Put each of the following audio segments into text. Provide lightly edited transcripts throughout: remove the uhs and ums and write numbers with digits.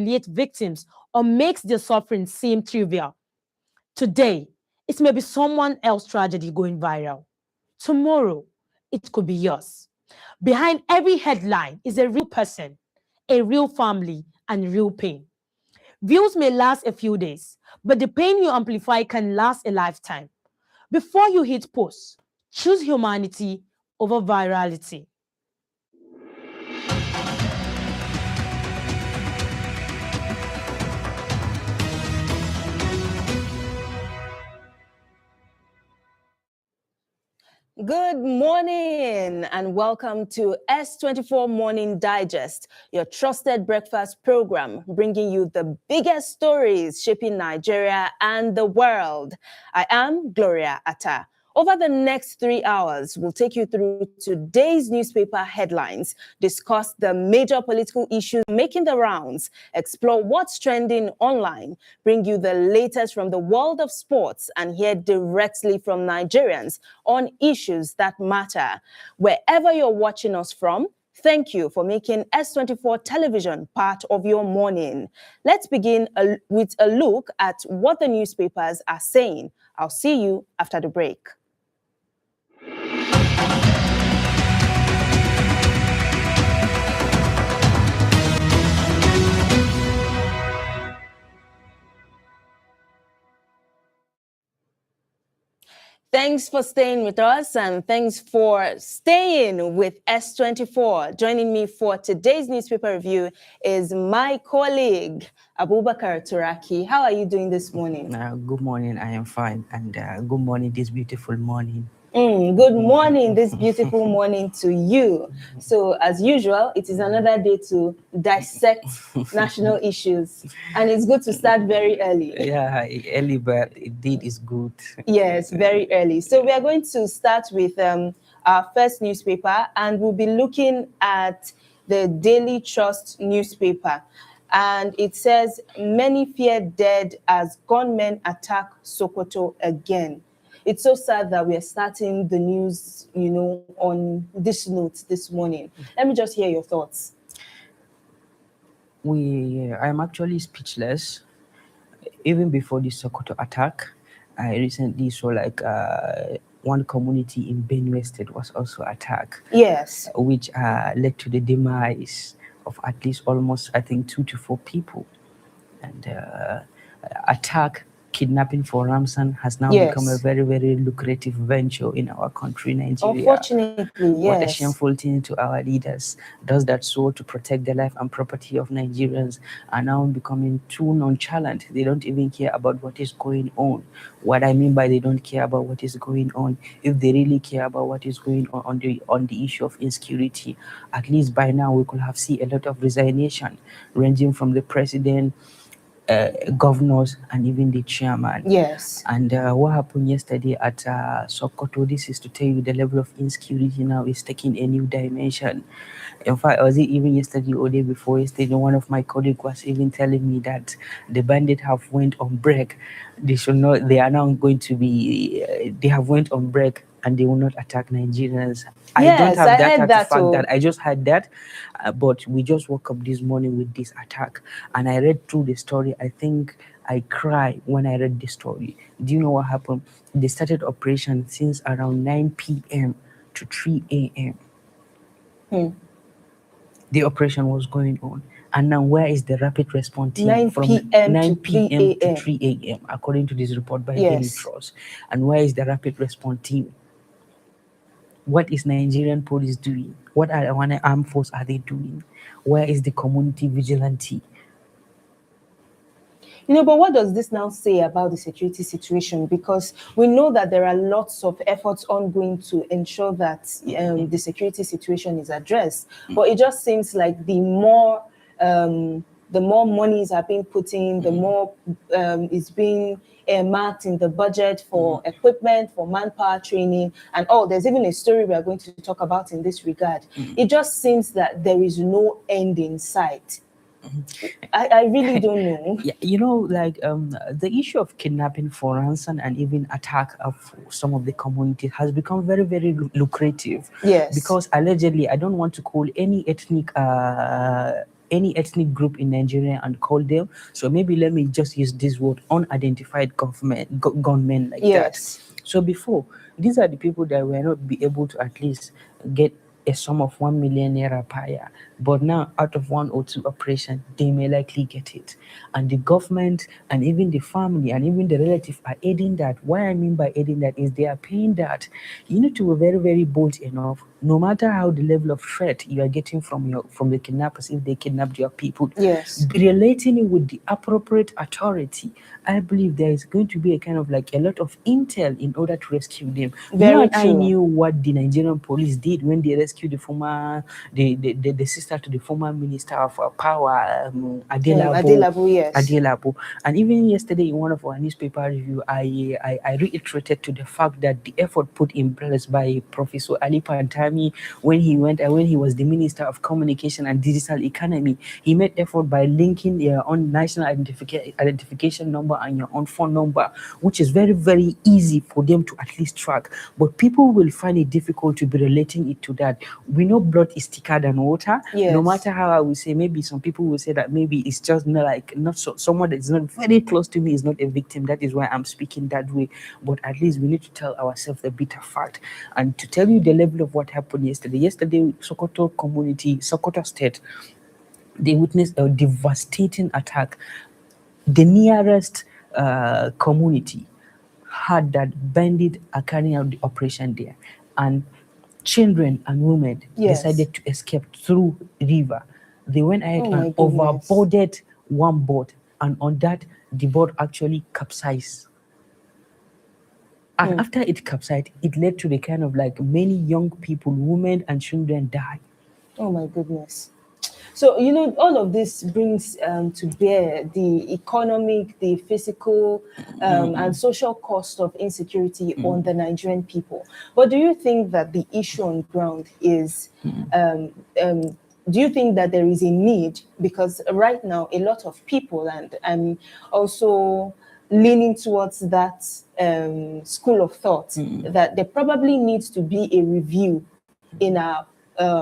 humiliate victims or makes their suffering seem trivial. Today, it may be someone else's tragedy going viral. Tomorrow, it could be yours. Behind every headline is a real person, a real family, and real pain. Views may last a few days, but the pain you amplify can last a lifetime. Before you hit post, choose humanity over virality. Good morning and welcome to S24 Morning Digest, your trusted breakfast program bringing you the biggest stories shaping Nigeria and the world. I am Gloria Atta. Over the next 3 hours, we'll take you through today's newspaper headlines, discuss the major political issues making the rounds, explore what's trending online, bring you the latest from the world of sports, and hear directly from Nigerians on issues that matter. Wherever you're watching us from, thank you for making S24 television part of your morning. Let's begin with a look at what the newspapers are saying. I'll see you after the break. Thanks for staying with us and thanks for staying with S24. Joining me for today's newspaper review is my colleague, Abubakar Turaki. How are you doing this morning? Good morning, I am fine. And good morning this beautiful morning. Good morning this beautiful morning to you. So as usual, it is another day to dissect national issues. And it's good to start very early. Yeah, early, but indeed is good. Yes, very early. So we are going to start with our first newspaper, and we'll be looking at the Daily Trust newspaper. And it says, many fear dead as gunmen attack Sokoto again. It's so sad that we are starting the news, on this note this morning. Let me just hear your thoughts. I'm actually speechless. Even before the Sokoto attack, I recently saw one community in Benue State was also attacked. Yes. Which led to the demise of at least almost, I think, 2 to 4 people. And kidnapping for ransom has now become a very, very lucrative venture in our country, Nigeria. Unfortunately, yes. What a shameful thing to our leaders. Does that so to protect the life and property of Nigerians are now becoming too nonchalant. They don't even care about what is going on. What I mean by they don't care about what is going on, if they really care about what is going on the issue of insecurity, at least by now we could have seen a lot of resignation, ranging from the president, governors, and even the chairman. Yes. And what happened yesterday at Sokoto, this is to tell you the level of insecurity now is taking a new dimension. In fact, was it even yesterday or day before yesterday, one of my colleagues was even telling me that the bandits have went on break. They are now going to be, they have went on break and they will not attack Nigerians. Yes, I don't have that fact that I just heard that, but we just woke up this morning with this attack, and I read through the story. I think I cried when I read the story. Do you know what happened? They started operation since around 9 p.m. to 3 a.m. The operation was going on. And now where is the rapid response team 9 from p.m. 9 to p.m. 3 to 3 a.m. according to this report by Daily Trust? And where is the rapid response team? What is Nigerian police doing? What are our armed force are they doing? Where is the community vigilante? But what does this now say about the security situation? Because we know that there are lots of efforts ongoing to ensure that the security situation is addressed. But it just seems like the more monies are being put in, the more is being earmarked in the budget for equipment, for manpower training, and all. There's even a story we are going to talk about in this regard. It just seems that there is no end in sight. I really don't know. The issue of kidnapping for ransom and even attack of some of the communities has become very, very lucrative. Yes. Because allegedly, I don't want to call any ethnic any ethnic group in Nigeria and call them. So maybe let me just use this word, unidentified gunmen like that. Yes. So before, these are the people that were not be able to at least get a sum of 1 million naira per year. But now, out of 1 or 2 operations, they may likely get it. And the government and even the family and even the relative are aiding that. What I mean by aiding that is they are paying that. You need to be very, very bold enough, no matter how the level of threat you are getting from the kidnappers, if they kidnapped your people, Yes. be relating it with the appropriate authority. I believe there is going to be a kind of like a lot of intel in order to rescue them. Very I true. knew what the Nigerian police did when they rescued the sister to the former minister of power, Adelabu, yes. Adelabu. And even yesterday in one of our newspaper review, I reiterated to the fact that the effort put in place by Professor Ali Pantami when he was the Minister of Communication and Digital Economy, he made effort by linking your own national identification number and your own phone number, which is very, very easy for them to at least track. But people will find it difficult to be relating it to that. We know blood is thicker than water. Yes. No matter how I will say, maybe some people will say that maybe it's just someone that is not very close to me is not a victim. That is why I'm speaking that way. But at least we need to tell ourselves the bitter fact. And to tell you the level of what happened yesterday. Yesterday, Sokoto State, they witnessed a devastating attack. The nearest community had that bandits are carrying out the operation there, and children and women decided to escape through river. They went ahead and overboarded one boat, and on that the boat actually capsized. And after it capsized, it led to the kind of like many young people, women and children died. Oh my goodness. So, all of this brings to bear the economic, the physical, and social cost of insecurity on the Nigerian people. But do you think that the issue on ground is, do you think that there is a need? Because right now, a lot of people, and I'm also leaning towards that school of thought, that there probably needs to be a review in our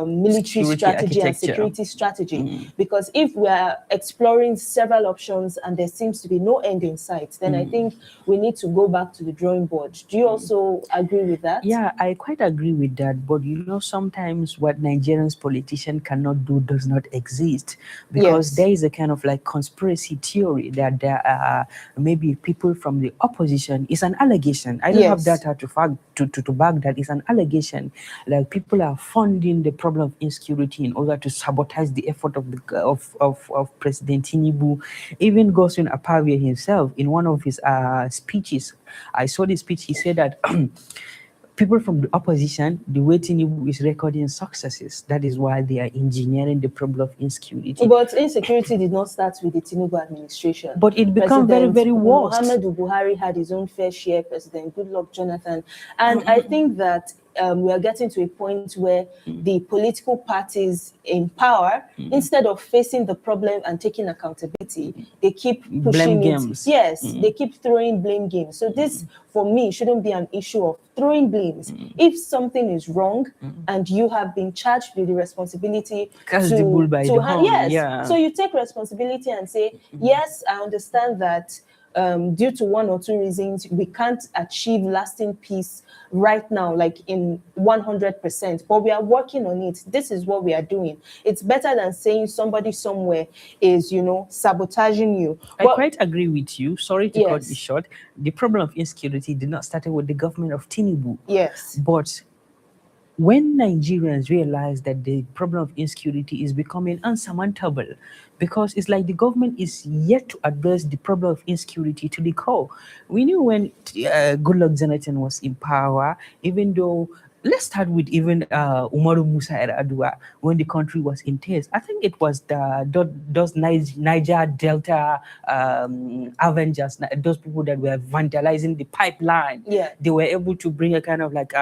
military strategy and security strategy, because if we are exploring several options and there seems to be no end in sight, then I think we need to go back to the drawing board. Do you also agree with that? Yeah, I quite agree with that. But sometimes what Nigerians politicians cannot do does not exist, because there is a kind of like conspiracy theory that there are maybe people from the opposition. It's an allegation. I don't have data to back that. It's an allegation. Like people are funding the problem of insecurity in order to sabotage the effort of President Tinubu. Even Gosun Apavia himself, in one of his speeches, I saw the speech, he said that people from the opposition, the way Tinubu is recording successes, that is why they are engineering the problem of insecurity. But insecurity did not start with the Tinubu administration. But it became very, very worse. Muhammadu Buhari had his own fair share, President Goodluck Jonathan. And I think that we are getting to a point where the political parties in power, instead of facing the problem and taking accountability, they keep pushing blame games. Yes, they keep throwing blame games. So this, for me, shouldn't be an issue of throwing blames. If something is wrong and you have been charged with the responsibility the bull by the horn. So you take responsibility and say, yes, I understand that due to one or two reasons, we can't achieve lasting peace right now, like in 100%, but we are working on it. This is what we are doing. It's better than saying somebody somewhere is, sabotaging you. I quite agree with you. Sorry to cut you short. The problem of insecurity did not start with the government of Tinubu. Yes. But when Nigerians realize that the problem of insecurity is becoming unsurmountable, because it's like the government is yet to address the problem of insecurity to the core. We knew when Goodluck Jonathan was in power, even though, let's start with even Umaru Musa Yar'Adua, when the country was in tears. I think it was those Niger Delta Avengers, those people that were vandalizing the pipeline. Yeah. They were able to bring a kind of like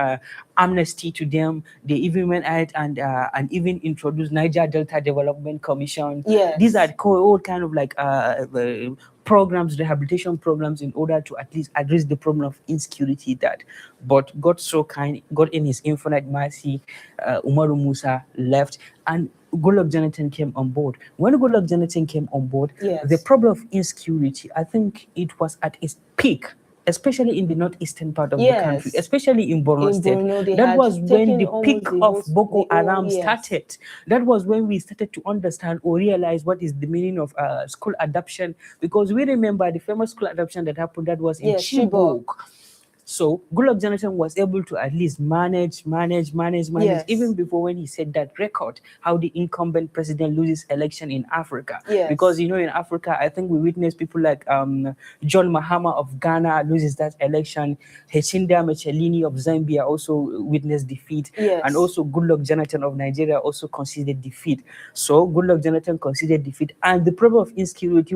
amnesty to them. They even went out and even introduced Niger Delta Development Commission. Yes. These are all kind of like programs, rehabilitation programs, in order to at least address the problem of insecurity that. But God so kind, God in His infinite mercy, Umaru Musa left, and Goodluck Jonathan came on board. When Goodluck Jonathan came on board, Yes. the problem of insecurity, I think it was at its peak, especially in the northeastern part of the country, Yes. especially in Borno In State. Borno, they That had was when taken the almost peak the of whole- Boko the whole- Haram yes. started. That was when we started to understand or realize what is the meaning of school adoption, because we remember the famous school adoption that happened, that was in Yes, Chibok. Chibok. So Goodluck Jonathan was able to at least manage, Yes. even before when he set that record, how the incumbent president loses election in Africa. Yes. Because in Africa, I think we witnessed people like John Mahama of Ghana loses that election. Hechinda Mechelini of Zambia also witnessed defeat. Yes. And also Goodluck Jonathan of Nigeria also conceded defeat. So Goodluck Jonathan conceded defeat, and the problem of insecurity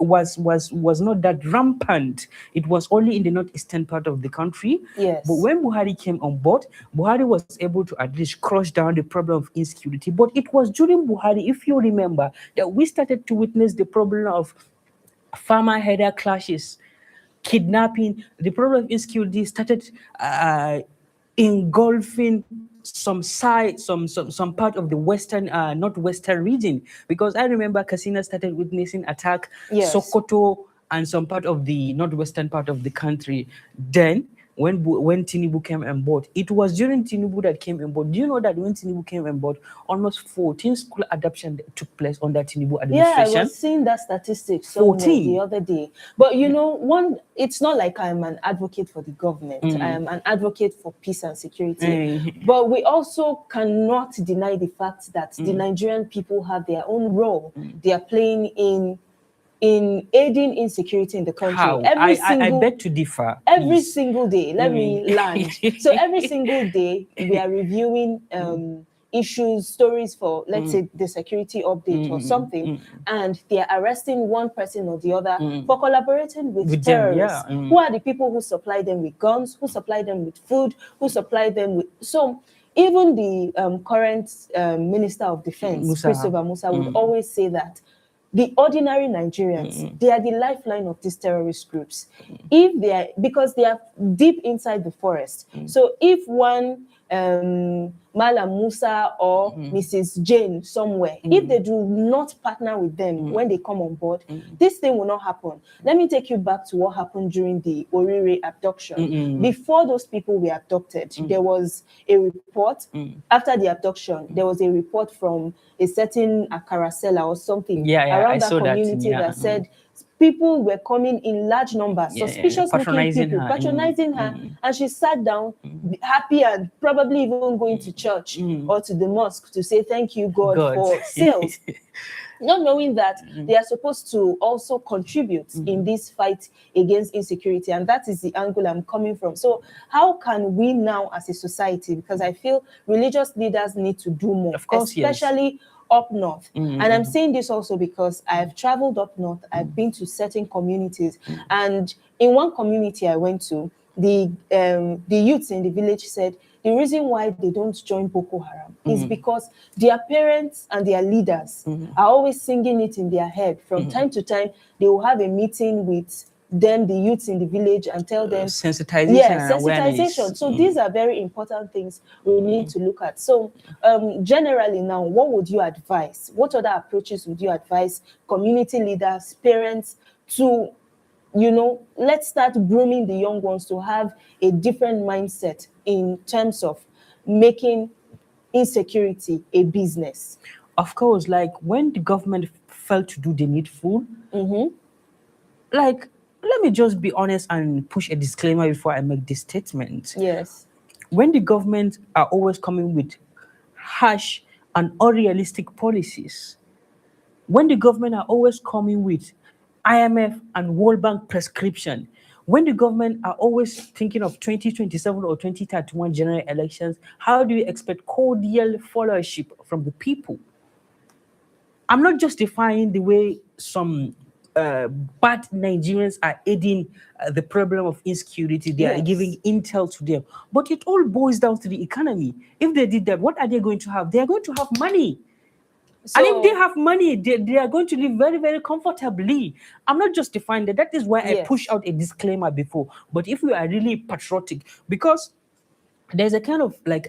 was not that rampant. It was only in the northeastern part of the country. Yes. But when Buhari came on board, Buhari was able to at least crush down the problem of insecurity. But it was during Buhari, if you remember, that we started to witness the problem of farmer-header clashes, kidnapping. The problem of insecurity started engulfing some part of the western northwestern region, because I remember Katsina started witnessing attack, Yes. Sokoto and some part of the northwestern part of the country. Then when Tinubu came on board, it was during Tinubu that came on board. Do you know that when Tinubu came on board, almost 14 school adoption took place under Tinubu Yeah, administration? I was seeing that statistic somewhere 14. the other day. But it's not like I'm an advocate for the government. I am an advocate for peace and security. But we also cannot deny the fact that the Nigerian people have their own role they are playing in aiding insecurity in the country. How? I beg to differ. Every please. single day, let me land. So every single day, we are reviewing issues, stories for, let's say, the security update or something, and they are arresting one person or the other for collaborating with terrorists. them, yeah. Who are the people who supply them with guns, who supply them with food, who supply them with... So even the current Minister of Defense, Musa. Christopher Musa, would always say that the ordinary Nigerians, they are the lifeline of these terrorist groups. Because they are deep inside the forest. So if one Malam Musa or Mrs. Jane somewhere, if they do not partner with them when they come on board, this thing will not happen. Let me take you back to what happened during the Orire abduction. Before those people were abducted, there was a report. After the abduction, there was a report from a certain Akarasela or something around that community that said people were coming in large numbers, suspicious-looking people, patronizing her, and she sat down, happy and probably even going to church or to the mosque to say thank you, God. For sales. Not knowing that they are supposed to also contribute in this fight against insecurity. And that is the angle I'm coming from. So how can we now as a society, because I feel religious leaders need to do more, of course, especially up north. And I'm saying this also because I've traveled up north, I've been to certain communities, and in one community I went to, the youths in the village said the reason why they don't join Boko Haram is because their parents and their leaders are always singing it in their head. From time to time, they will have a meeting with them, the youths in the village, and tell them sensitization. Yeah, sensitization. So these are very important things we need to look at. So generally now, what would you advise? What other approaches would you advise community leaders, parents to, let's start grooming the young ones to have a different mindset in terms of making insecurity a business? Of course, like when the government failed to do the needful, like, let me just be honest and push a disclaimer before I make this statement. Yes. When the government are always coming with harsh and unrealistic policies, when the government are always coming with IMF and World Bank prescription, when the government are always thinking of 2027 or 2031 general elections, how do you expect cordial followership from the people? I'm not justifying the way some bad Nigerians are aiding the problem of insecurity. They are giving intel to them. But it all boils down to the economy. If they did that, what are they going to have? They are going to have money. And if they have money, they are going to live very, very comfortably. I'm not justifying that. That is why I push out a disclaimer before. But if we are really patriotic, because there's a kind of like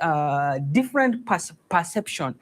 different perception,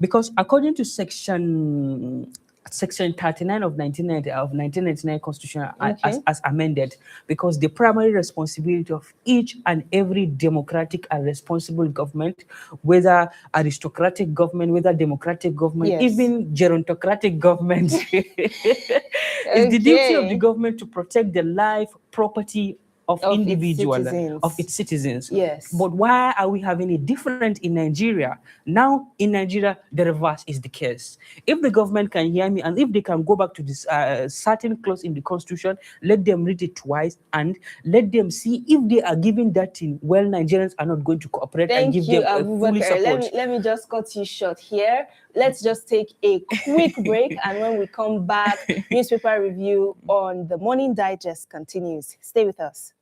because according to section 39 of 1999 Constitution, as amended, because the primary responsibility of each and every democratic and responsible government, whether aristocratic government, whether democratic government, even gerontocratic government, is the duty of the government to protect the life, property of individuals, of its citizens. But why are we having it different in Nigeria? Now, in Nigeria, the reverse is the case. If the government can hear me, and if they can go back to this certain clause in the Constitution, let them read it twice and let them see if they are giving that thing, well, Nigerians are not going to cooperate and give them fully support. Let me just cut you short here. Let's just take a quick break, and when we come back, newspaper review on the Morning Digest continues. Stay with us.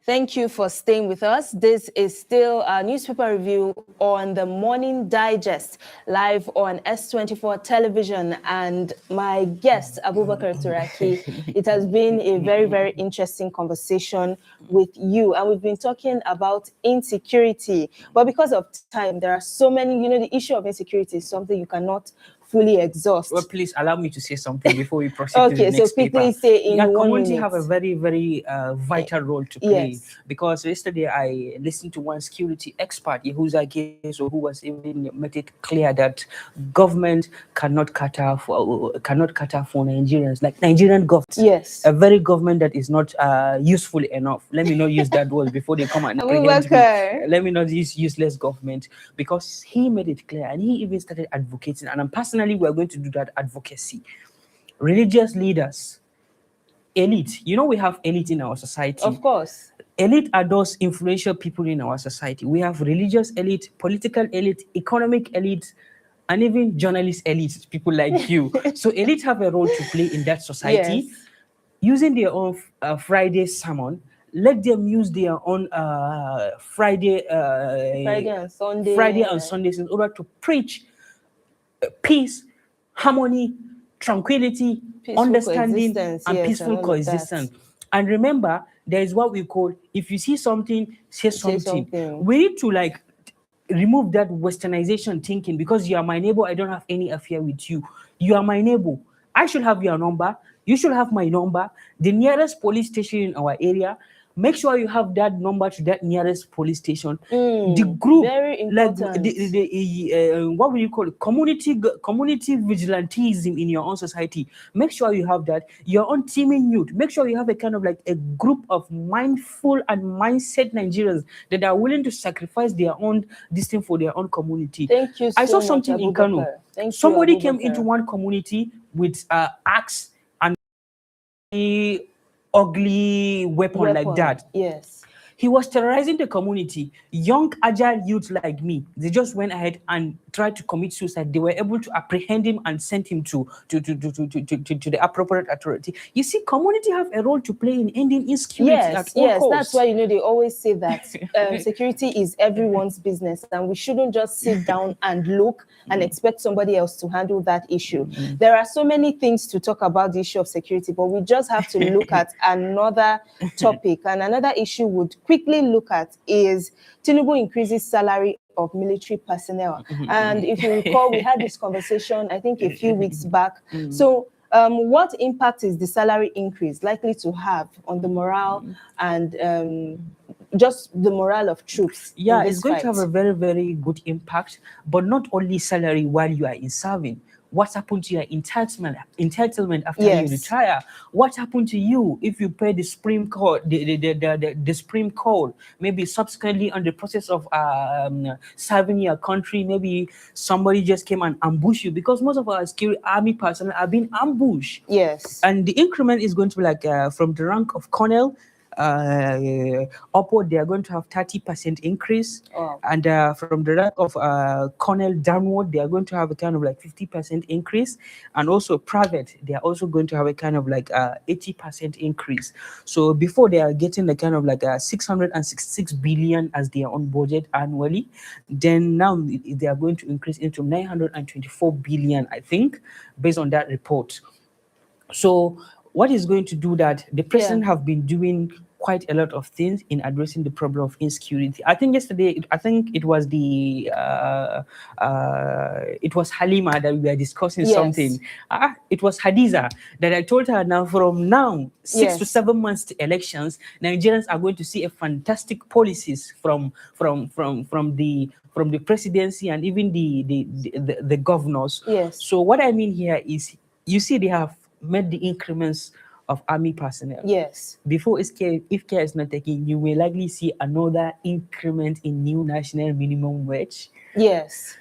Thank you for staying with us. This is still a newspaper review on the Morning Digest, live on S24 television. And my guest, Abubakar Turaki, it has been a very, very interesting conversation with you. And we've been talking about insecurity. But because of time, there are so many, the issue of insecurity is something you cannot fully exhaust. Well, please allow me to say something before we proceed to the next so quickly say in 1 minute. Community have a very, very vital role to play, because yesterday I listened to one security expert, Yahuza Gezo, who was even made it clear that government cannot cater for Nigerians, like Nigerian government. A very government that is not useful enough. Let me not use that word before they come and apprehend me. Let me not use useless government, because he made it clear, and he even started advocating, and I'm personally we're going to do that advocacy. Religious leaders, elite. We have elite in our society. Of course. Elite are those influential people in our society. We have religious elite, political elite, economic elite, and even journalist elite, people like you. So elite have a role to play in that society. Using their own Friday sermon, let them use their own Friday and Sundays in order to preach peace, harmony, tranquility, understanding, and peaceful coexistence. And remember, there is what we call, if you see something, say something. We need to remove that westernization thinking, because you are my neighbor, I don't have any affair with you. You are my neighbor. I should have your number. You should have my number. The nearest police station in our area, make sure you have that number to that nearest police station. The group, like what will you call it? Community vigilantism in your own society. Make sure you have that. Your own teaming youth. Make sure you have a kind of like a group of mindful and mindset Nigerians that are willing to sacrifice their own distance for their own community. Thank you. I saw something in Kano. Somebody came into one community with axe and ugly weapon like that. He was terrorizing the community. Young, agile youths like me, they just went ahead and tried to commit suicide. They were able to apprehend him and send him to the appropriate authority. You see, community have a role to play in ending insecurity at all costs. That's why they always say that security is everyone's business, and we shouldn't just sit down and look and expect somebody else to handle that issue. There are so many things to talk about the issue of security, but we just have to look at another topic. And another issue would quickly look at is Tinubu increases salary of military personnel. And if you recall, we had this conversation, I think, a few weeks back. So what impact is the salary increase likely to have on the morale and just the morale of troops? It's going to have a very, very good impact, but not only salary while you are in serving. What happened to your entitlement after you retire? What happened to you if you pay the Supreme Court, the Supreme Court, maybe subsequently on the process of serving your country, maybe somebody just came and ambushed you, because most of our army personnel are being ambushed. And the increment is going to be like from the rank of colonel, upward, they are going to have 30% increase. Wow. And from the rank of colonel downward, they are going to have a kind of like 50% increase. And also private, they are also going to have a kind of like 80% increase. So before, they are getting the kind of like 666 billion as their own budget annually. Then now they are going to increase into 924 billion, I think, based on that report. So what is going to do that? The president have been doing quite a lot of things in addressing the problem of insecurity. I think yesterday, I think it was it was Halima that we were discussing something. It was Hadiza that I told her, now from now 6 to 7 months to elections, Nigerians are going to see a fantastic policies from the presidency and even the governors. Yes. So what I mean here is, you see, they have made the increments of army personnel. Yes. Before, if care is not taken, you will likely see another increment in new national minimum wage. Yes.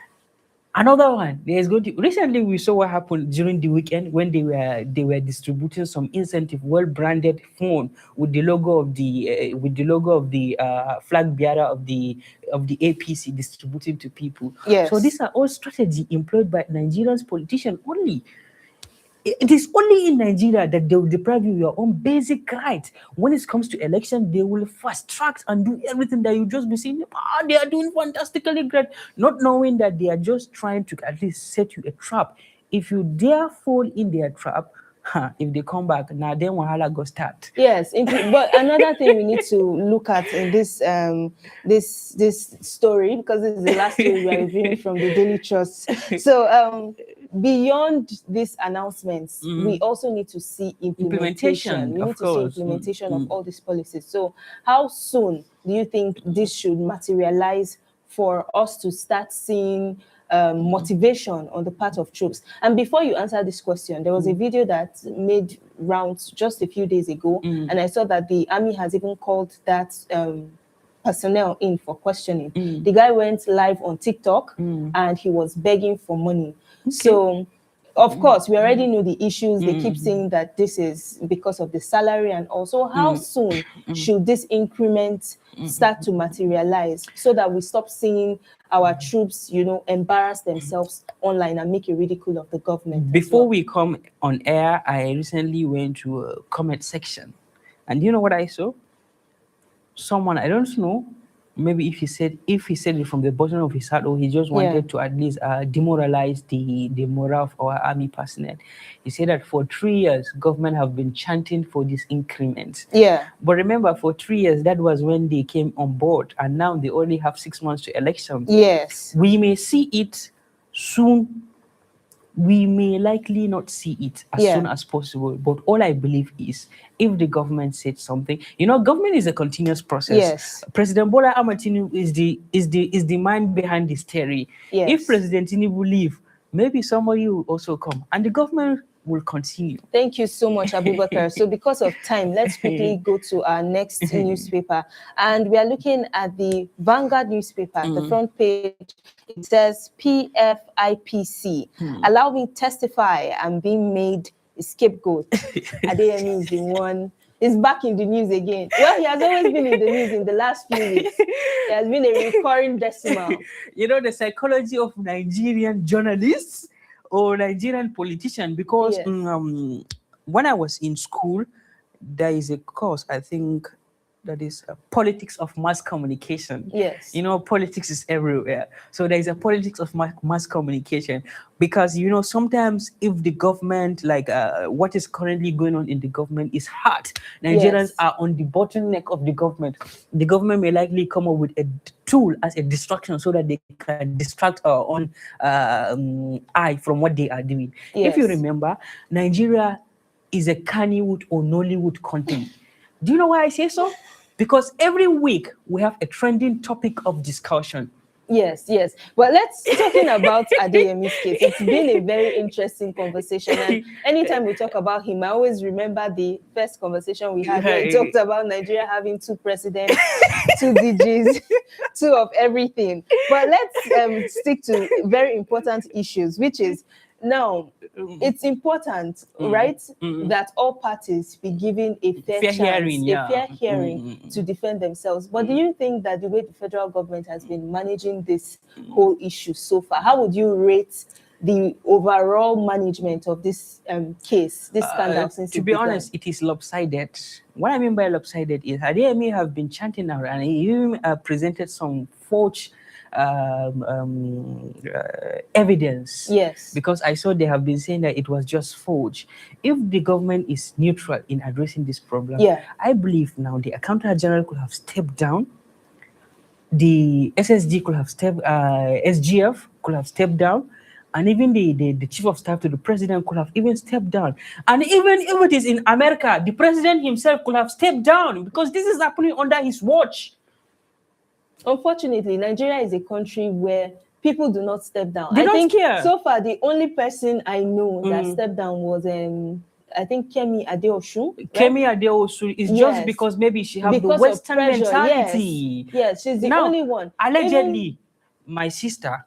Another one, there's going to, recently we saw what happened during the weekend when they were distributing some incentive, well-branded phone with the logo of the flag bearer of the APC, distributing to people. Yes. So these are all strategy employed by Nigerians politicians only. It is only in Nigeria that they will deprive you of your own basic rights. When it comes to election, they will fast track and do everything that you just be saying, they are doing fantastically great, not knowing that they are just trying to at least set you a trap. If you dare fall in their trap, if they come back, now then wahala go start. Yes, but another thing we need to look at in this this story, because this is the last story we are reviewing from the Daily Trust. So beyond these announcements, we also need to see implementation. We need to see implementation of all these policies. So how soon do you think this should materialize for us to start seeing motivation on the part of troops? And before you answer this question, there was a video that made rounds just a few days ago, and I saw that the army has even called that personnel in for questioning. The guy went live on TikTok and he was begging for money. So of course, we already know the issues. They keep saying that this is because of the salary, and also how soon should this increment start to materialize so that we stop seeing our troops, embarrass themselves online and make a ridicule of the government? Before we come on air, I recently went to a comment section, and you know what I saw? Someone, I don't know, maybe if he said it from the bottom of his heart, or he just wanted to at least demoralize the morale of our army personnel. He said that for 3 years, government have been chanting for this increment. Yeah. But remember, for 3 years, that was when they came on board, and now they only have 6 months to election. Yes. We may see it soon. We may likely not see it as soon as possible, but all I believe is, if the government said something, government is a continuous process. Yes. President Bola Ahmed Tinubu is the mind behind this theory. Yes. If President Tinubu leave, maybe somebody will also come, and the government will continue. Thank you so much, Abubakar. So because of time, let's quickly go to our next newspaper. And we are looking at the Vanguard newspaper, the front page. It says PFIPC, allow me testify, I'm being made a scapegoat. Adeyemi is the one. He's back in the news again. Well, he has always been in the news in the last few weeks. He has been a recurring decimal. The psychology of Nigerian journalists or Nigerian politicians, because when I was in school, there is a course, I think, that is politics of mass communication. Yes. Politics is everywhere. So there is a politics of mass communication, because, sometimes if the government, like what is currently going on in the government is hard, Nigerians are on the bottleneck of the government. The government may likely come up with a tool as a distraction so that they can distract our own eye from what they are doing. Yes. If you remember, Nigeria is a Kannywood or Nollywood content. Do you know why I say so? Because every week we have a trending topic of discussion. Yes. Well, let's talking about Adeyemi's case. It's been a very interesting conversation. And anytime we talk about him, I always remember the first conversation we had where we talked about Nigeria having 2 presidents, 2 DGs, 2 of everything. But let's stick to very important issues, which is now it's important, right, that all parties be given a fair chance, hearing, a fair hearing to defend themselves. But do you think that the way the federal government has been managing this whole issue so far, how would you rate the overall management of this case, this scandal since to it be began? honest, it is lopsided. What I mean by lopsided is Adeyemi have been chanting out and he even presented some forged evidence. Yes. Because I saw they have been saying that it was just forged. If the government is neutral in addressing this problem, I believe now the Accountant General could have stepped down. The SSG could have SGF could have stepped down, and even the chief of staff to the president could have even stepped down. And even if it is in America, the president himself could have stepped down because this is happening under his watch. Unfortunately, Nigeria is a country where people do not step down. They don't care. So far, the only person I know that stepped down was I think Kemi Adeosun. Right? Kemi Adeosun is just because maybe she has the Western mentality. Yes, she's the only one. Allegedly, my sister,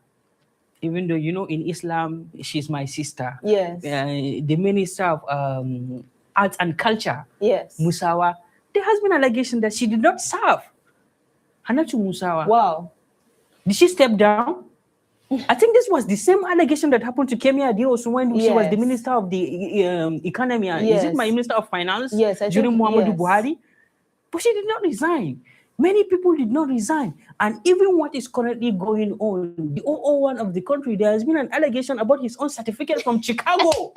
even though, you know, in Islam, she's my sister. Yes. The Minister of Arts and Culture, Musawa, there has been an allegation that she did not serve. Hannatu Musawa. Wow. Did she step down? I think this was the same allegation that happened to Kemi Adeosun when she was the Minister of the Economy. Is it my Minister of Finance? Yes, during Muhammadu Buhari? But she did not resign. Many people did not resign. And even what is currently going on, the 001 of the country, there has been an allegation about his own certificate from Chicago.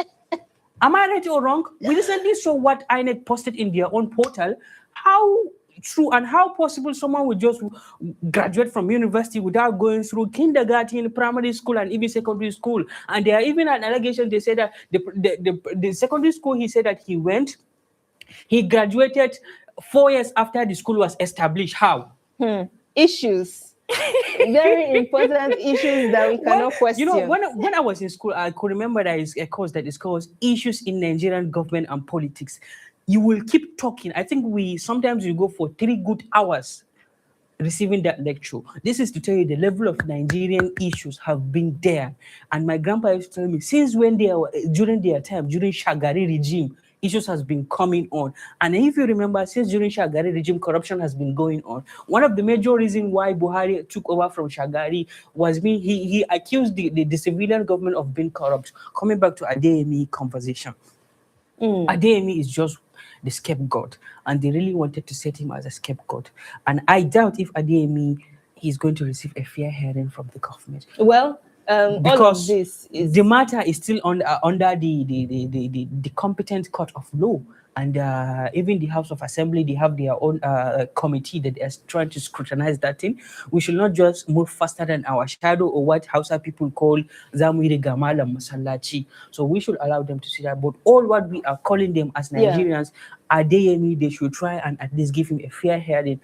Am I right or wrong? We recently saw what INEC posted in their own portal. How true and how possible someone would just graduate from university without going through kindergarten, primary school, and even secondary school. And there are even an allegation, they said that the secondary school, he said that he graduated 4 years after the school was established. How? Issues. Very important issues that we cannot question. You know, when I was in school, I could remember there is a course that is called Issues in Nigerian Government and Politics. You will keep talking. I think sometimes we go for 3 good hours receiving that lecture. This is to tell you the level of Nigerian issues have been there. And my grandpa used to tell me, since when during their time, during Shagari regime, issues has been coming on. And if you remember, since during Shagari regime, corruption has been going on. One of the major reasons why Buhari took over from Shagari was he accused the civilian government of being corrupt. Coming back to Adeyemi conversation. Adeyemi is just the scapegoat, and they really wanted to set him as a scapegoat. And I doubt if Adeyemi is going to receive a fair hearing from the government. Well, because all of this is the matter is still under the competent court of law, and even the House of Assembly, they have their own committee that is trying to scrutinize that thing. We should not just move faster than our shadow, or what Hausa people call Zamwiri Gamala Masallachi. So we should allow them to see that. But all what we are calling them as Nigerians, Adeyemi, they should try and at least give him a fair hearing.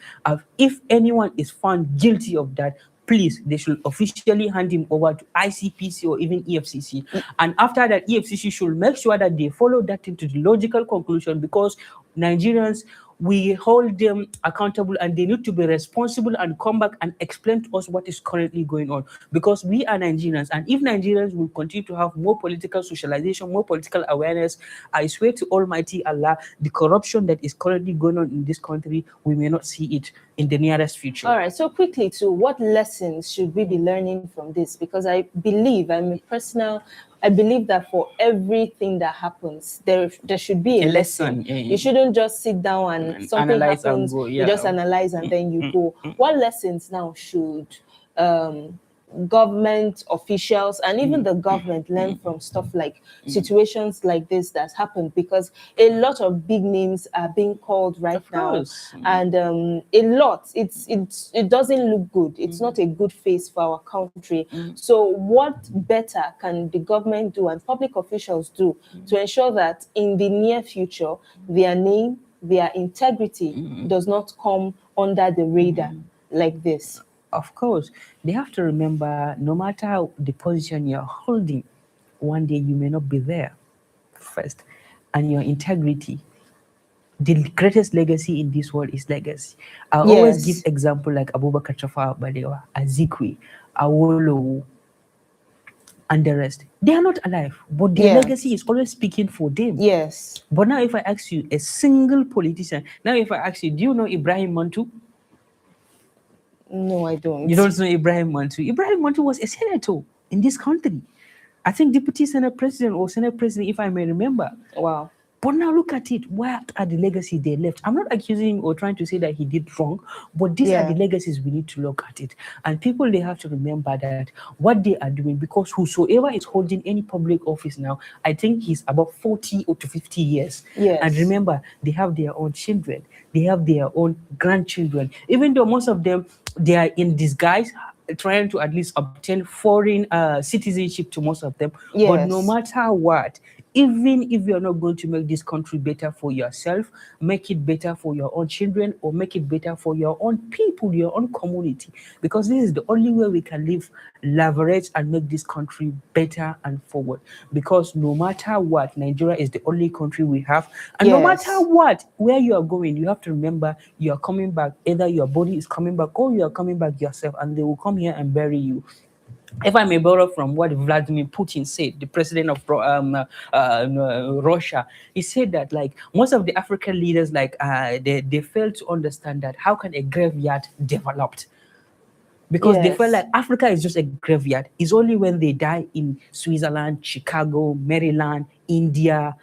If anyone is found guilty of that, please, they should officially hand him over to ICPC or even EFCC. And after that, EFCC should make sure that they follow that into the logical conclusion, because Nigerians, we hold them accountable and they need to be responsible and come back and explain to us what is currently going on. Because we are Nigerians, and if Nigerians will continue to have more political socialization, more political awareness, I swear to Almighty Allah, the corruption that is currently going on in this country, we may not see it in the nearest future. All right, so quickly to what lessons should we be learning from this? Because I believe, I believe that for everything that happens, there should be a lesson. You shouldn't just sit down and something happens, you just analyze and then you go. What lessons now should government officials and even the government learn from stuff like situations like this that's happened? Because a lot of big names are being called right now, and a lot, it doesn't look good. It's not a good face for our country. So what better can the government do and public officials do to ensure that in the near future their name, their integrity does not come under the radar like this? Of course, they have to remember, no matter the position you're holding, one day you may not be there first. And your integrity, the greatest legacy in this world is legacy. I always give example like Abubakar Tafawa Balewa, Azikwe, Awolowo, and the rest, they are not alive, but their Yeah. legacy is always speaking for them. Yes. But now if I ask you a single politician, now if I ask you, do you know Ibrahim Mantu? No, I don't. You don't know Ibrahim Mantu. Ibrahim Mantu was a senator in this country. I think deputy senate president or senate president, if I may remember. Wow. But now look at it. What are the legacy they left? I'm not accusing or trying to say that he did wrong, but these are the legacies we need to look at it. And people, they have to remember that what they are doing, because whosoever is holding any public office now, I think he's about 40 or to 50 years. Yes. And remember, they have their own children. They have their own grandchildren. Even though most of them, they are in disguise, trying to at least obtain foreign citizenship to most of them. Yes. But no matter what, even if you're not going to make this country better for yourself, make it better for your own children, or make it better for your own people, your own community, because this is the only way we can live, leverage, and make this country better and forward. Because no matter what, Nigeria is the only country we have, and no matter what, where you are going, you have to remember you are coming back. Either your body is coming back or you are coming back yourself, and they will come here and bury you. If I may borrow from what Vladimir Putin said, the president of Russia, he said that like most of the African leaders, like they failed to understand that how can a graveyard develop? Because they felt like Africa is just a graveyard. It's only when they die in Switzerland, Chicago, Maryland, India,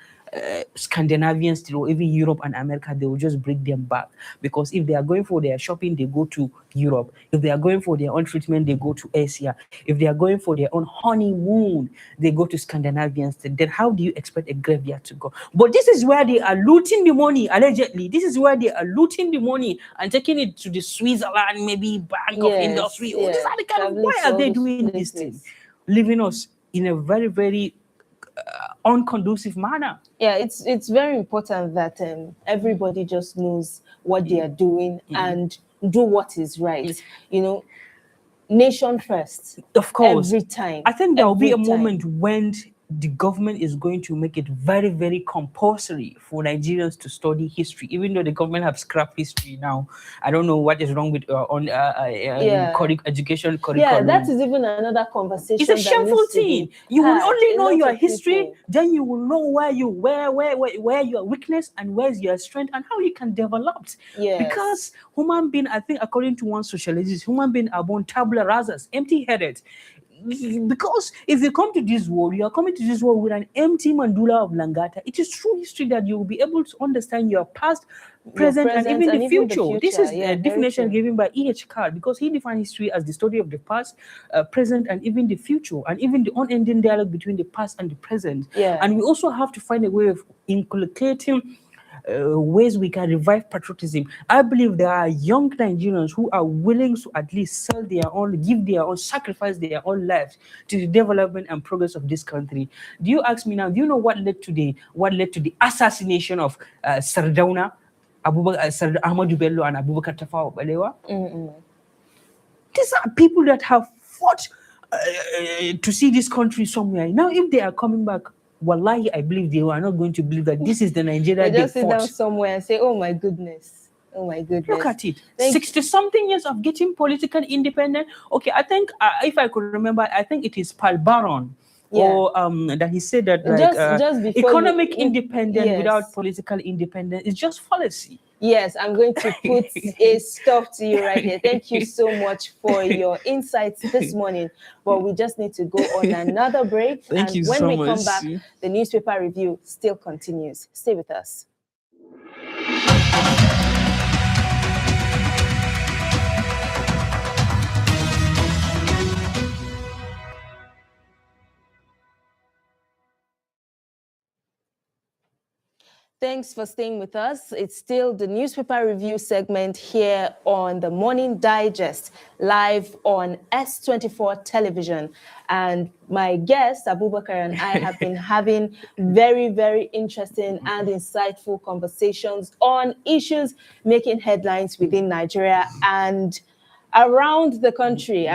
Scandinavians, or even Europe and America, they will just bring them back. Because if they are going for their shopping, they go to Europe. If they are going for their own treatment, they go to Asia. If they are going for their own honeymoon, they go to Scandinavians. Then how do you expect a graveyard to go? But this is where they are looting the money, allegedly. This is where they are looting the money and taking it to the Switzerland, maybe Bank of Industry. Oh, these are the kind of, why are they doing this thing? Leaving us in a very, very unconducive manner. Yeah, it's very important that everybody just knows what they are doing and do what is right. You know, nation first. Of course. Every time. I think there will be a moment when the government is going to make it very, very compulsory for Nigerians to study history, even though the government have scrapped history now. I don't know what is wrong with education curriculum. Yeah, that is even another conversation. It's a shameful thing. You will only know your history, then you will know where your weakness and where's your strength and how you can develop. Because human being, I think according to one sociologist, human being are born tabula rasas, empty-headed. Because if you come to this world, you are coming to this world with an empty mandula of Langata. It is through history that you will be able to understand your past, present, and even the future. This is a definition given by E.H. Carl, because he defined history as the study of the past, present, and even the future, and even the unending dialogue between the past and the present. And we also have to find a way of inculcating ways we can revive patriotism. I believe there are young Nigerians who are willing to at least sell their own, give their own, sacrifice their own lives to the development and progress of this country. Do you ask me now, do you know what led to the assassination of Sardauna, Ahmadu Bello and Abubakar Tafawa Balewa? These are people that have fought to see this country somewhere. Now, if they are coming back, wallahi, I believe they are not going to believe that this is the Nigeria they just sit fought. down somewhere and say, oh my goodness. Oh my goodness. Look at it. 60-something years of getting political independent. Okay, I think, if I could remember, I think it is Paul Baron. Or that he said that like, economic independence without political independence is just fallacy. Yes, I'm going to put a stop to you right here. Thank you so much for your insights this morning. But we just need to go on another break. Thank you when so we much. come back, the newspaper review still continues. Stay with us. Thanks for staying with us. It's still the newspaper review segment here on the Morning Digest, live on S24 television. And my guest, Abubakar, and I have been having very, very interesting and insightful conversations on issues making headlines within Nigeria and around the country,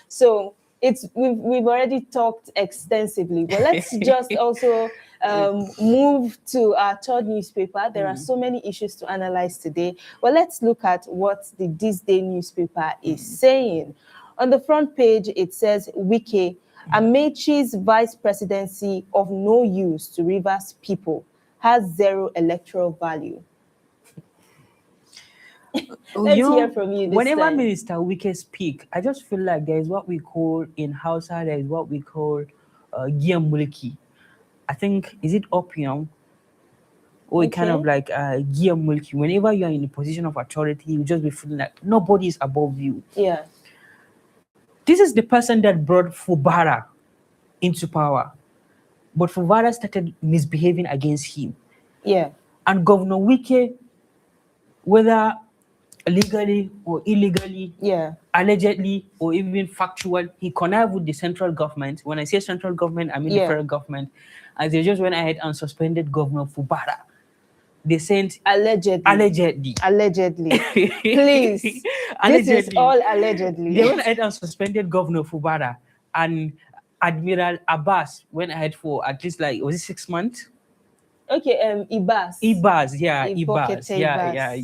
So we've already talked extensively, but let's just also move to our third newspaper. There are so many issues to analyze today, but let's look at what the This Day newspaper is saying. On the front page, it says Wike, Amechi's vice presidency of no use to Rivers people has zero electoral value. Let's hear from you this whenever time. Minister Wike speak, I just feel like there is what we call in Hausa, there is what we call Giyan Mulki. I think, is it opium? Or kind of like Giyan Mulki. Whenever you are in a position of authority, you just be feeling like nobody is above you. Yeah. This is the person that brought Fubara into power. But Fubara started misbehaving against him. Yeah. And Governor Wike, whether legally or illegally, allegedly or even factual, he connived with the central government. When I say central government, I mean the federal government. And they just went ahead and suspended Governor Fubara. They sent allegedly. Please. Allegedly. This is all allegedly. They went ahead and suspended Governor Fubara, and Admiral Abbas went ahead for at least like, was it 6 months? Okay, Ibas. Ibas.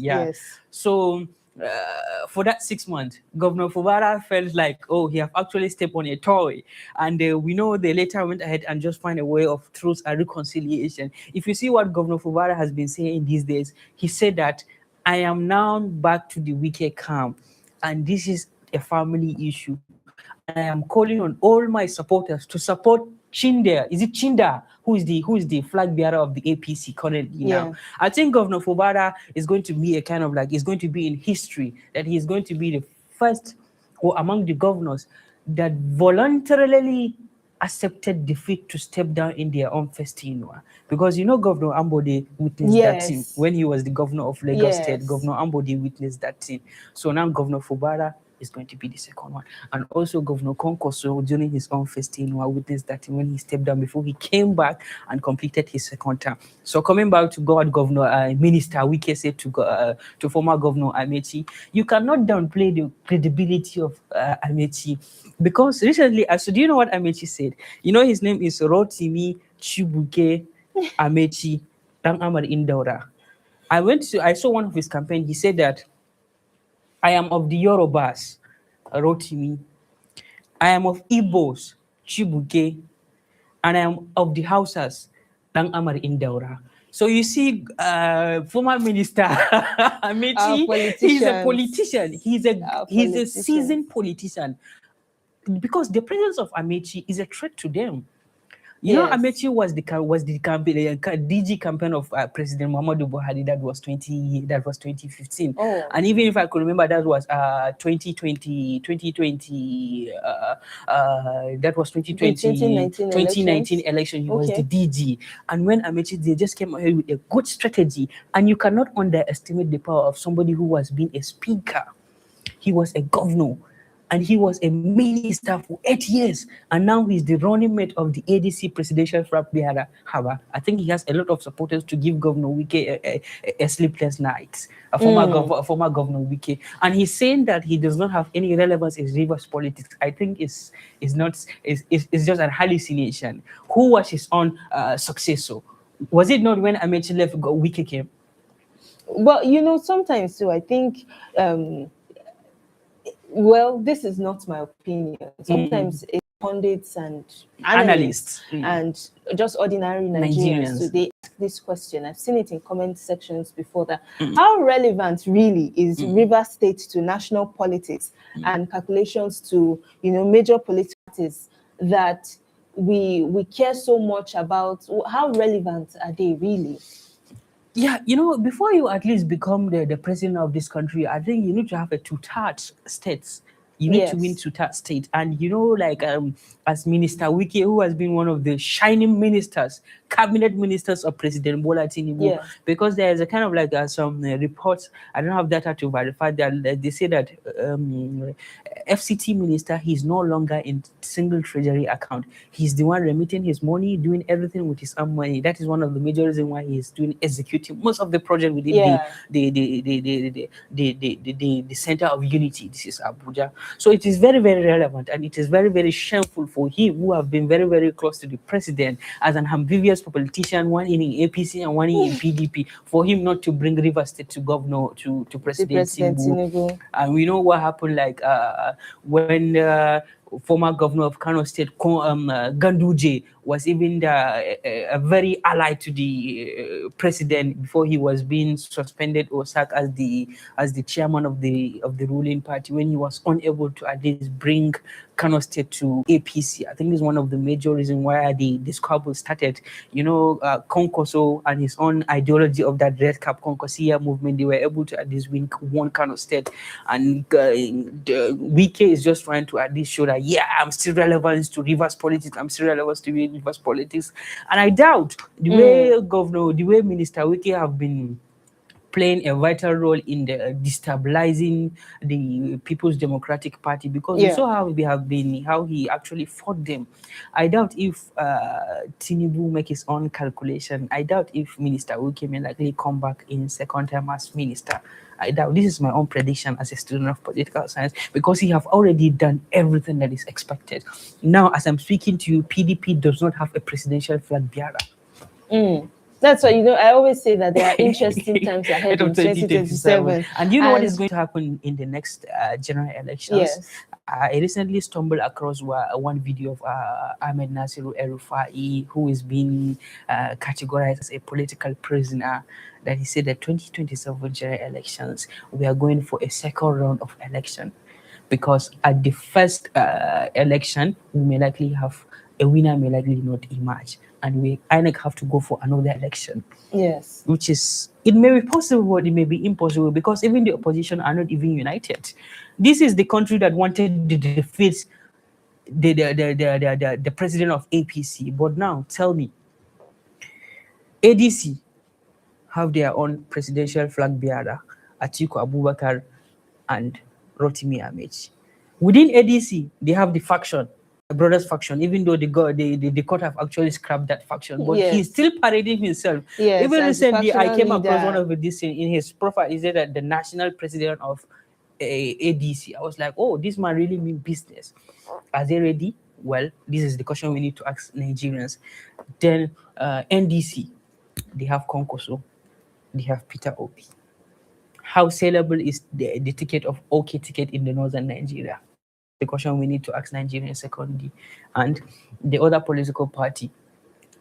Yes. So for that 6 months, Governor Fubara felt like, oh, he have actually stepped on a toy. And we know they later went ahead and just find a way of truth and reconciliation. If you see what Governor Fubara has been saying these days, he said that I am now back to the Wike camp, and this is a family issue. I am calling on all my supporters to support Chinda. Is it Chinda who is the flag bearer of the APC currently now? I think Governor Fubara is going to be a kind of like, is going to be in history that he is going to be the first or among the governors that voluntarily accepted defeat to step down in their own festinua. Because Governor Ambode witnessed that thing when he was the governor of Lagos State. Governor Ambode witnessed that thing. So now Governor Fubara is going to be the second one. And also Governor Konkoso, during his own festinua, witnessed that when he stepped down before he came back and completed his second term. So coming back to Governor Minister Wike said to former Governor Amechi, you cannot downplay the credibility of Amechi, because recently, so do you know what Amechi said? His name is Rotimi Chibuke Amechi Dan Amar Indaura. I saw one of his campaign. He said that I am of the Yorubas, Rotimi. I am of Igbos, Chibuke, and I am of the Hausas, Dan Amar Indaura. So you see, former minister Amechi, he's a politician. He's a seasoned politician, because the presence of Amechi is a threat to them. Amechi was the campaign, DG campaign of President Muhammadu Buhari. That was 2015. And even if I could remember, that was 2020. That was 2019 election. He was the DG. And when Amechi, they just came ahead with a good strategy. And you cannot underestimate the power of somebody who was being a speaker. He was a governor. And he was a minister for 8 years. And now he's the running mate of the ADC presidential flag bearer, Haba. I think he has a lot of supporters to give Governor Wike a sleepless night, former Governor Wike. And he's saying that he does not have any relevance in Rivers politics. I think it's just a hallucination. Who was his own successor? Was it not when Amechi left, Wike came? Well, sometimes too, I think... well, this is not my opinion. Sometimes it's pundits and analysts and just ordinary Nigerians. So they ask this question. I've seen it in comment sections before that. How relevant really is Rivers State to national politics and calculations to, major political parties that we care so much about? How relevant are they really? Yeah, before you at least become the president of this country, I think you need to have a two-thirds states. You need to win two-thirds state. And, as Minister Wike, who has been one of the shining ministers, cabinet ministers of President Bola Tinubu, because there is a kind of like some reports, I don't have data to verify that, they say that FCT minister, he's no longer in single treasury account. He's the one remitting his money, doing everything with his own money. That is one of the major reasons why he's executing most of the project within the center of unity. This is Abuja. So it is very, very relevant, and it is very, very shameful for him, who have been very, very close to the president, as an ambiguous politician, one in APC and one in PDP, for him not to bring Rivers State to governor to President Tinubu. And we know what happened, like when former governor of Kano State, Ganduje, was even a very ally to the president before he was being suspended or sacked as the chairman of the ruling party, when he was unable to at least bring Kano State to APC. I think this is one of the major reasons why the squabble started. Konkoso and his own ideology of that red cap Konkosia movement, they were able to at least win one Kano State. And Wike is just trying to at least show that, yeah, I'm still relevant to Rivers politics, I'm still relevant to Rivers politics. And I doubt the way Minister Wike have been playing a vital role in the destabilizing the People's Democratic Party, because we saw how he actually fought them. I doubt if Tinubu make his own calculation. I doubt if Minister Wike may likely come back in second term as minister. I doubt. This is my own prediction as a student of political science, because he have already done everything that is expected. Now, as I'm speaking to you, PDP does not have a presidential flag bearer. That's why, I always say that there are interesting times ahead in 2027. And you know what is going to happen in the next general elections? Yes. I recently stumbled across one video of Ahmed Nasiru El-Rufai, who is being categorized as a political prisoner, that he said that 2027 general elections, we are going for a second round of election, because at the first election, we may likely have a winner may likely not emerge, and we INEC have to go for another election. Yes. Which is, it may be possible, but it may be impossible, because even the opposition are not even united. This is the country that wanted to defeat the president of APC. But now, tell me, ADC have their own presidential flag bearer, Atiku Abubakar and Rotimi Amechi. Within ADC, they have the faction, brothers faction, even though the court have actually scrapped that faction, but he's still parading himself. Even recently, I came across one of this in his profile. He said that the national president of ADC. I was like, oh, this man really mean business. Are they ready? Well, this is the question we need to ask Nigerians. Then NDC, they have Konkoso, they have Peter Obi. How saleable is the ticket of OK ticket in the northern Nigeria? The question we need to ask Nigerians secondly. And the other political party,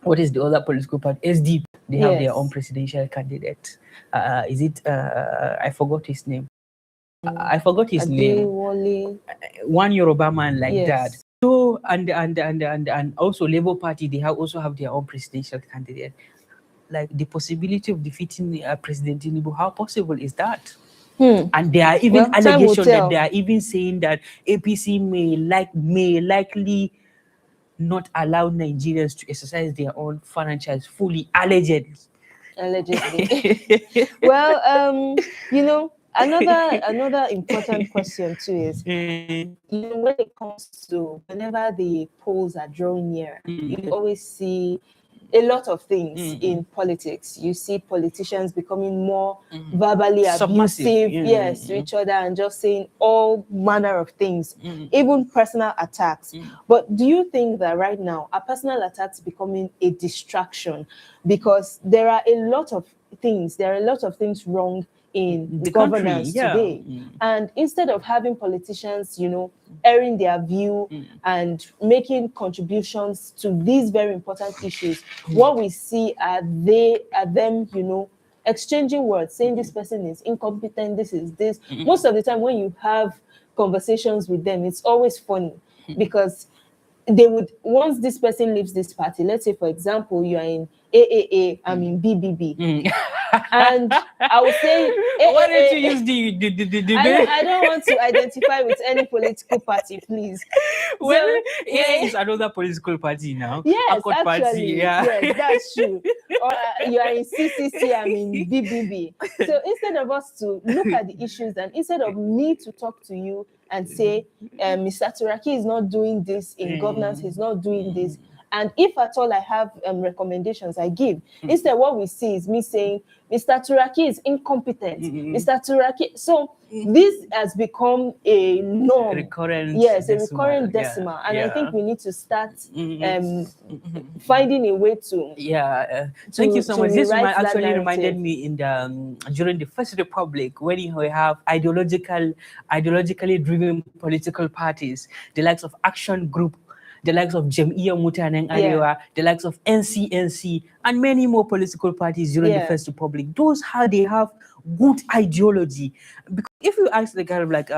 what is the other political party? SDP, they have their own presidential candidate. I forgot his name. I forgot his name. One Yoruba man like that. So and also Labour Party, they also have their own presidential candidate. Like the possibility of defeating President Tinubu, how possible is that? And there are even allegations that they are even saying that APC may likely not allow Nigerians to exercise their own franchise fully, allegedly. Well, another important question too is, when it comes to whenever the polls are drawing near, you always see a lot of things in politics. You see politicians becoming more verbally abusive, to each other, and just saying all manner of things, even personal attacks. But do you think that right now are personal attacks becoming a distraction? Because there are a lot of things wrong in the governance today. And instead of having politicians, airing their view and making contributions to these very important issues, what we see are them, exchanging words, saying this person is incompetent, this is this. Most of the time when you have conversations with them, it's always funny, because they would, once this person leaves this party, let's say, for example, you are in AAA, I'm in BBB. And I would say, why don't you use the I don't want to identify with any political party, please. Well, AA is another political party now. Yes, Accord actually, party, yes, that's true. Or you are in CCC, I'm in BBB. So instead of us to look at the issues, and instead of me to talk to you and say, Mr. Turaki is not doing this in governance, he's not doing this, And if at all I have recommendations, I give. Instead, what we see is me saying, Mr. Turaki is incompetent. Mr. Turaki. So this has become a norm. Recurrent Yes, a decimal, recurrent yeah, decimal. And yeah. I think we need to start finding a way to. Thank you so much. This rewrite that actually reminded narrative. me in the during the First Republic, when you have ideologically driven political parties, the likes of Action Group, the likes of Jam'iyya Mutanen Arewa, the likes of NCNC, and many more political parties during the First Republic. Those how they have good ideology. Because if you ask the kind of like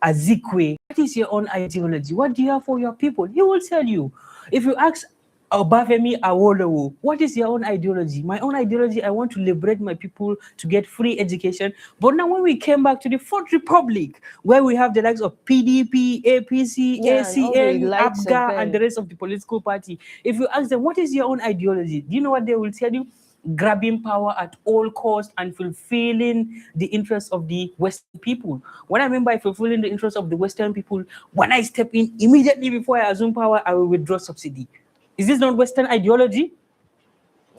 Azikwe, what is your own ideology? What do you have for your people? He will tell you. If you ask Obafemi Awolowo, what is your own ideology? My own ideology, I want to liberate my people to get free education. But now when we came back to the Fourth Republic, where we have the likes of PDP, APC, ACN, ABGA, and the rest of the political party, if you ask them, what is your own ideology? Do you know what they will tell you? Grabbing power at all costs and fulfilling the interests of the Western people. What I mean by fulfilling the interests of the Western people, when I step in, immediately before I assume power, I will withdraw subsidy. Is this not Western ideology?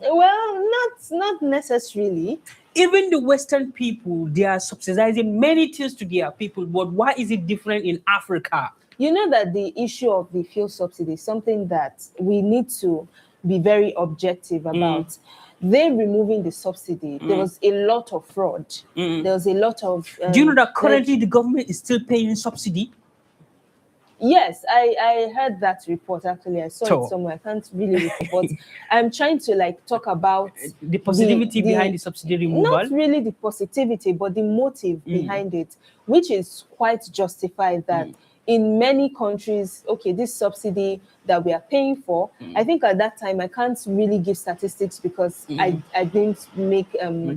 Well, not necessarily. Even the Western people, they are subsidizing many things to their people, but why is it different in Africa? You know that the issue of the fuel subsidy is something that we need to be very objective about. They removing the subsidy, there was a lot of fraud. There was a lot of... Do you know that currently the government is still paying subsidy? Yes, I heard that report actually. I saw it somewhere. I can't really report. I'm trying to talk about the positivity behind the subsidy removal. Not really the positivity, but the motive behind it, which is quite justified that in many countries, okay, this subsidy that we are paying for, I think at that time, I can't really give statistics because I didn't make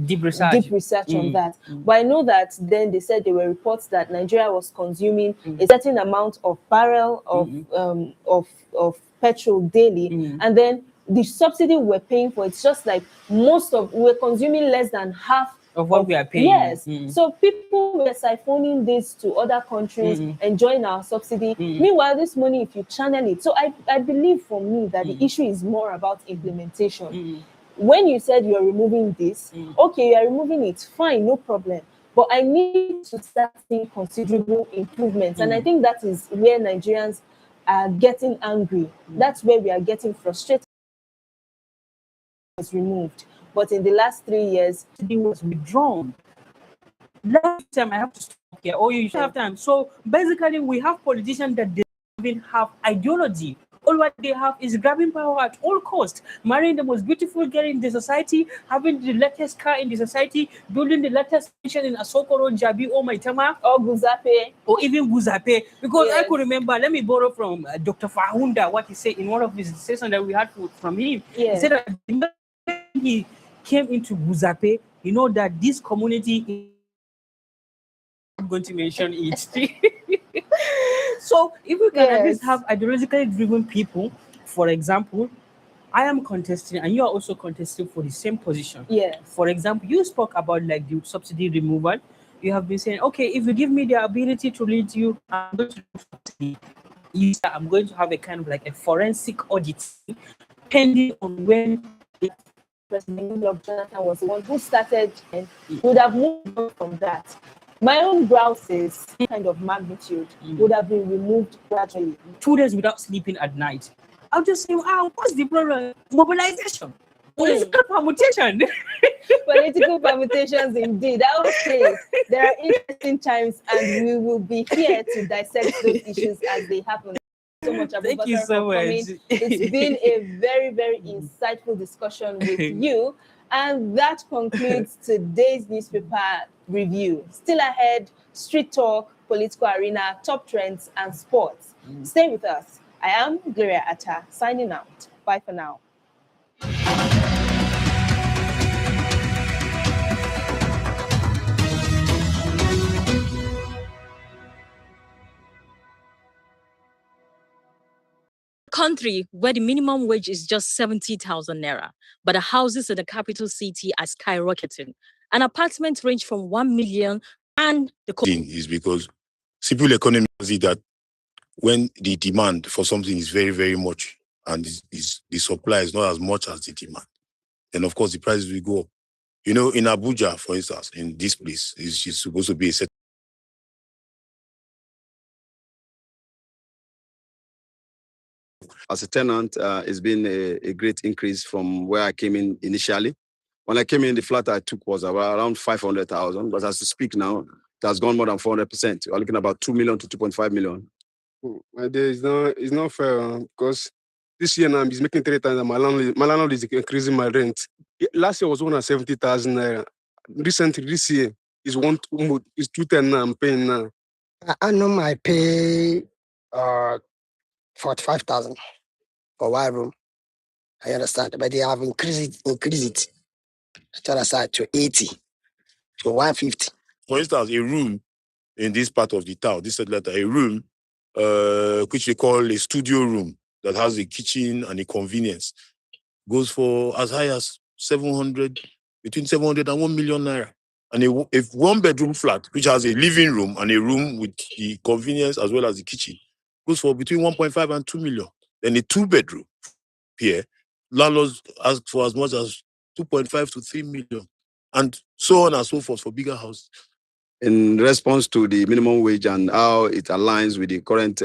deep research on that. But I know that then they said there were reports that Nigeria was consuming a certain amount of barrel of petrol daily, and then the subsidy we're paying for, it's just like we're consuming less than half of what we are paying. Yes. So people were siphoning this to other countries, enjoying our subsidy. Meanwhile, this money, if you channel it. So I believe for me that the issue is more about implementation. When you said you're removing this, okay, you're removing it, fine, no problem. But I need to start seeing considerable improvements. And I think that is where Nigerians are getting angry. That's where we are getting frustrated. Was removed. But in the last 3 years, it was withdrawn. Last time I have to stop here. Oh, you should have time. So basically, we have politicians that don't even have ideology. All what they have is grabbing power at all costs, marrying the most beautiful girl in the society, having the latest car in the society, building the latest mansion in Asokoro, Jabi, or Maitama, or Guzape, or even Guzape. Because I could remember, let me borrow from Dr. Fahunda what he said in one of his sessions that we had from him. He said that he came into Guzape, you know that this community, I'm going to mention it. So if we can at least have ideologically driven people, for example, I am contesting and you are also contesting for the same position. Yes. For example, you spoke about like the subsidy removal. You have been saying, okay, if you give me the ability to lead you, I'm going to have a kind of like a forensic audit, depending on when President Jonathan was the one who started, and would have moved on from that. My own browses, kind of magnitude, would have been removed gradually. 2 days without sleeping at night. I'll just say, what's the problem? Mobilization. Political permutation. Political permutations, indeed. Okay, there are interesting times, and we will be here to dissect those issues as they happen. So much, Thank you so much. It's been a very, very insightful discussion with you. And that concludes today's newspaper review. Still ahead, street talk, political arena, top trends, and sports. Stay with us. I am Gloria Atta, signing out. Bye for now. Country where the minimum wage is just 70,000 naira, but the houses in the capital city are skyrocketing. An apartment range from 1 million, and the is because simple economy is that when the demand for something is very, very much and the supply is not as much as the demand, then of course the prices will go up. In Abuja, for instance, in this place, it's supposed to be a set. As a tenant, it's been a great increase from where I came in initially. When I came in, the flat I took was around 500,000, but as we speak now, it has gone more than 400%. We're looking at about 2 million to 2.5 million. It's not fair because this year now he's making 3 times and my landlord is increasing my rent. Last year was 170,000 naira. Recently, this year is 210 now I'm paying now. I know I pay 45,000 for 1 room. I understand, but they have increased it to 80 to 150. For instance, a room in this part of the town, this satellite, a room which we call a studio room that has a kitchen and a convenience, goes for as high as between 700 and 1 million naira. And a 1-bedroom flat, which has a living room and a room with the convenience as well as the kitchen, goes for between 1.5 and 2 million. Then a 2-bedroom here, landlords ask for as much as 2.5 to 3 million, and so on and so forth for bigger houses. In response to the minimum wage and how it aligns with the current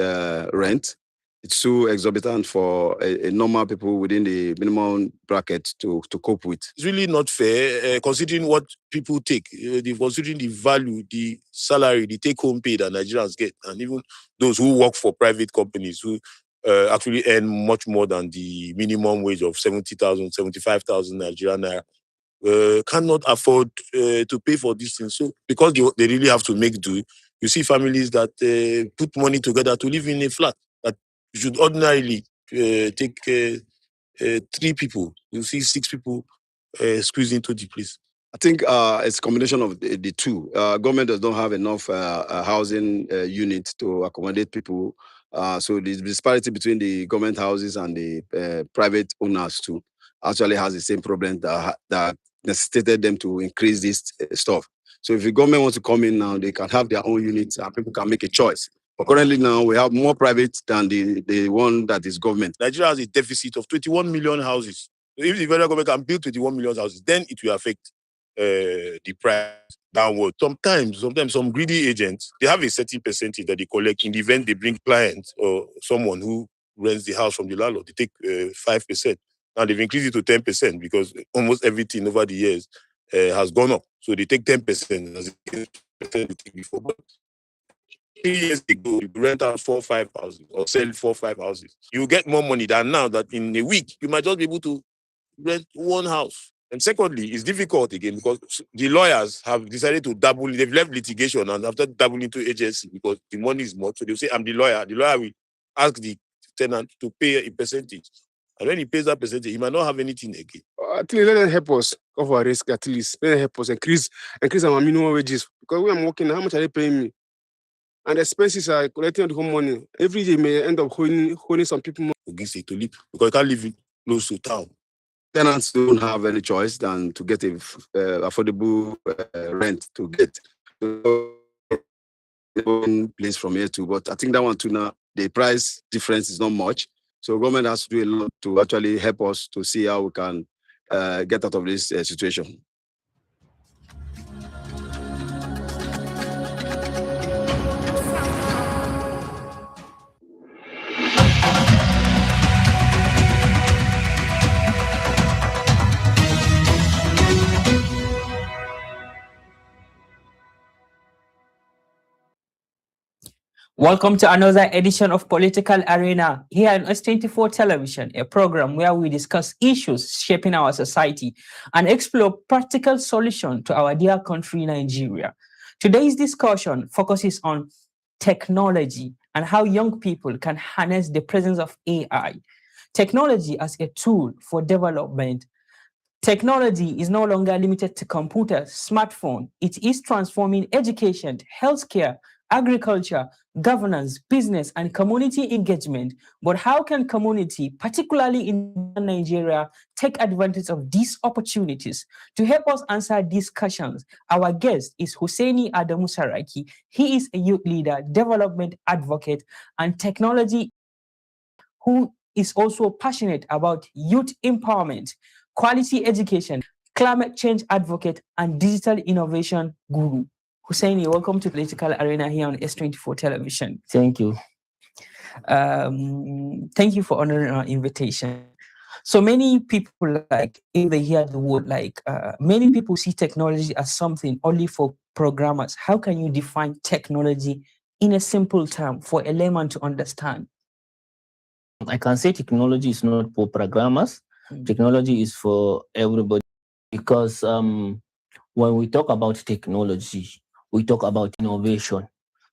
rent, it's too exorbitant for a normal people within the minimum bracket to cope with. It's really not fair, considering what people take, considering the value, the salary, the take-home pay that Nigerians get, and even those who work for private companies who actually earn much more than the minimum wage of 70,000, 75,000 Nigerian naira, cannot afford to pay for these things. So because they really have to make do, you see families that put money together to live in a flat that should ordinarily take 3 people. You see 6 people squeeze into the place. I think it's a combination of the two. Government does not have enough housing units to accommodate people. So the disparity between the government houses and the private owners too actually has the same problem that necessitated them to increase this stuff. So if the government wants to come in now, they can have their own units and people can make a choice. But currently now, we have more private than the one that is government. Nigeria has a deficit of 21 million houses. So if the federal government can build 21 million houses, then it will affect the price downward. Sometimes some greedy agents, they have a certain percentage that they collect in the event they bring clients or someone who rents the house from the landlord. They take 5%. Now they've increased it to 10% because almost everything over the years has gone up. So they take 10% as they take before. But 3 years ago, you rent out 4 or 5 houses or sell 4 or 5 houses. You get more money than now that in a week, you might just be able to rent 1 house. And secondly, it's difficult again because the lawyers have decided to double, they've left litigation and after doubling into agency because the money is more. So they'll say, I'm the lawyer. The lawyer will ask the tenant to pay a percentage. And when he pays that percentage, he might not have anything again. At least let them help us cover risk. At least let them help us increase our minimum wages. Because when I'm working, how much are they paying me? And the expenses are collecting the whole money. Every day may end up holding some people more. To live because you can't live close to town. Tenants don't have any choice than to get a affordable rent to get one place from here to. But I think that one too now, the price difference is not much. So government has to do a lot to actually help us to see how we can get out of this situation. Welcome to another edition of Political Arena here on S24 Television, a program where we discuss issues shaping our society and explore practical solutions to our dear country, Nigeria. Today's discussion focuses on technology and how young people can harness the presence of AI. Technology as a tool for development. Technology is no longer limited to computers, smartphone. It is transforming education, healthcare, agriculture, governance, business, and community engagement. But how can community, particularly in Nigeria, take advantage of these opportunities? To help us answer these questions, our guest is Hussaini Adamu Saraki. He is a youth leader, development advocate, and technology who is also passionate about youth empowerment, quality education, climate change advocate, and digital innovation guru. Hussaini, welcome to Political Arena here on S24 Television. Thank you. Thank you for honoring our invitation. So many people, like, if they hear the word, many people see technology as something only for programmers. How can you define technology in a simple term for a layman to understand? I can say technology is not for programmers. Technology is for everybody, because when we talk about technology, we talk about innovation.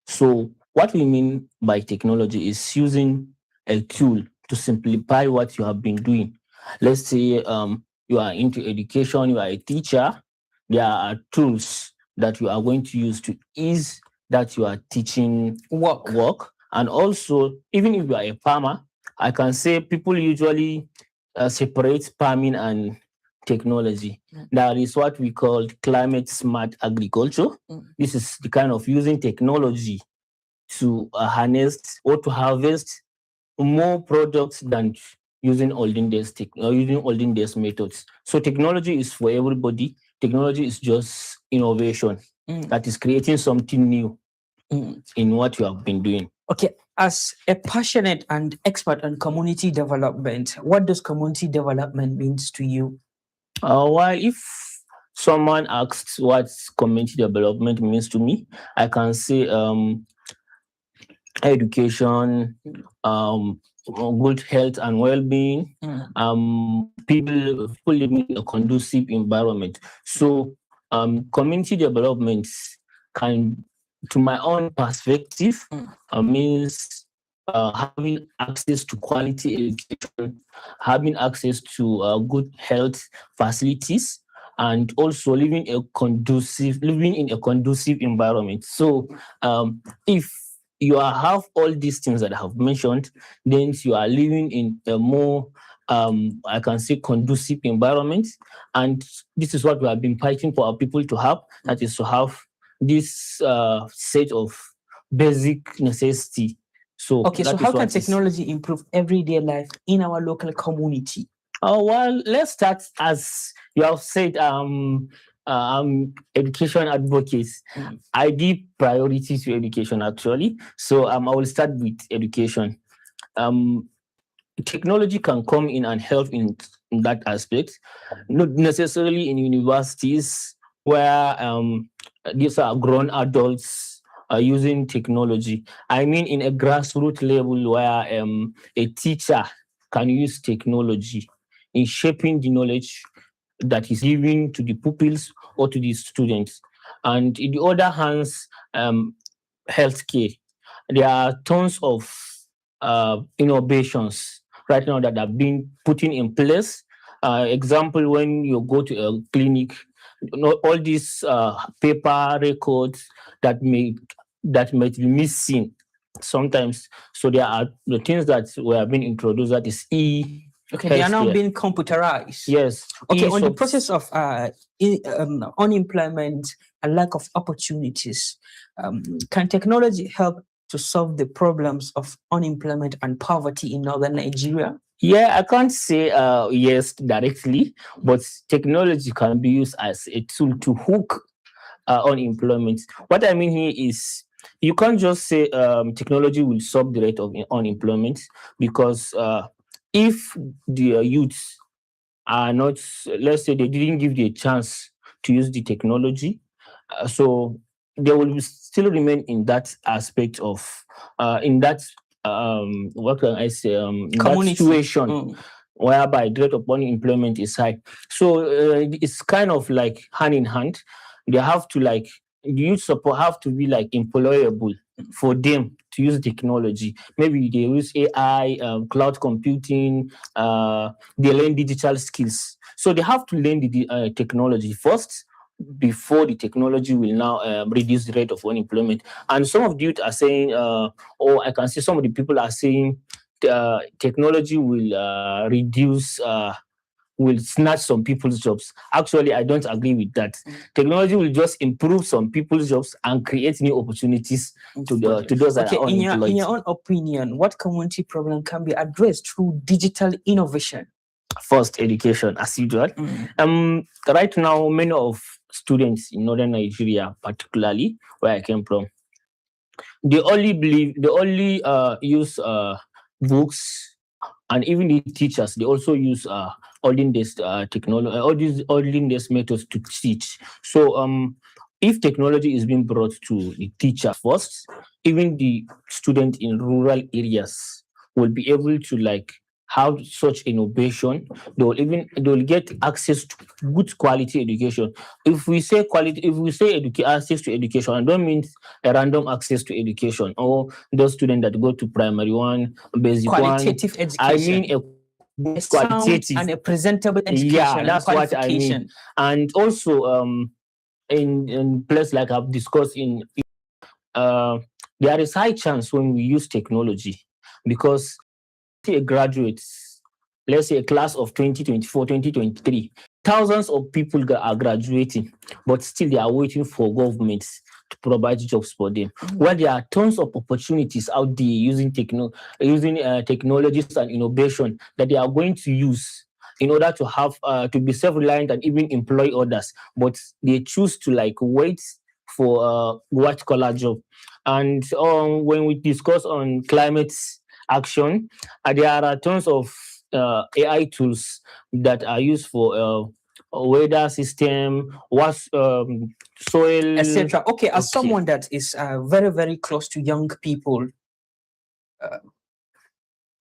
So what we mean by technology is using a tool to simplify what you have been doing. Let's say you are into education, you are a teacher, there are tools that you are going to use to ease that you are teaching work. And also, even if you are a farmer, I can say people usually separate farming and technology. That is what we call climate smart agriculture. This is the kind of using technology to harness or to harvest more products than using olden days methods. So technology is for everybody. Technology is just innovation that is creating something new in what you have been doing. Okay, as a passionate and expert on community development, what does community development means to you? Well, if someone asks what community development means to me, I can say education, good health and well-being, people living in a conducive environment. So community development can, to my own perspective, means having access to quality education, having access to good health facilities, and also living in a conducive environment. So if you have all these things that I have mentioned, then you are living in a more I can say conducive environment. And this is what we have been fighting for our people to have, that is to have this set of basic necessity. So okay, so how can technology improve everyday life in our local community? Well, let's start, as you have said, education advocates. I give priority to education, actually. So I will start with education. Technology can come in and help in that aspect, not necessarily in universities where these are grown adults are using technology. I mean, in a grassroots level where a teacher can use technology in shaping the knowledge that is given to the pupils or to the students. And in the other hands, healthcare. There are tons of innovations right now that have been put in place. Example, when you go to a clinic, all these paper records that might be missing sometimes. So there are the things that were being introduced, that is Okay, they are now being computerized. Yes. Okay, on the process of unemployment and lack of opportunities, can technology help to solve the problems of unemployment and poverty in northern Nigeria? Yeah, I can't say yes directly, but technology can be used as a tool to hook unemployment. What I mean here is, you can't just say technology will solve the rate of unemployment, because if the youths are not, let's say they didn't give the chance to use the technology, so they will still remain in that aspect of, in that, what can I say, in that situation whereby the rate of unemployment is high. So it's kind of like hand in hand. They have to, like, the youth support have to be like employable for them to use technology. Maybe they use AI, cloud computing, they learn digital skills. So they have to learn the technology first before the technology will now reduce the rate of unemployment. And some of the youth are saying, or I can see some of the people are saying, technology will reduce. Will snatch some people's jobs. Actually, I don't agree with that. Technology will just improve some people's jobs and create new opportunities to those that are unemployed. In your own opinion, what community problem can be addressed through digital innovation? First, education, as usual. Right now, many of students in northern Nigeria, particularly where I came from, they only use books, and even the teachers, they also use olden days technology, all these olden days methods to teach. So if technology is being brought to the teacher first, even the student in rural areas will be able to have such innovation. They'll get access to good quality education. If we say quality, if we say access to education, I don't mean a random access to education or those students that go to primary one, basic qualitative one. education. I mean a qualitative and a presentable education. Yeah, that's what I mean. And also in place like I've discussed there is high chance when we use technology, because a graduate, let's say a class of 2024, 2023, thousands of people are graduating, but still they are waiting for governments to provide jobs for them. Well, there are tons of opportunities out there using technologies and innovation that they are going to use in order to have to be self-reliant and even employ others, but they choose to wait for white-collar job. And when we discuss on climate action, there are tons of AI tools that are used for weather system, soil, etc. Okay, as someone that is very, very close to young people,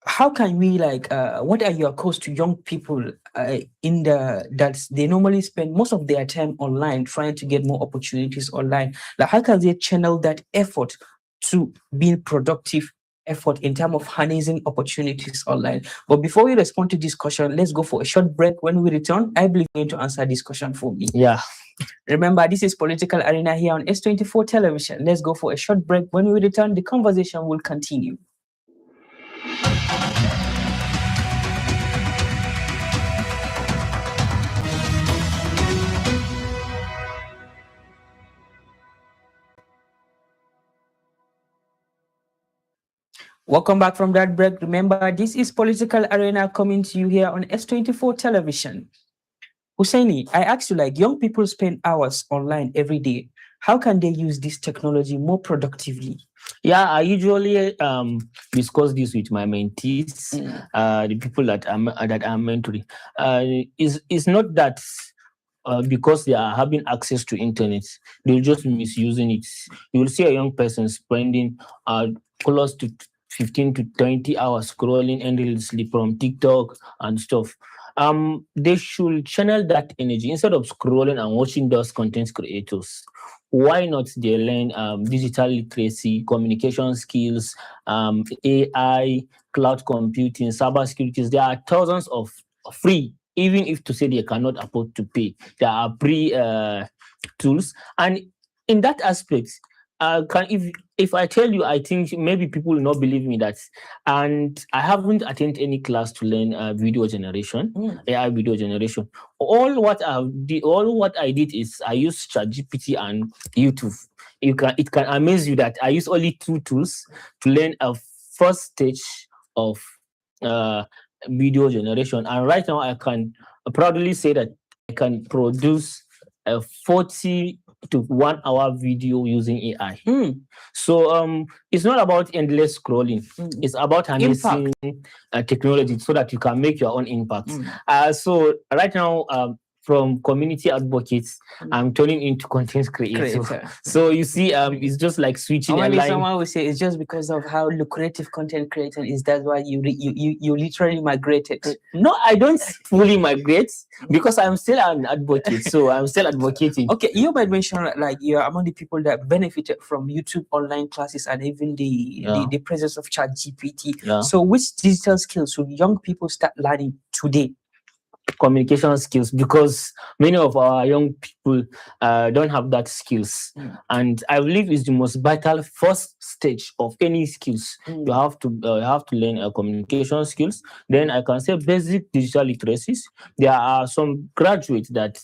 how can we what are your calls to young people that they normally spend most of their time online trying to get more opportunities online? How can they channel that effort to being productive effort in terms of harnessing opportunities online? But before we respond to this question, let's go for a short break. When we return, I believe you're going to answer this question for me. Yeah. Remember, this is Political Arena here on S24 Television. Let's go for a short break. When we return, the conversation will continue. Welcome back from that break. Remember, this is Political Arena coming to you here on S24 Television. Hussaini, I asked you, young people spend hours online every day. How can they use this technology more productively? Yeah, I usually discuss this with my mentees, the people that I'm mentoring. It's not that because they are having access to internet, they're just misusing it. You will see a young person spending close to 15 to 20 hours scrolling endlessly from TikTok and stuff. They should channel that energy instead of scrolling and watching those content creators. Why not they learn digital literacy, communication skills, AI, cloud computing, cybersecurity? There are thousands of free, even if to say they cannot afford to pay. There are free tools. And in that aspect, if I tell you, I think maybe people will not believe me that. And I haven't attended any class to learn video generation, AI video generation. All what I did is I used ChatGPT and YouTube. It can amaze you that I use only 2 tools to learn a first stage of video generation. And right now I can proudly say that I can produce a 40 to 1 hour video using AI. So it's not about endless scrolling. It's about harnessing technology so that you can make your own impact. So right now, from community advocates, I'm turning into content creator. So you see, it's just like switching a line. Someone will say it's just because of how lucrative content creating is. That's why you literally migrated. No, I don't fully migrate because I'm still an advocate. So I'm still advocating. Okay, you might mention you're among the people that benefited from YouTube online classes and even the presence of ChatGPT. So which digital skills should young people start learning today? communication skills, because many of our young people don't have that skills. And I believe it's the most vital first stage of any skills. You have to learn communication skills. Then I can say basic digital literacies. There are some graduates that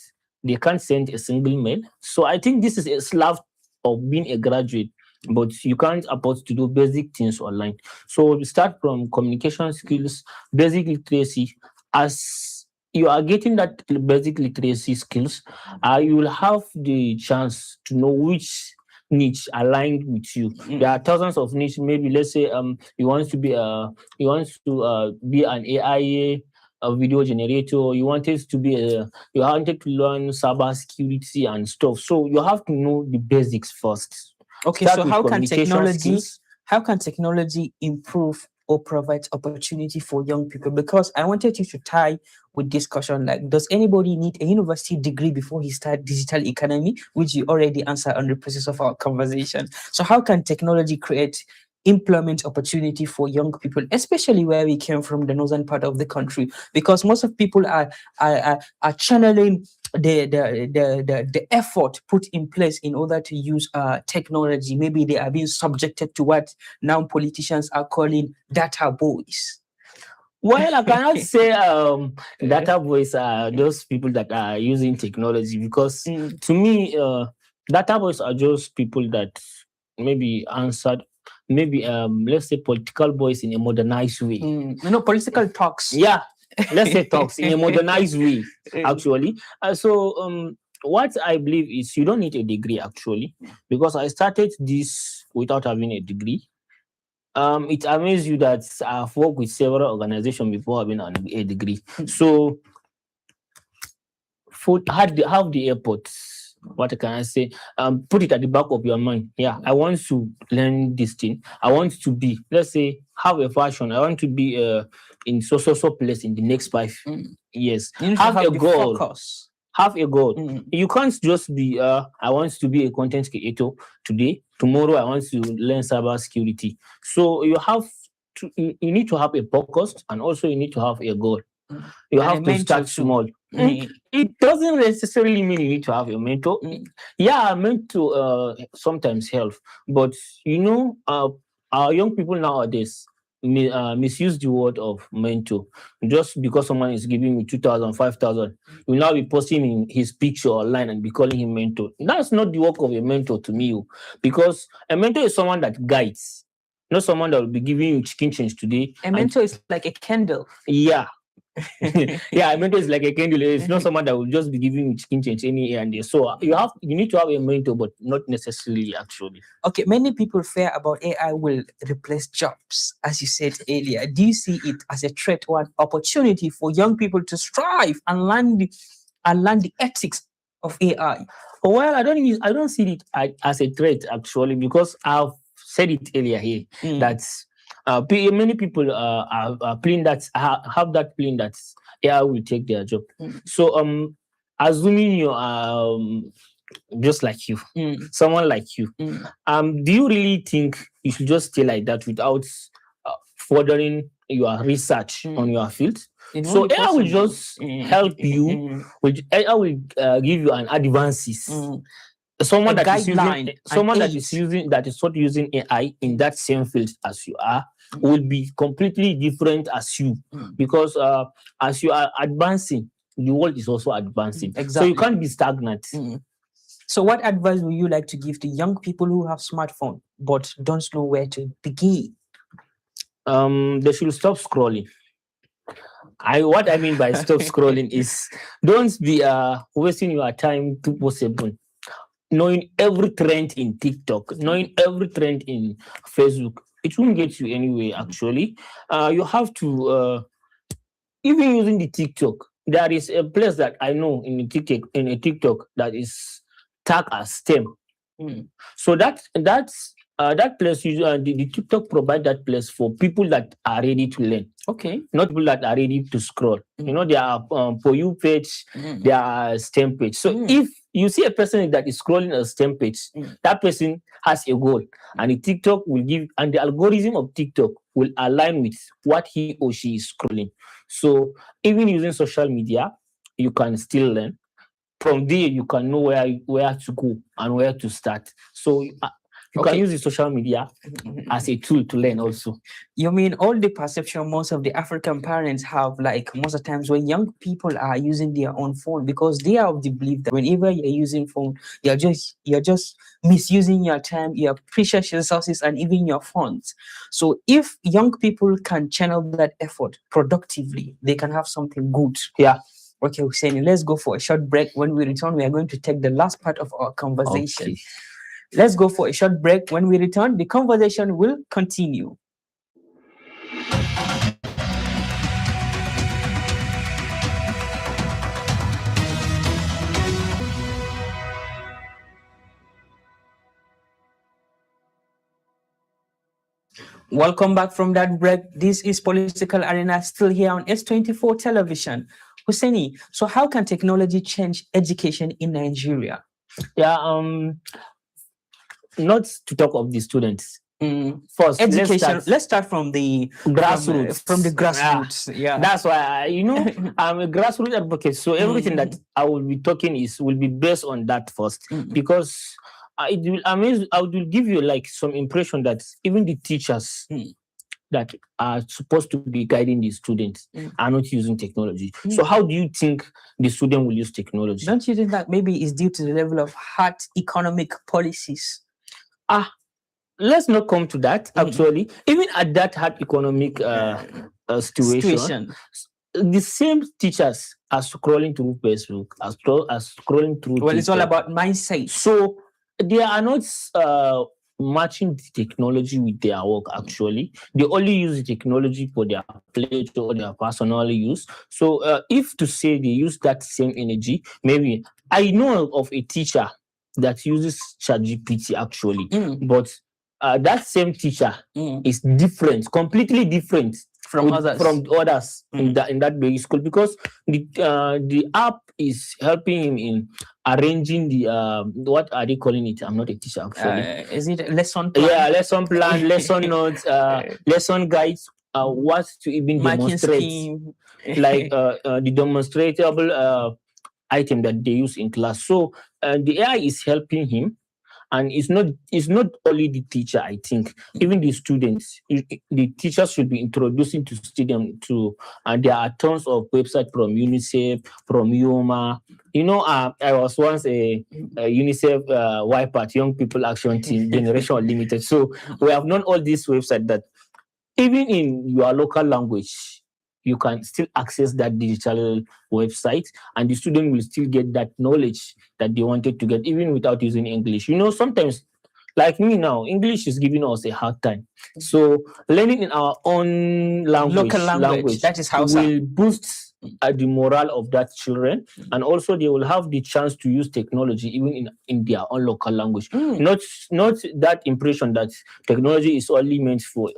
they can't send a single mail. So I think this is a slave of being a graduate, but you can't afford to do basic things online. So we start from communication skills, basic literacy. As you are getting that basic literacy skills, you will have the chance to know which niche aligned with you. There are thousands of niche. Maybe let's say you want to be an AI a video generator. You wanted to learn cyber security and stuff. So you have to know the basics first. Okay, Start so with communication skills. how can technology improve or provide opportunity for young people? Because I wanted you to tie with discussion, like, does anybody need a university degree before he start digital economy, which you already answered on the process of our conversation. So how can technology create employment opportunity for young people, especially where we came from, the northern part of the country? Because most of people are channeling the effort put in place in order to use technology. Maybe they are being subjected to what now politicians are calling data boys. Well, I cannot say data boys are those people that are using technology, because to me, data boys are just people that maybe answered, maybe let's say political boys in a modernized way. Political talks. Yeah, let's say talks in a modernized way, actually. So what I believe is you don't need a degree, actually, because I started this without having a degree. It amazes you that I've worked with several organizations before having a degree. So, have the airports. What can I say? Put it at the back of your mind. Yeah, I want to learn this thing. I want to be, let's say, have a fashion. I want to be in so place in the next 5 years. Have a goal. Focus. Have a goal. You can't just be, I want to be a content creator today. Tomorrow, I want to learn cyber security. So you need to have a focus, and also you need to have a goal. You have to start small. It doesn't necessarily mean you need to have a mentor. Yeah, a mentor sometimes help, but our young people nowadays misuse the word of mentor. Just because someone is giving you 2,000, 5,000, you will now be posting in his picture online and be calling him mentor. That's not the work of a mentor to me, because a mentor is someone that guides, not someone that will be giving you chicken change today. A mentor is like a candle. Yeah. Yeah, a mentor is like a candle. It's not someone that will just be giving you chicken change any here and there. So you need to have a mentor, but not necessarily, actually. Okay, many people fear about AI will replace jobs, as you said earlier. Do you see it as a threat or an opportunity for young people to strive and learn the ethics of AI? Well, I don't see it as a threat, actually, because I've said it earlier here that many people are playing that have that plane that AI will take their job. So assuming you're just like you, someone like you, do you really think you should just stay like that without furthering your research on your field? So AI will just help you. AI will give you an advances. Someone that is not using AI in that same field as you are will be completely different as you, because as you are advancing, the world is also advancing. Exactly. So you can't be stagnant. So what advice would you like to give to young people who have smartphone but don't know where to begin? They should stop scrolling. What I mean by stop scrolling is don't be wasting your time 2/7. Knowing every trend in TikTok, knowing every trend in Facebook, it won't get you anywhere, actually. You have to, even using the TikTok, there is a place that I know in a TikTok that is tagged as STEM. So that place, the TikTok provide that place for people that are ready to learn. Okay. Not people that are ready to scroll. There are For You page, there are STEM page. So if you see a person that is scrolling a STEM page, that person has a goal, and the TikTok will give, and the algorithm of TikTok will align with what he or she is scrolling. So even using social media, you can still learn. From there, you can know where to go and where to start. So you can use the social media as a tool to learn also. You mean all the perception most of the African parents have, like most of the times when young people are using their own phone, because they are of the belief that whenever you're using phone, you're just misusing your time, your precious resources, and even your funds. So if young people can channel that effort productively, they can have something good. Yeah. Okay, Hussein, let's go for a short break. When we return, we are going to take the last part of our conversation. Okay. Let's go for a short break. When we return, the conversation will continue. Welcome back from that break. This is Political Arena, still here on S24 television. Husseini, so how can technology change education in Nigeria? Yeah, not to talk of the students. First, Education. Let's start from the grassroots. From the grassroots. Yeah. That's why I'm a grassroots advocate. So everything that I will be talking will be based on that first, because it will amaze. I will give you like some impression that even the teachers that are supposed to be guiding the students are not using technology. So how do you think the student will use technology? Don't you think that maybe it's due to the level of hard economic policies? Let's not come to that, actually. Even at that hard economic situation, the same teachers are scrolling through Facebook, are scrolling through Well, TikTok. it's all about mindset. So they are not matching the technology with their work, actually. They only use the technology for their pleasure or their personal use. So if to say they use that same energy, maybe I know of a teacher that uses ChatGPT, actually, but that same teacher is different, completely different from others in that basic school, because the app is helping him in arranging the what are they calling it? I'm not a teacher, actually. Is it a lesson plan? Yeah, lesson plan, lesson notes, lesson guides, what to even demonstrate, like the demonstrable item that they use in class. So the AI is helping him. And it's not only the teacher, I think, even the students. The teachers should be introducing to students and there are tons of websites from UNICEF, from UOMA. I was once a UNICEF YPAT, Young People Action Team, Generation Unlimited. So we have known all these websites that even in your local language, you can still access that digital website and the student will still get that knowledge that they wanted to get, even without using English. Sometimes, like me now, English is giving us a hard time. So learning in our own language, local language, that is how will boost the morale of that children, and also they will have the chance to use technology even in their own local language. Not that impression that technology is only meant for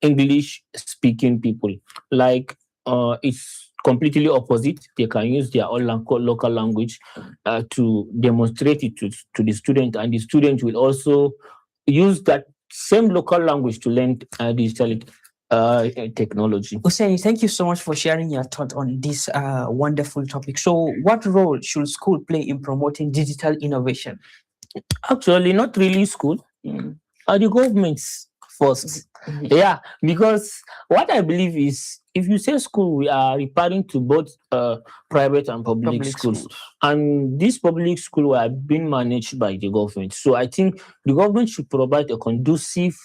English speaking people. Like it's completely opposite. They can use their own local language to demonstrate it to the student, and the student will also use that same local language to learn digital technology. Hussein, thank you so much for sharing your thought on this wonderful topic. So what role should school play in promoting digital innovation? Actually, not really school. The governments first. Yeah, because what I believe is, if you say school, we are referring to both private and public schools. And these public schools are being managed by the government. So I think the government should provide a conducive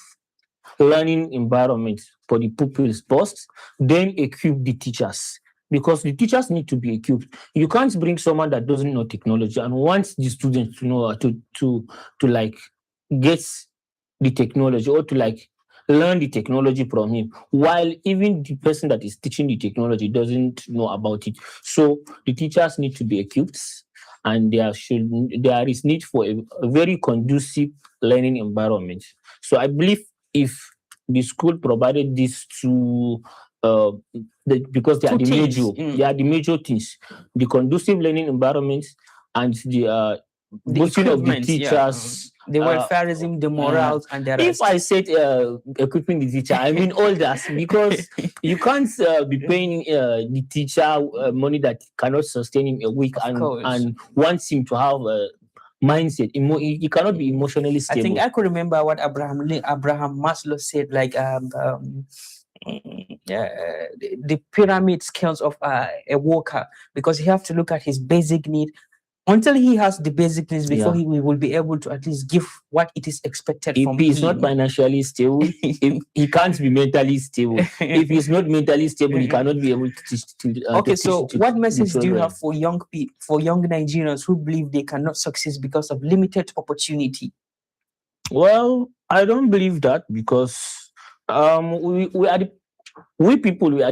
learning environment for the pupils first, then equip the teachers. Because the teachers need to be equipped. You can't bring someone that doesn't know technology and wants the students to know to like get the technology or to like learn the technology from him, while even the person that is teaching the technology doesn't know about it. So the teachers need to be equipped, and there is need for a very conducive learning environment. So I believe if the school provided these two, because they are the major things, the conducive learning environment and the boosting of the equipment, yeah, teachers, the welfareism, the morals, and the if rest. I said equipping the teacher, I mean all that, because you can't be paying the teacher money that cannot sustain him a week Of course. and wants him to have a mindset. He cannot be emotionally I stable. think I could remember what Abraham Maslow said, like the pyramid scales of a worker, because he have to look at his basic need. Until he has the basic needs before he will be able to at least give what it is expected If from he is him. not financially stable, if he can't be mentally stable. If he's not mentally stable, he cannot be able to teach. Okay, to so teach what the message do you children. have for young people, for young Nigerians who believe they cannot succeed because of limited opportunity? Well, I don't believe that, because we are the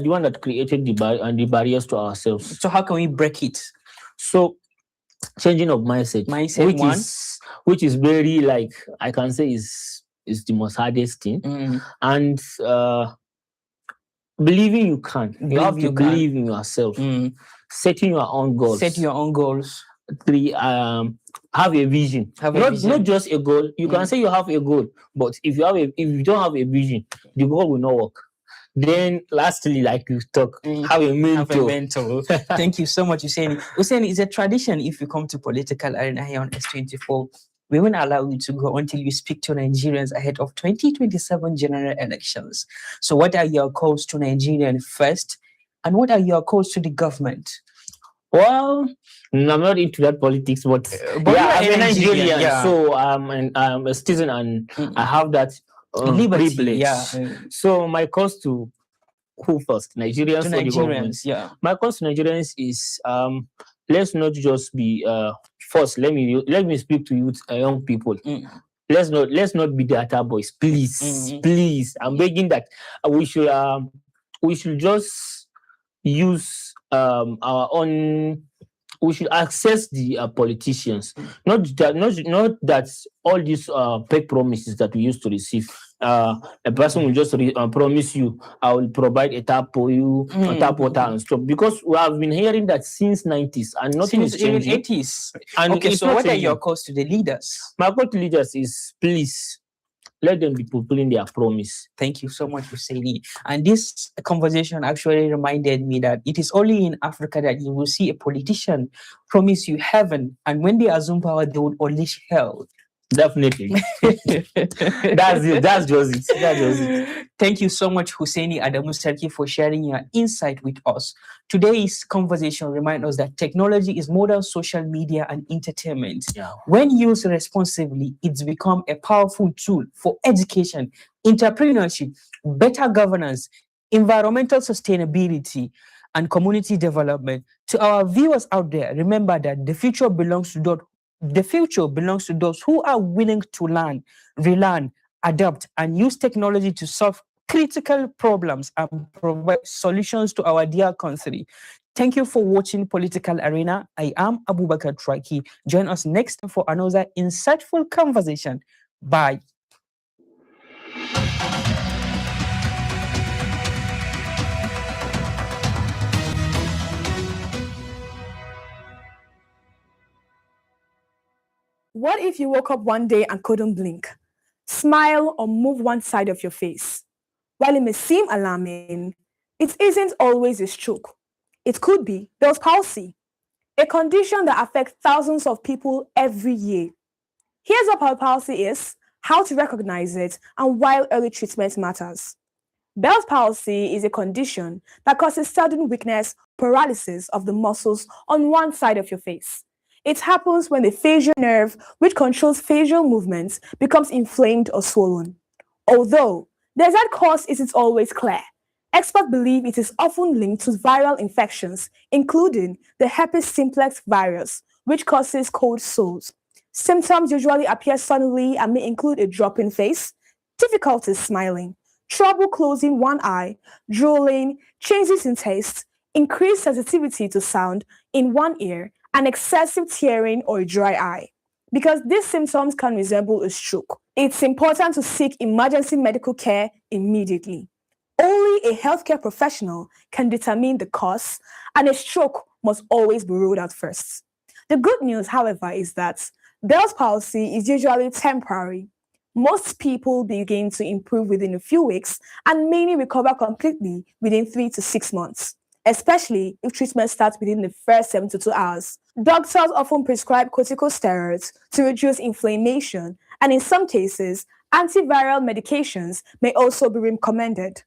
one that created the barriers to ourselves. So how can we break it? So changing of mindset, which is very, like, I can say is the most hardest thing, and believing you can. You have to believe in yourself. Setting your own goals. Set your own goals. 3, have a vision. Not just a goal. You can say you have a goal, but if you don't have a vision, the goal will not work. Then lastly, like you talk, have a mentor. Thank you so much, Hussein. Hussein, it's a tradition if you come to political arena here on S24. We won't allow you to go until you speak to Nigerians ahead of 2027 general elections. So what are your calls to Nigerians first? And what are your calls to the government? Well, I'm not into that politics, but yeah, I'm a Nigerian, so I'm a citizen, and I have that liberty, privilege. So my calls to who first? Nigerians or the government? Yeah. My calls to Nigerians is let's not just be first. Let me speak to youth, young people. Let's not be data boys, please, please. I'm begging that we should just use our own. We should access the politicians, not that all these fake promises that we used to receive. A person will just promise you, I will provide a tap for you, a tap water and stuff. Because we have been hearing that since 90s, and nothing is changing. Even 80s. And okay, so what are your calls to the leaders? My call to leaders is, please, let them be fulfilling their promise. Thank you so much for saying it. And this conversation actually reminded me that it is only in Africa that you will see a politician promise you heaven, and when they assume power, they will unleash hell. Definitely. That's it. That's just it. Thank you so much, Hussaini Adamu Serki, for sharing your insight with us. Today's conversation reminds us that technology is more than social media and entertainment. Yeah. When used responsibly, it's become a powerful tool for education, entrepreneurship, better governance, environmental sustainability, and community development. To our viewers out there, remember that the future belongs to those who are willing to learn, relearn, adapt, and use technology to solve critical problems and provide solutions to our dear country. Thank you for watching Political Arena. I am Abubakar Traki. Join us next time for another insightful conversation. Bye. What if you woke up one day and couldn't blink, smile, or move one side of your face? While it may seem alarming, it isn't always a stroke. It could be Bell's palsy, a condition that affects thousands of people every year. Here's what Bell's palsy is, how to recognize it, and why early treatment matters. Bell's palsy is a condition that causes sudden weakness, paralysis of the muscles on one side of your face. It happens when the facial nerve, which controls facial movements, becomes inflamed or swollen. Although the exact cause isn't always clear, experts believe it is often linked to viral infections, including the herpes simplex virus, which causes cold sores. Symptoms usually appear suddenly and may include a drop in face, difficulty smiling, trouble closing one eye, drooling, changes in taste, increased sensitivity to sound in one ear, and excessive tearing or a dry eye. Because these symptoms can resemble a stroke, it's important to seek emergency medical care immediately. Only a healthcare professional can determine the cause, and a stroke must always be ruled out first. The good news, however, is that Bell's palsy is usually temporary. Most people begin to improve within a few weeks, and many recover completely within 3 to 6 months, especially if treatment starts within the first 72 hours. Doctors often prescribe corticosteroids to reduce inflammation, and in some cases, antiviral medications may also be recommended.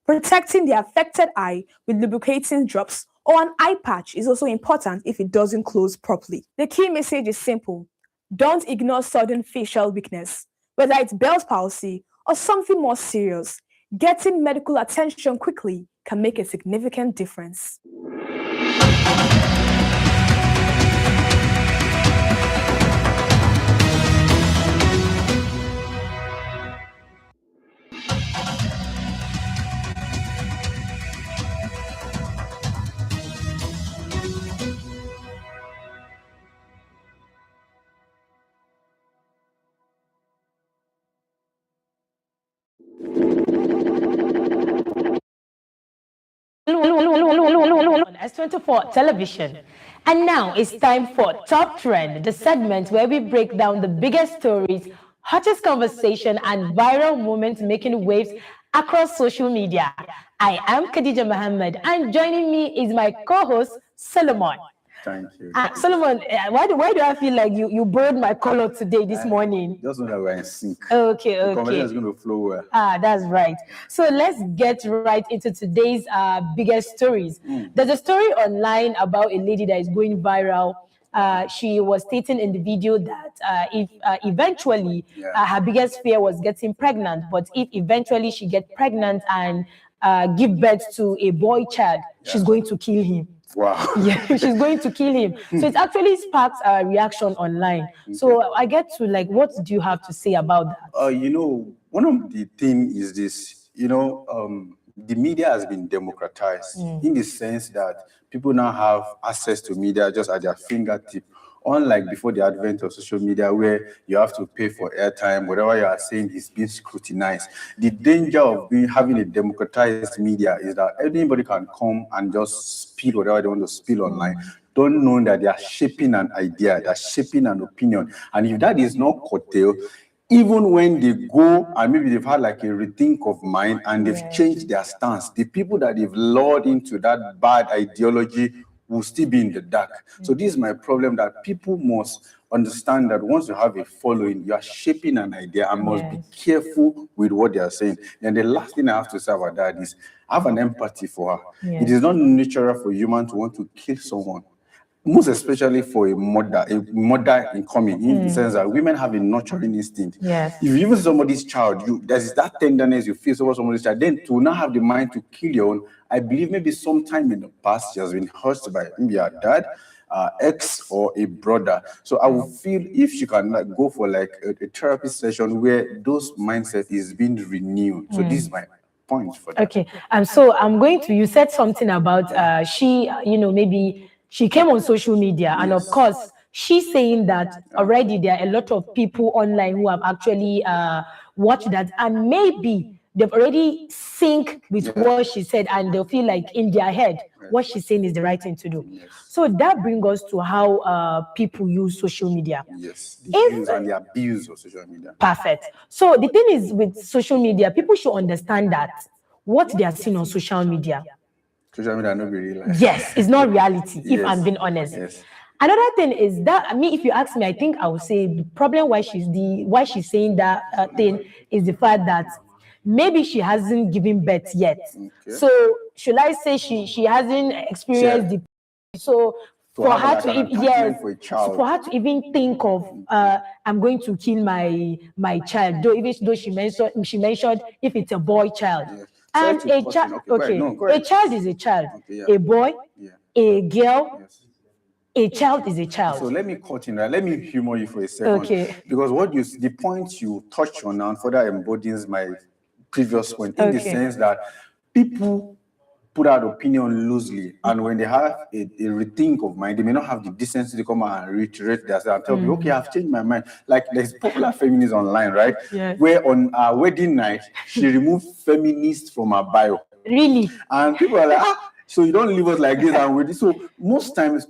Protecting the affected eye with lubricating drops or an eye patch is also important if it doesn't close properly. The key message is simple. Don't ignore sudden facial weakness. Whether it's Bell's palsy or something more serious, getting medical attention quickly can make a significant difference. On S24 television. And now it's time for Top Trend, the segment where we break down the biggest stories, hottest conversation, and viral moments making waves across social media. I am Khadija Mohammed, and joining me is my co-host, Solomon. Thank you. Solomon, why do I feel like you borrowed my color today, this morning? Just know that we're in sync. Okay. The conversation is going to flow well. That's right. So let's get right into today's biggest stories. There's a story online about a lady that is going viral. She was stating in the video that if eventually her biggest fear was getting pregnant, but if eventually she gets pregnant and give birth to a boy child, she's going to kill him. Wow. Yeah, she's going to kill him. So it actually sparks a reaction online. So I get to what do you have to say about that? One of the things is this, the media has been democratized in the sense that people now have access to media just at their fingertip. Unlike before the advent of social media, where you have to pay for airtime, whatever you are saying is being scrutinized. The danger of having a democratized media is that anybody can come and just spill whatever they want to spill online, don't know that they are shaping an idea, they are shaping an opinion. And if that is not curtailed, even when they go and maybe they've had like a rethink of mind and they've changed their stance, the people that they've lured into that bad ideology will still be in the dark. So this is my problem, that people must understand that once you have a following, you are shaping an idea and must be careful with what they are saying. And the last thing I have to say about that is have an empathy for her. It is not natural for a human to want to kill someone. Most especially for a mother in coming, in the sense that women have a nurturing instinct. If you even somebody's child, there's that tenderness you feel towards somebody's child, then to now have the mind to kill your own, I believe maybe sometime in the past she has been hurt by maybe her dad, ex, or a brother. So I would feel if she can go for a therapy session where those mindset is being renewed. So this is my point for that. Okay, so I'm going to, you said something about she, maybe she came on social media, and of course, she's saying that already there are a lot of people online who have actually watched that, and maybe they've already synced with what she said, and they'll feel like in their head, what she's saying is the right thing to do. So that brings us to how people use social media. Yes, the use and the abuse of social media. Perfect. So the thing is with social media, people should understand that what they are seeing on social media, social media not be real life. Yes, it's not reality, if I'm being honest. Another thing is that, if you ask me, I think I would say the problem why she's saying that thing is the fact that maybe she hasn't given birth yet. So should I say she hasn't experienced the so for her to even think of I'm going to kill my child, though she mentioned if it's a boy child. And a child, a child is a child. A boy, a girl, a child is a child. So let me cut in there. Let me humor you for a second. Because the point you touched on now further embodies my previous point in the sense that people put out opinion loosely, and when they have a rethink of mind, they may not have the decency to come out and reiterate themselves and tell me, okay, I've changed my mind. Like there's popular feminists online, right? Where on our wedding night, she removed feminist from her bio. Really? And people are like, So you don't leave us like this and with this. So most times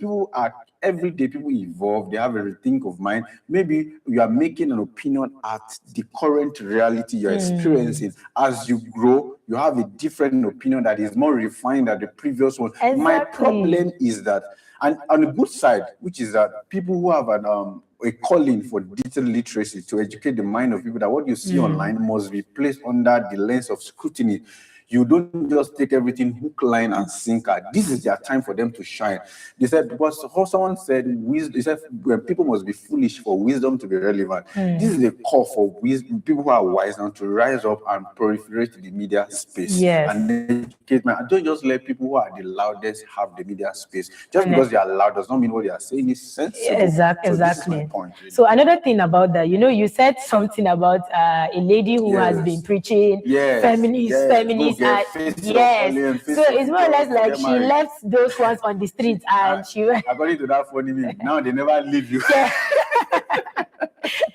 every day people evolve, they have a rethink of mind. Maybe you are making an opinion at the current reality you're experiencing. As you grow, you have a different opinion that is more refined than the previous one. Exactly. My problem is that, and on the good side, which is that people who have a calling for digital literacy to educate the mind of people that what you see online must be placed under the lens of scrutiny. You don't just take everything hook, line, and sinker. This is their time for them to shine. They said, because someone said, they said people must be foolish for wisdom to be relevant. This is a call for wisdom, people who are wise now to rise up and proliferate the media space. Yes. And educate, man. Don't just let people who are the loudest have the media space. Just because they are loud does not mean what they are saying is sensible. Exactly. So this is my point, really. So another thing about that, you said something about a lady who has been preaching feminist. So it's more or less like she left those ones on the streets and she went. According to that funny meme, now they never leave you.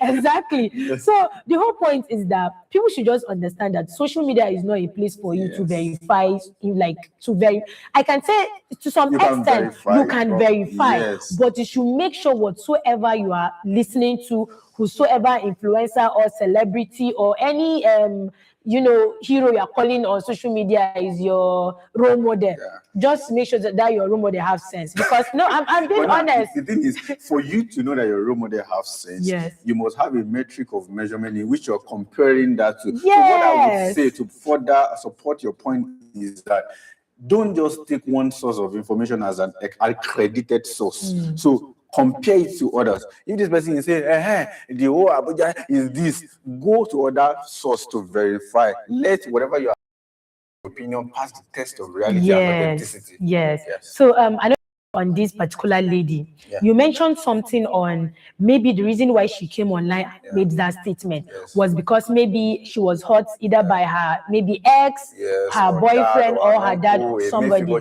Exactly. So the whole point is that people should just understand that social media is not a place for you to verify. I can say to some extent you can verify, but you should make sure whatsoever you are listening to, whosoever influencer or celebrity or any hero you're calling on social media is your role model. Just make sure that your role model have sense. Because I'm being honest. The thing is, for you to know that your role model have sense, you must have a metric of measurement in which you're comparing that to. So what I would say to further support your point is that don't just take one source of information as an accredited source. So compare it to others. If this person is saying, the whole Abuja is this, go to other source to verify. Let whatever your opinion pass the test of reality and authenticity. Yes. So I know on this particular lady, you mentioned something on maybe the reason why she came online made that statement was because maybe she was hurt either by her maybe ex, her boyfriend, or her dad, somebody.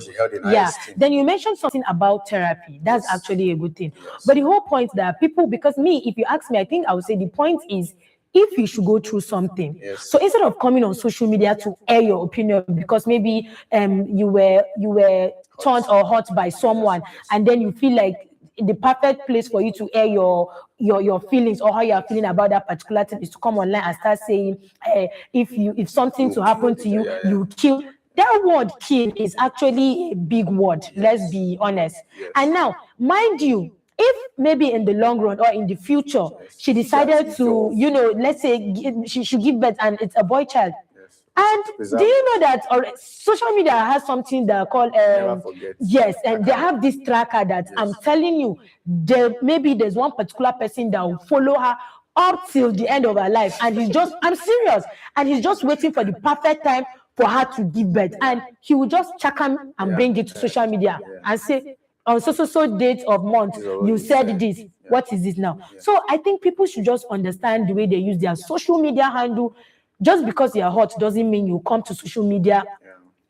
Then you mentioned something about therapy. That's actually a good thing. But the whole point that people, because if you ask me, I think I would say the point is, if you should go through something, so instead of coming on social media to air your opinion because maybe you were taunt or hurt by someone, and then you feel like the perfect place for you to air your feelings or how you are feeling about that particular thing is to come online and start saying, if something to happen to you, you kill. That word kill is actually a big word. Let's be honest. And now, mind you, if maybe in the long run or in the future, she decided to, let's say she should give birth and it's a boy child. And do you know that social media has something that called and they have this tracker that I'm telling you, maybe there's one particular person that will follow her up till the end of her life, and I'm serious, and he's just waiting for the perfect time for her to give birth, and he will just check him and bring it to social media and say, on so date of month, you said this. What is this now? So I think people should just understand the way they use their social media handle. Just because you're hot doesn't mean you come to social media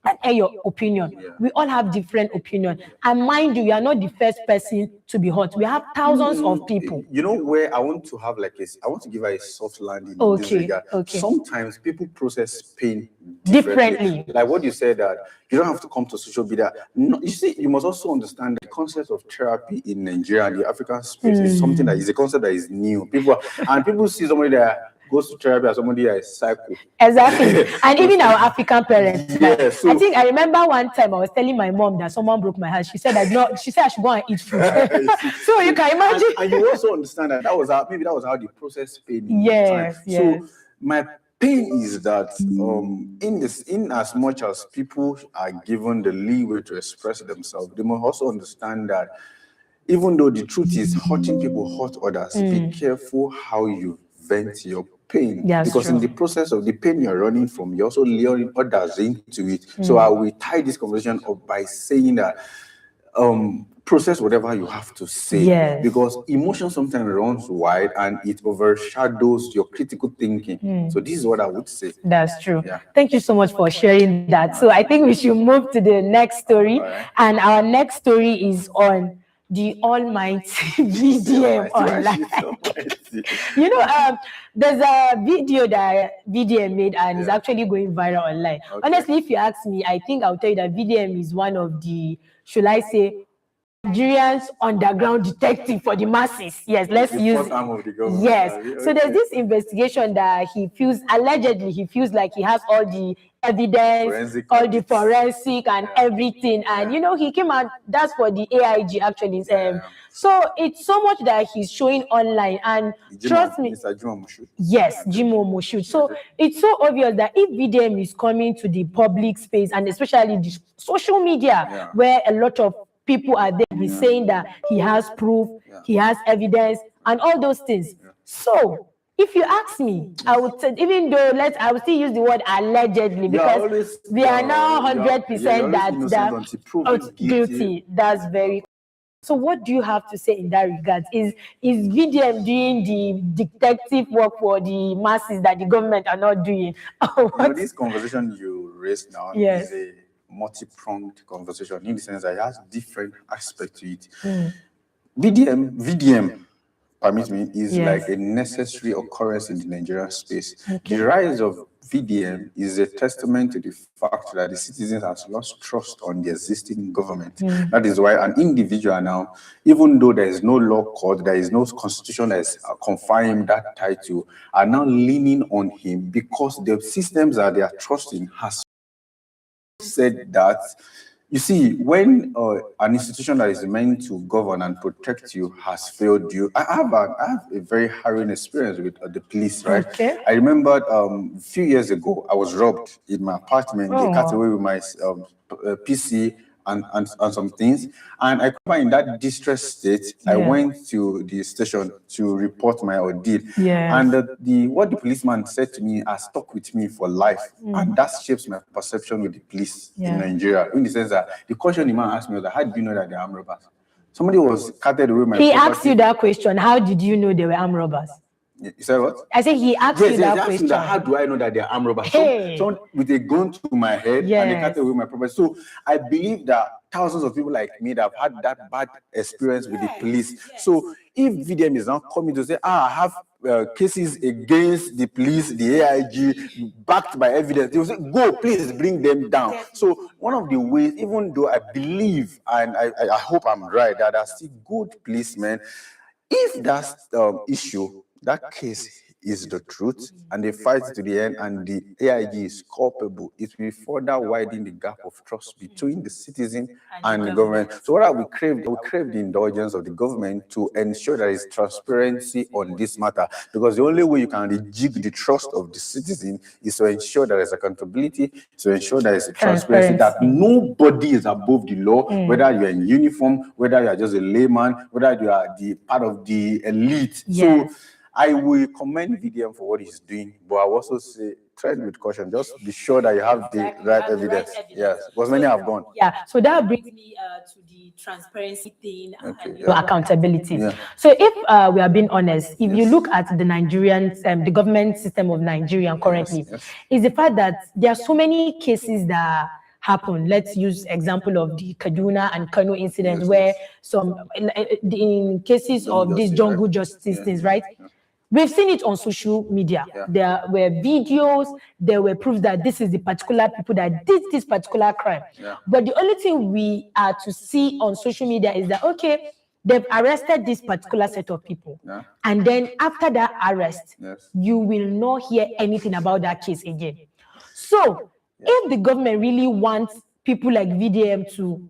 and air your opinion. We all have different opinion. And mind you, are not the first person to be hot. We have thousands of people. You know where I want to have I want to give her a soft landing in this regard. Sometimes people process pain differently. Like what you said, that you don't have to come to social media. No, you see, you must also understand the concept of therapy in Nigeria and the African space is something that is a concept that is new. People see somebody that goes to therapy as somebody that is psycho. Exactly. And even our African parents. I remember one time I was telling my mom that someone broke my heart. She said I should go and eat food. So you can imagine. And you also understand that that was how the process paid. So my pain is that in as much as people are given the leeway to express themselves, they must also understand that even though the truth is hurting people hurt others, be careful how you vent your pain, because in the process of the pain you're running from, you're also luring others into it. So I will tie this conversation up by saying that process whatever you have to say, because emotion sometimes runs wide and it overshadows your critical thinking. So this is what I would say. That's true. Thank you so much for sharing that. So I think we should move to the next story, and our next story is on the almighty VDM online. You know, there's a video that VDM made and it's actually going viral online. Honestly, if you ask me, I think I'll tell you that VDM is one of the, should I say, Nigerians underground detective for the masses. Yes, let's use it. Yes. So there's this investigation that allegedly he feels like he has all the evidence, all the forensic and everything. And you know, he came out, that's for the AIG actually. So it's so much that he's showing online, and trust me, yes, Jimo Moshood. So it's so obvious that if VDM is coming to the public space and especially the social media where a lot of people are there, he's saying that he has proof, he has evidence, and all those things. So if you ask me, I would say, even though I would still use the word allegedly, because we are now 100% that guilty. That's very. So what do you have to say in that regard? Is VDM doing the detective work for the masses that the government are not doing? This conversation you raised now is a multi-pronged conversation in the sense that it has different aspects to it. VDM, permit me, is like a necessary occurrence in the Nigerian space. The rise of VDM is a testament to the fact that the citizens have lost trust on the existing government. That is why an individual now, even though there is no law court, there is no constitution that is conferring that title, are now leaning on him because the systems that they are trusting has said that. You see, when an institution that is meant to govern and protect you has failed you, I have a very harrowing experience with the police, right? I remember a few years ago, I was robbed in my apartment. They cut away with my PC and some things. And I come in that distressed state. I went to the station to report my ordeal. And what the policeman said to me has stuck with me for life. And that shapes my perception with the police in Nigeria. In the sense that the question the man asked me was, how did you know that they are armed robbers? Somebody was carted away my property. He asked you that question. How did you know they were armed robbers? You said what? I said he asked you that question. How do I know that they're armed robbers? Someone with a gun to my head and they cut away my property. So I believe that thousands of people like me that have had that bad experience with the police. So if VDM is now coming to say, I have cases against the police, the AIG, backed by evidence, they will say, go, please bring them down. So one of the ways, even though I believe, and I hope I'm right, that there are still good policemen, if that's issue, that case is the truth, and they fight to the end, and the AIG is culpable, it will further widen the gap of trust between the citizen and the government. So what we crave the indulgence of the government to ensure there is transparency on this matter, because the only way you can rejig the trust of the citizen is to ensure there is accountability, to ensure there is transparency, that nobody is above the law, whether you're in uniform, whether you are just a layman, whether you are the part of the elite. So I will commend VDM for what he's doing, but I will also say tread with caution. Just be sure that you have the right evidence. Yes, because many have gone. So that brings me to the transparency thing and accountability. So if we are being honest, if you look at the Nigerian, the government system of Nigeria currently, is the fact that there are so many cases that happen. Let's use example of the Kaduna and Kano incident, where some in cases of these jungle justice things, right? We've seen it on social media. There were videos, there were proofs that this is the particular people that did this particular crime. But the only thing we are to see on social media is that, okay, they've arrested this particular set of people. And then after that arrest, you will not hear anything about that case again. So if the government really wants people like VDM to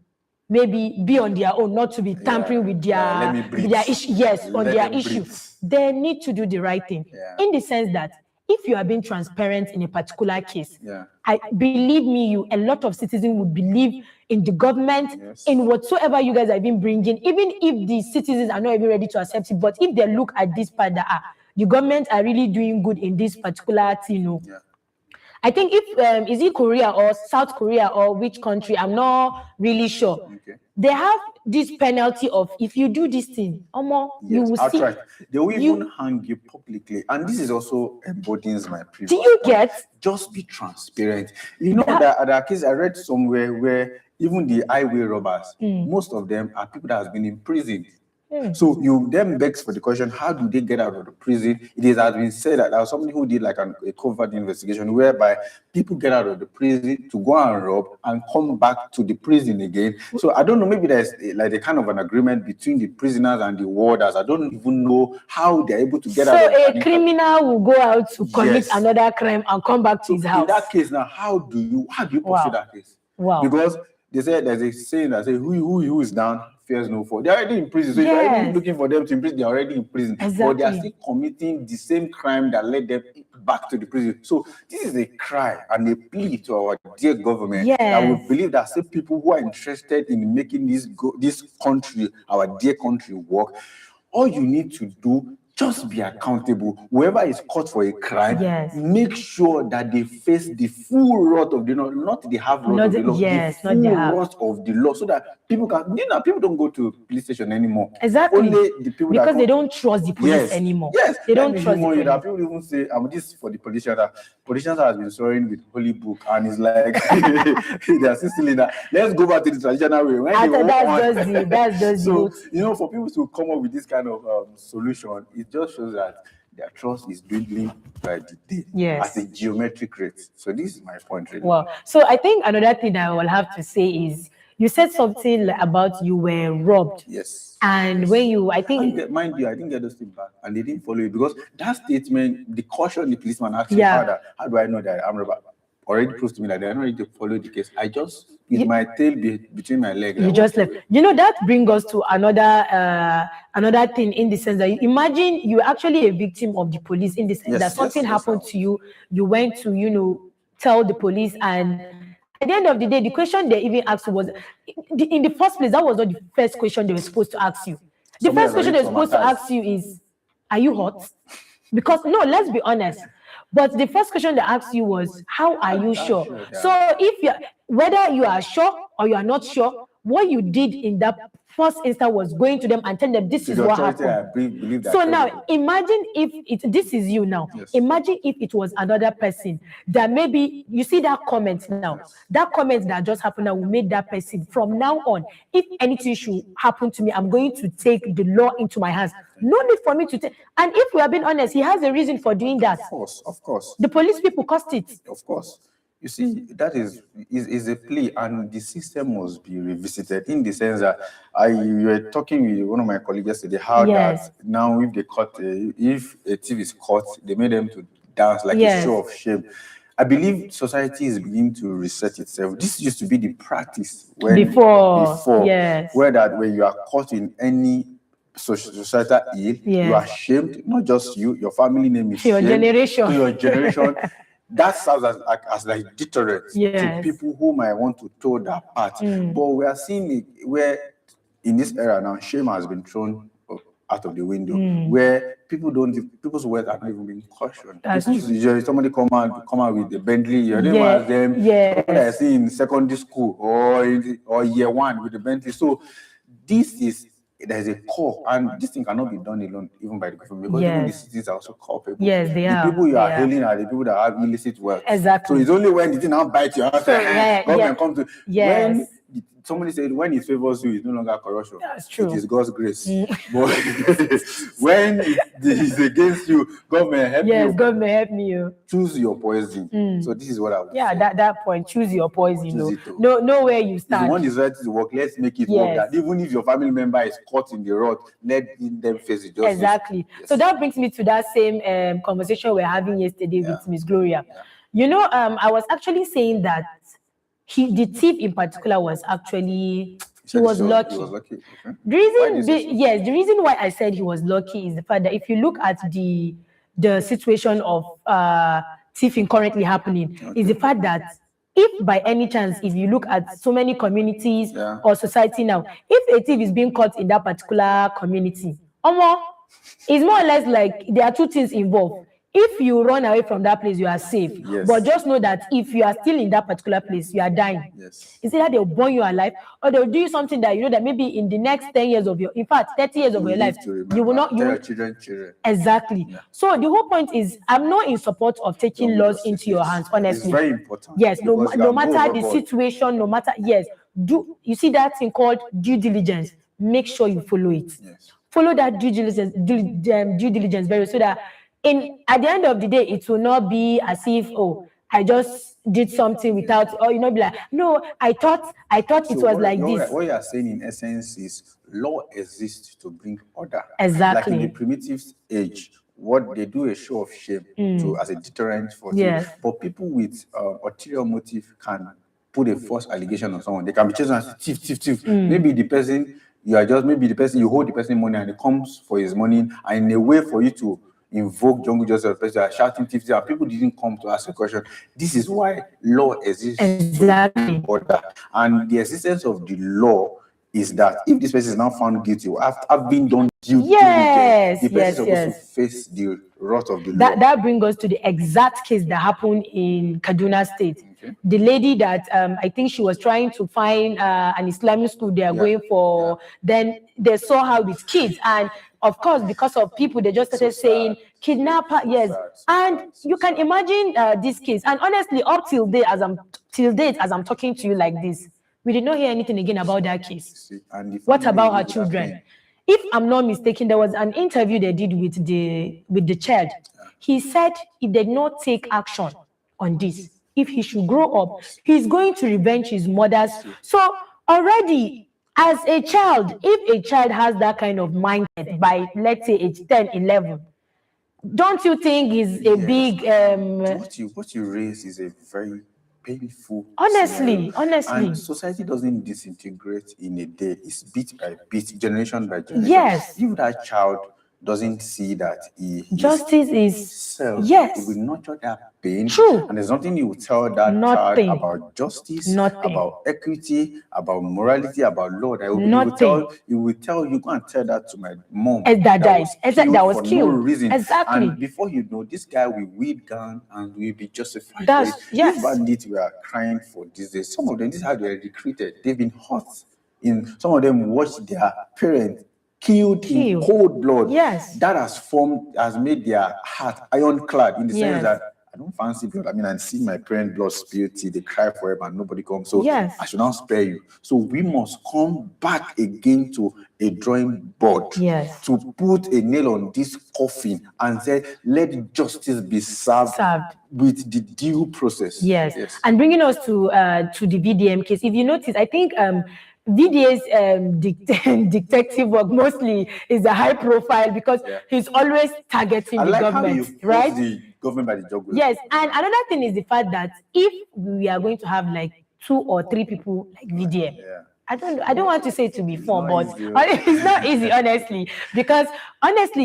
maybe be on their own, not to be tampering with their issue, their issue, they need to do the right thing. In the sense that if you are being transparent in a particular case, I believe me, a lot of citizens would believe in the government, in whatsoever you guys have been bringing, even if the citizens are not even ready to accept it. But if they look at this part that the government are really doing good in this particular thing, I think if is it Korea or South Korea or which country, I'm not really sure. they have this penalty of if you do this thing, you Yes, will see. outright. They will you- even hang you publicly. And this is also embodies my previous Do you point. get? Just be transparent. You know, there are cases I read somewhere where even the highway robbers, most of them are people that has been imprisoned. So you then begs for the question, how do they get out of the prison? It has been said that there was somebody who did like a covert investigation whereby people get out of the prison to go and rob and come back to the prison again. So I don't know, maybe there's like a kind of an agreement between the prisoners and the warders. I don't even know how they're able to get So out of a criminal will go out to commit Yes. another crime and come back to his house. In that case now, how do you pursue Wow. that case? Wow. Because they say there's a saying that say who is down fears no fall. They're already in prison. So if you're even Yes. looking for them to imprison, they're already in prison. But they are Exactly. still committing the same crime that led them back to the prison. So this is a cry and a plea to our dear government that we Yes. believe that some people who are interested in making this country, our dear country, work. All you need to do, just be accountable. Whoever is caught for a crime, Yes. make sure that they face the full wrath of the law, not the half wrath Not of the the- law, yes, the not full the half. wrath of the law, so that people can. People don't go to police station anymore. Exactly. Only the people Because that they don't trust the police Yes. anymore. Yes, They let don't me trust the humor you that police. people even say, this is for the politicians. That politicians has been swearing with holy book, and it's like they are still stealing that. Let's go back to the traditional way. When I they thought that's want- just the so vote. for people to come up with this kind of solution, it just shows that their trust is dwindling by the day Yes. at a geometric rate. So this is my point, really. Well, so I think another thing I will have to say is you said something about you were robbed. Yes. And when you, I I think, didn't get those things back, and they didn't follow it because that statement, the caution the policeman asked Yeah. me, how do I know that I'm robber? Already proves to me that they're not ready to follow the case. I just, with You- my tail between my legs. you just left. You know, that brings us to another thing in the sense that imagine you're actually a victim of the police in the sense Yes, that yes, something yes, happened to you, you went to, tell the police, and at the end of the day, the question they even asked you was, in the first place, that was not the first question they were supposed to ask you. The Somebody first question they're already supposed to traumatized. ask you is, are you hot? Because no, let's be honest. But the first question they asked you was, how are you sure? sure, yeah. So if whether you are sure or you are not sure, what you did in that first instance was going to them and tell them this To is the what authority, happened. I believe that. So now imagine if this is you now. Yes. Imagine if it was another person that maybe you see that comment now. That comment that just happened now will make that person from now on. If anything should happen to me, I'm going to take the law into my hands. No need for me to take. And if we are being honest, he has a reason for doing that. Of course. The police people caused it. Of course. You see, that is a plea, and the system must be revisited in the sense that you were talking with one of my colleagues yesterday how Yes. that now if a thief is caught, they made them to dance like Yes. a show of shame. I believe society is beginning to reset itself. This used to be the practice Before, yes. where you are caught in any societal ill, you are Yes. shamed, not just you, your family name is To your shamed, generation. to your generation. That serves as like deterrent to Yes. people who might want to toe that path. But we are seeing it where in this era now, shame has been thrown out of the window, where people's words are not even being cautioned. That's Somebody come out with the Bentley, your name Yeah, as them. yes. People that I see in secondary school or year one with the Bentley. So there's a core, and this thing cannot be done alone, even by the government, because even the Yes. cities are also culpable. Yes, they the are. people you They are are. hailing are the people that have illicit wealth. Exactly. So it's only when the thing now bites you, So, yeah, government yeah. come to Yes. when somebody said when it favors you, it's no longer corruption. That's true. It is God's grace. But when it is against you, government help Yes, you. God may help me. Oh. Choose your poison. So this is what I would Yeah, say. that point. Choose your poison. Choose it, oh. Know where you If you want stand. this right to work, let's make it Yes. work. That even if your family member is caught in the rot, let them face it. Justice. Exactly. Yes. So that brings me to that same conversation we were having yesterday with Miss Gloria. I was actually saying that the thief in particular was actually he was lucky. He was lucky. Okay. The Why reason, did you say so? yes, the reason why I said he was lucky is the fact that if you look at the situation of thieving currently happening, is the fact that if by any chance, if you look at so many communities Yeah. or society now, if a thief is being caught in that particular community, it's more or less like there are two things involved. If you run away from that place, you are safe. Yes. But just know that if you are still in that particular place, you are dying. Yes. It's either they'll burn you alive or they'll do you something that you know that maybe in the next 10 years of in fact, 30 years of your life, you will not. Tell your children. Exactly. Yeah. So the whole point is, I'm not in support of taking laws into your hands, honestly. It's very important. Yes, no because you no are matter the overboard. situation, no matter, yes, do you see that thing called due diligence? Make sure you follow it. Yes. Follow that due diligence very, so that at the end of the day, it will not be as if, oh, I just did something without, or you know, be like, no, I thought it was like this. What you are saying in essence is law exists to bring order. Exactly. Like in the primitive age, what they do a show of shame to as a deterrent for Yes. things. But people with ulterior motive can put a false allegation on someone. They can be chosen as thief. Maybe the person you hold the person money and he comes for his money, and in a way for you to invoke jungle justice, you are shouting thief, and people didn't come to ask a question. This is why law exists. Exactly. Order. And the existence of the law is that if this person is now found guilty, have been done due Yes, the person yes, is supposed yes. to face the wrath of the law. That brings us to the exact case that happened in Kaduna State. Okay. The lady that I think she was trying to find an Islamic school they are going for. Then they saw her with kids, and of course, because of people, they just started saying kidnapper. Yes, and you can imagine this case. And honestly, up till date, as I'm talking to you like this, we did not hear anything again about that case. What about her children? If I'm not mistaken, there was an interview they did with the child. He said if they did not take action on this, if he should grow up, he's going to revenge his mother's. So already, as a child, if a child has that kind of mindset by, let's say, age 10, 11, don't you think is a big... What you raise is a very painful Honestly. And society doesn't disintegrate in a day. It's bit by bit, generation by generation. Yes. If that child doesn't see that justice is self, yes, it will nurture that pain. True. And there's nothing you will tell that child about justice, about equity, about morality, about law. That you will tell you go and tell that to my mom that was killed. No reason. Exactly. And before you know, this guy will weed gun and will be justified. Yes. These bandits we are crying for these days. Some of them, this is how they are recruited. They've been hurt. Some of them watched their parents killed in cold blood. Yes. That has made their heart ironclad in the sense that I don't fancy blood. I mean, I see my parents' blood spilled till they cry forever and nobody comes. So I should not spare you. So we must come back again to a drawing board to put a nail on this coffin and say, let justice be served with the due process. Yes. And bringing us to the VDM case, if you notice, I think VDA's detective work mostly is a high profile because he's always targeting the government, right? The government by the jugular. Yes, and another thing is the fact that if we are going to have like 2 or 3 people like VDM, I don't want to say to be fun, but it's not easy, honestly,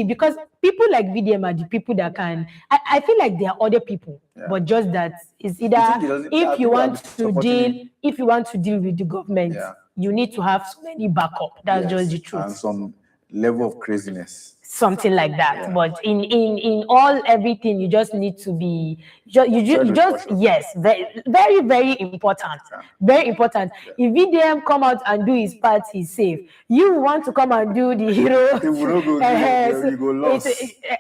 because people like VDM are the people that can. I feel like there are other people, but just that it's either if you want to deal with the government, you need to have so many backup. That's just the truth. And some level of craziness. Something like that. But in everything, you just need to be very, very, very important. Very important. If VDM come out and do his part, he's safe. You want to come and do the hero. You go lost.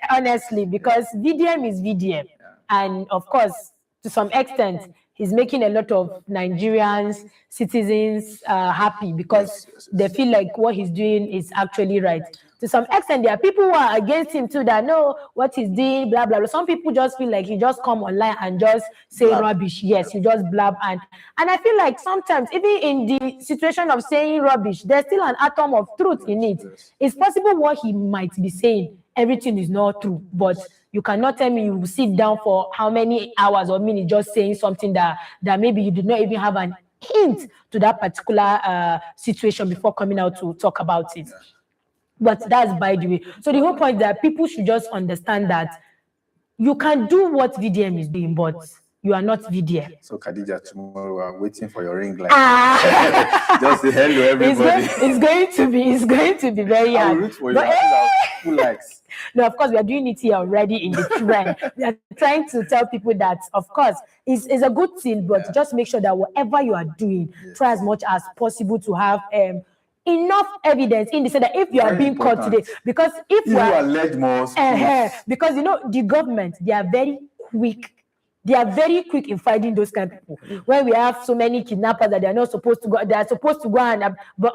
Honestly, because VDM is VDM. And of course, to some extent, he's making a lot of Nigerians, citizens happy because they feel like what he's doing is actually right. To some extent, there are people who are against him too that know what he's doing, blah, blah, blah. Some people just feel like he just come online and just say rubbish. Yes, he just blab. And I feel like sometimes, even in the situation of saying rubbish, there's still an atom of truth in it. It's possible what he might be saying, everything is not true, but you cannot tell me you will sit down for how many hours or minutes just saying something that maybe you did not even have an hint to that particular situation before coming out to talk about it. But that's by the way. So the whole point that people should just understand that you can do what VDM is doing, but you are not VDM. So Khadija, tomorrow we are waiting for your ring light. Just say hello, everybody. It's going to be very hard. Root for you. Who likes? No, of course, we are doing it here already in the trend. We are trying to tell people that, of course, it's a good thing, but just make sure that whatever you are doing, try as much as possible to have enough evidence in the sense that if you are Very being caught important. today, because if If you you are allege more, because you know the government, they are very quick. They are very quick in finding those kind of people. When we have so many kidnappers that they are not supposed to go, they are supposed to go and but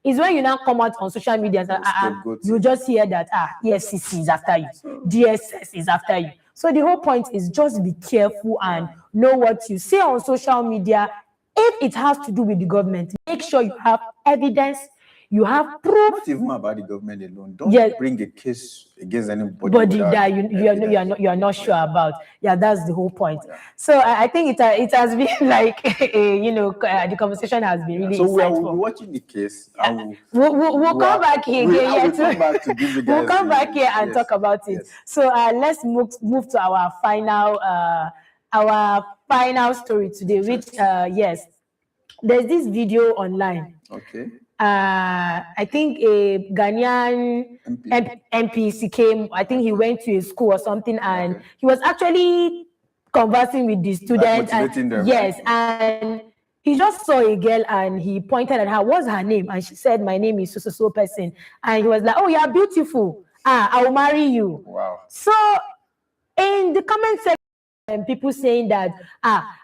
it's when you now come out on social media and scapegoat. you just hear that EFCC is after you, DSS is after you. So the whole point is just be careful and know what you say on social media. If it has to do with the government, make sure you have evidence, you have proof. Not even about the government alone. Don't bring a case against anybody That you are not sure about. Yeah, that's the whole point. So I think it has been like the conversation has been really So we're insightful. watching the case. And We'll come back here again. We'll come back to give you guys. We'll come back here and talk about it. Yes. So let's move to our final story today, which yes, there's this video online. Okay. I think a Ghanaian MPC came. I think he went to a school or something, and he was actually conversing with the students. Motivating them. Yes, and he just saw a girl and he pointed at her. What's her name? And she said, "My name is so person." And he was like, "Oh, you are beautiful. I will marry you." Wow. So in the comment section, people saying that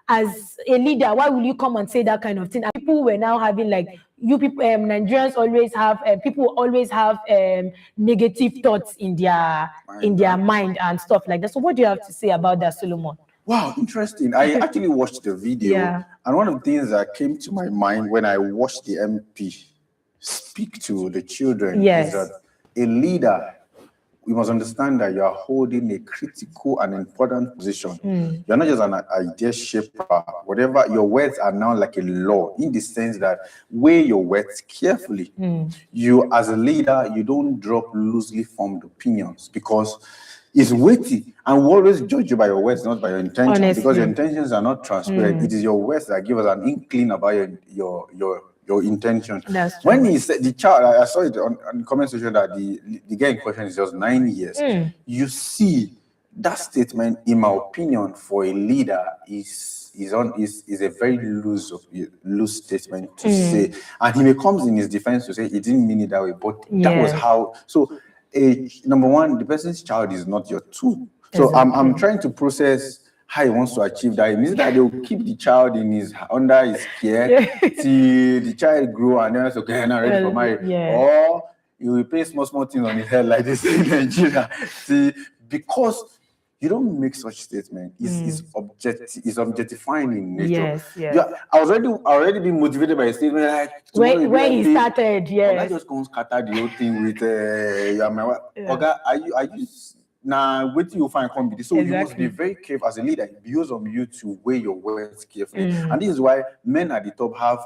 as a leader, why will you come and say that kind of thing? And people were now having like, you people, Nigerians always have people always have negative thoughts in their mind and stuff like that. So what do you have to say about that, Solomon? Wow, interesting. I actually watched the video, and one of the things that came to my mind when I watched the MP speak to the children is that a leader, we must understand that you are holding a critical and important position. You're not just an idea shaper. Whatever, your words are now like a law in the sense that weigh your words carefully. You, as a leader, you don't drop loosely formed opinions because it's weighty, and we always judge you by your words, not by your intentions. Honestly. Because your intentions are not transparent. It is your words that give us an inkling about your intention. That's true. When he said the child, I saw it on the comment section that the guy in question is just 9 years. You see that statement, in my opinion, for a leader is a very loose statement to say, and he may comes in his defense to say he didn't mean it that way, but that was how. So, number one, the person's child is not your tool. So I'm trying to process how he wants to achieve that. It means that they'll keep the child under his care till the child grow and then it's okay, now ready for marriage. Or he will pay small things on his head like this in Nigeria. See, because you don't make such statement. It's objectifying in nature. I was already been motivated by a statement like when he started. I just can't scatter the whole thing with you are my wife. Oga, are you now wait till you find comedy. So you must be very careful as a leader. It behoves on you to weigh your words carefully. And this is why men at the top have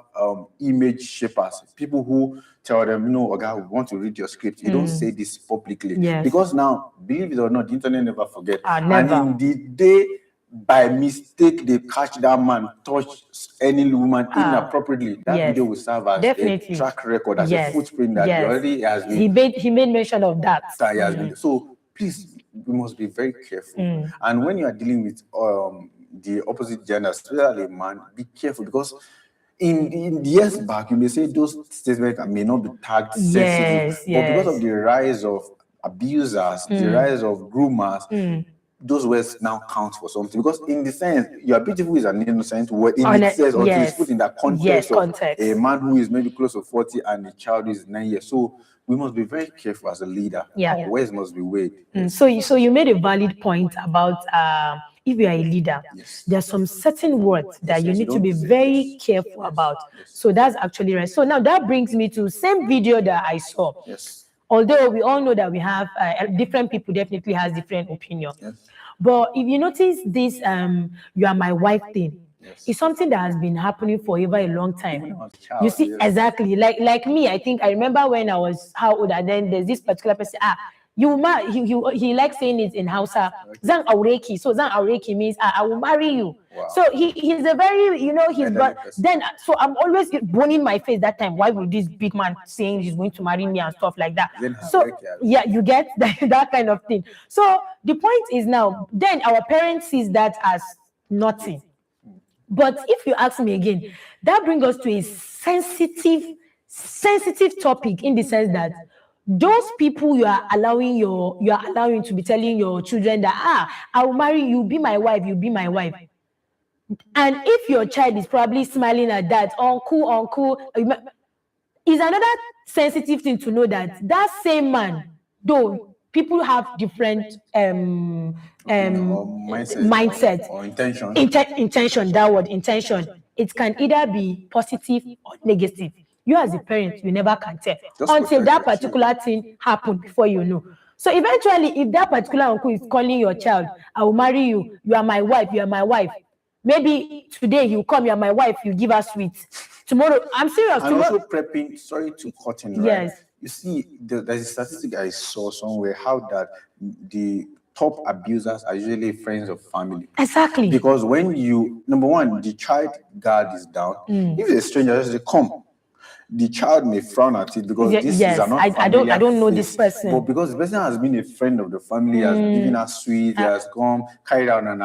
image shapers, people who tell them, no, Oga, we want to read your script. You don't say this publicly. Because now, believe it or not, the internet never forget. Never. And in the day by mistake they catch that man touch any woman inappropriately, that video will serve as a track record, as a footprint that he already has been. He made mention of that. He has been. So please, we must be very careful. And when you are dealing with the opposite gender, especially a man, be careful because in years back, you may say those statements may not be tagged sensitive, but because of the rise of abusers, the rise of groomers, those words now count for something. Because in the sense, you are beautiful is an innocent word in the sense, or to put in that context of a man who is maybe close to 40 and a child is 9 years. So we must be very careful as a leader. Words must be weighed. So you made a valid point about if you are a leader, there are some certain words that you need to be very careful about. So that's actually right. So now that brings me to same video that I saw. Although we all know that we have different people definitely has different opinions. But if you notice this, you are my wife thing, it's something that has been happening for over a long time. You see, exactly. Like me, I think I remember when I was how old, and then there's this particular person, he likes saying it in Hausa. Zan aureki. So zan aureki means I will marry you. Wow. So he's a very, he's but then so I'm always burning my face that time. Why would this big man saying he's going to marry me and stuff like that? So yeah, you get that kind of thing. So the point is now, then our parents sees that as nothing. But if you ask me again, that brings us to a sensitive topic in the sense that those people you are allowing to be telling your children that I will marry you, be my wife, you be my wife. And if your child is probably smiling at that, uncle, is another sensitive thing to know that same man, though people have different mindset or intention. Intention, that word, intention. It can either be positive or negative. You as a parent, you never can tell until that particular thing happened before you know. So eventually, if that particular uncle is calling your child, I will marry you, you are my wife, you are my wife. Maybe today you come, you are my wife, you give her sweets. Tomorrow, I'm serious. And also prepping, sorry to cut in, right? Yes. You see, there's a statistic I saw somewhere, how that the top abusers are usually friends of family. Exactly. Because when you, number one, the child guard is down. If a stranger says, come, the child may frown at it because this is not I don't know this person. But because the person has been a friend of the family, has given us sweets, has come, carried out an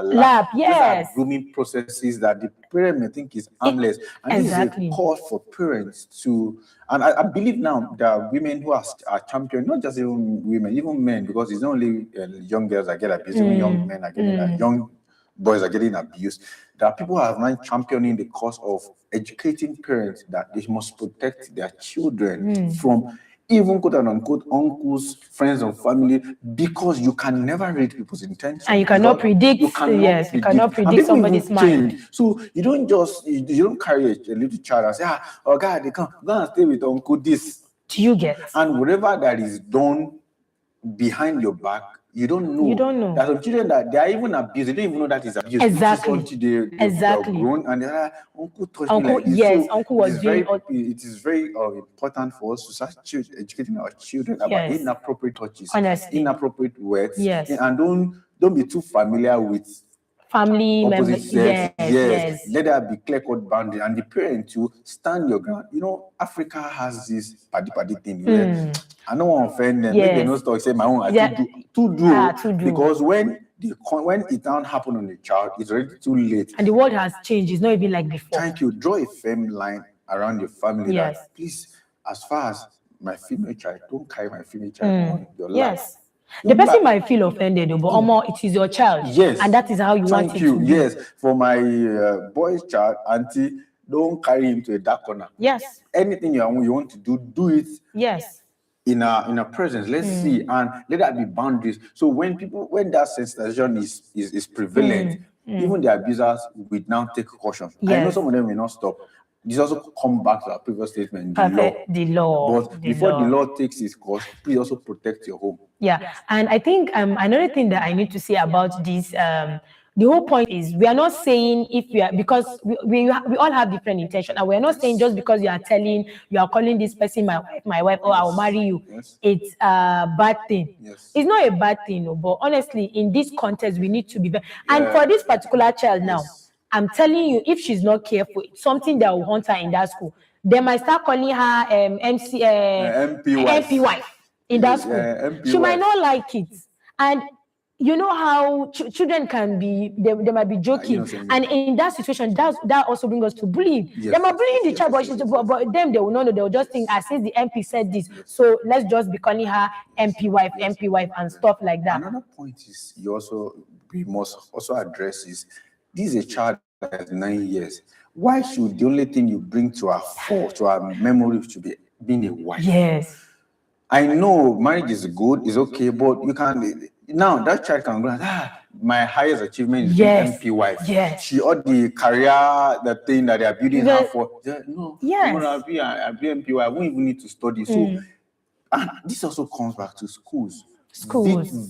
lap. Yes. These are grooming processes that the parent may think is harmless. And this is a call for parents to, and I believe now there are women who are championing, not just even women, even men, because it's not only young girls that get abused, even young men are getting young boys are getting abused. There are people who are now championing the cause of educating parents that they must protect their children from even quote unquote uncles, friends of family, because you can never read people's intentions. And you cannot predict, you cannot predict somebody's mind. So you don't just, you don't carry a little child and say, oh God, they come, go and stay with uncle this. Do you get? And whatever that is done behind your back, you don't know. You don't know. There are some children that they are even abused. They don't even know that is abuse. Exactly. They're grown and they're like, uncle touched me like this. Yes, so uncle was doing. It is very important for us to start educating our children about inappropriate touches, inappropriate words. Yes. And don't be too familiar with family members. Yes. Let there be clear-cut boundary, and the parent to stand your ground. You know, Africa has this paddy thing. Where I don't want to offend them. Make them not start say my own. To do. Because when it don't happen on the child, it's already too late. And the world has changed. It's not even like before. Thank you. Draw a firm line around your family. That, please, as far as my female child, don't carry my female child on your life. Yes. The person might feel offended, but it is your child. Yes. And that is how you want it to be. Yes. For my boy's child, auntie, don't carry him to a dark corner. Yes. Anything you want to do it. Yes. In a presence. Let's see. And let that be boundaries. So when that sensitization is prevalent, even the abusers will now take caution. Yes. I know some of them will not stop. This also come back to our previous statement, the law. But before the law takes its course, please also protect your home. Yeah, and I think another thing that I need to say about this, the whole point is we are not saying because we all have different intentions, and we are not saying just because you are calling this person my wife, or I will marry you, it's a bad thing. Yes. It's not a bad thing, but honestly, in this context, we need to be very, and for this particular child now, I'm telling you, if she's not careful, it's something that will haunt her in that school. They might start calling her MP wife in that school. She might not like it. And you know how children can be, they might be joking. And in that situation, that also brings us to bullying. Yes. They might bullying the child, but them, they will not know. They will just think, since the MP said this, so let's just be calling her MP wife, and stuff like that. Another point is we must also address is, this is a child that has 9 years. Why should the only thing you bring to our memory should be being a wife? Yes. I know marriage is good, it's okay, but you can now that child can go, my highest achievement is being MP wife. Yes. She ought the career, the thing that they are building her for. No, yes. I'll be MP wife. I won't even need to study. So, and this also comes back to schools.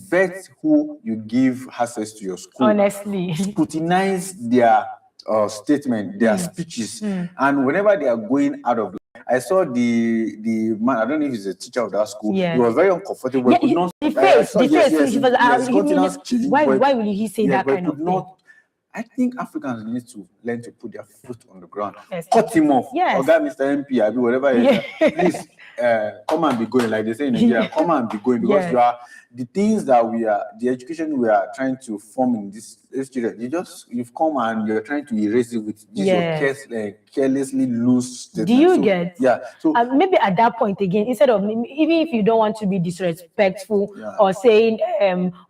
Vet who you give access to your school. Honestly. Scrutinize their statement, their speeches. And whenever they are going out of line, I saw the man. I don't know if he's a teacher of that school. Yes. He was very uncomfortable. Yeah, He could not. the face. He was, He was, his countenance changed, why but- will he say yeah, that but kind he of could thing? not. I think Africans need to learn to put their foot on the ground. Yes. Cut him off. Yes. Or that Mr. MP, I be whatever it is. Yeah. Please come and be going, like they say in Nigeria, come and be going, because Yes. you are the things that the education we are trying to form in this student. You've come and you're trying to erase it with this Yes. your carelessly loose statement. Do you So, get? Yeah. So Maybe at that point again, instead of even if you don't want to be disrespectful Yeah. or saying,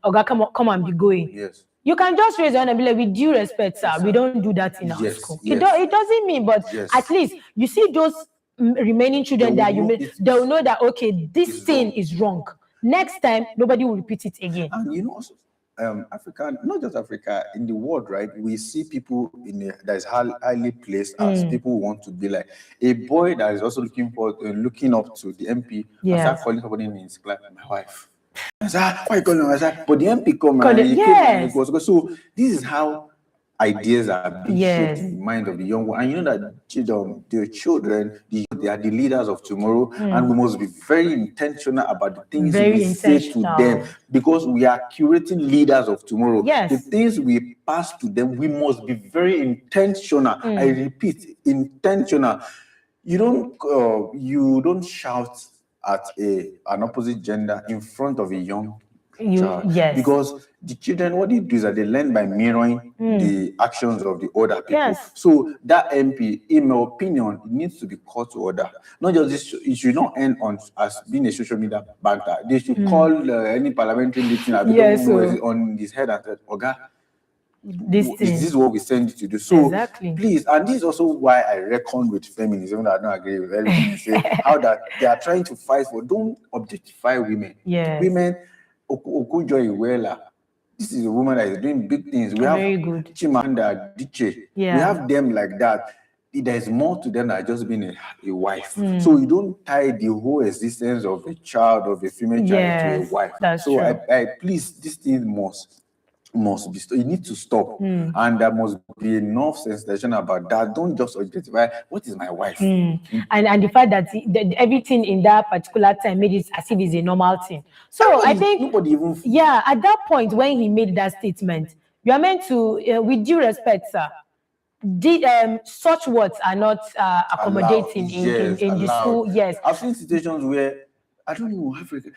Oga, come and be going. yes. You can just raise your hand and be like, with due respect, sir, we don't do that in our Yes, school. yes. It doesn't mean, but Yes. at least you see those remaining children They that will you know made, it they will know that, okay, this It's thing wrong. is wrong. Next time, nobody will repeat it again. And you know, also, Africa, not just Africa, in the world, right? We see people that is highly placed as people who want to be like a boy that is also looking up to the MP. Yes. And start calling somebody in his class, my wife. I said, why you calling her? I said, but the MP come Call and it- he came and yes. it was so. This is how ideas are being Yes. shaped in the mind of the young one. And you know that the children, they are the leaders of tomorrow, and we must be very intentional about the things Very we say to intentional. them, because we are curating leaders of tomorrow. Yes. The things we pass to them, we must be very intentional. I repeat, intentional. You don't shout at an opposite gender in front of a young child. Yes. Because the children, what they do is that they learn by mirroring the actions of the older people. Yes. So that MP, in my opinion, it needs to be called to order. Not just this, it should not end on as being a social media banter. They should call any parliamentary meeting Yes, on his head and say, Oga, This is thing. this what we send you to do? So Exactly. please, and this is also why I reckon with feminism, that I don't agree with everything you say, how that they are trying to fight for, don't objectify women. Yes. Women, Okujo Iweala, this is a woman that is doing big things. We Very have good. Chimamanda Adichie. Yeah. We have them like that. There is more to them than just being a wife. Hmm. So you don't tie the whole existence of a child, of a female child, Yes, to a wife. that's so true. I please, this thing must be you need to stop, and there must be enough sensation about that. Don't just objectify what is my wife. And the fact that everything in that particular time made it as if it's a normal thing. So I think, nobody even yeah, at that point when he made that statement, you are meant to, with due respect, sir, such words are not accommodating Yes, in the allowed. school. Yes. I've seen situations where I don't know Africa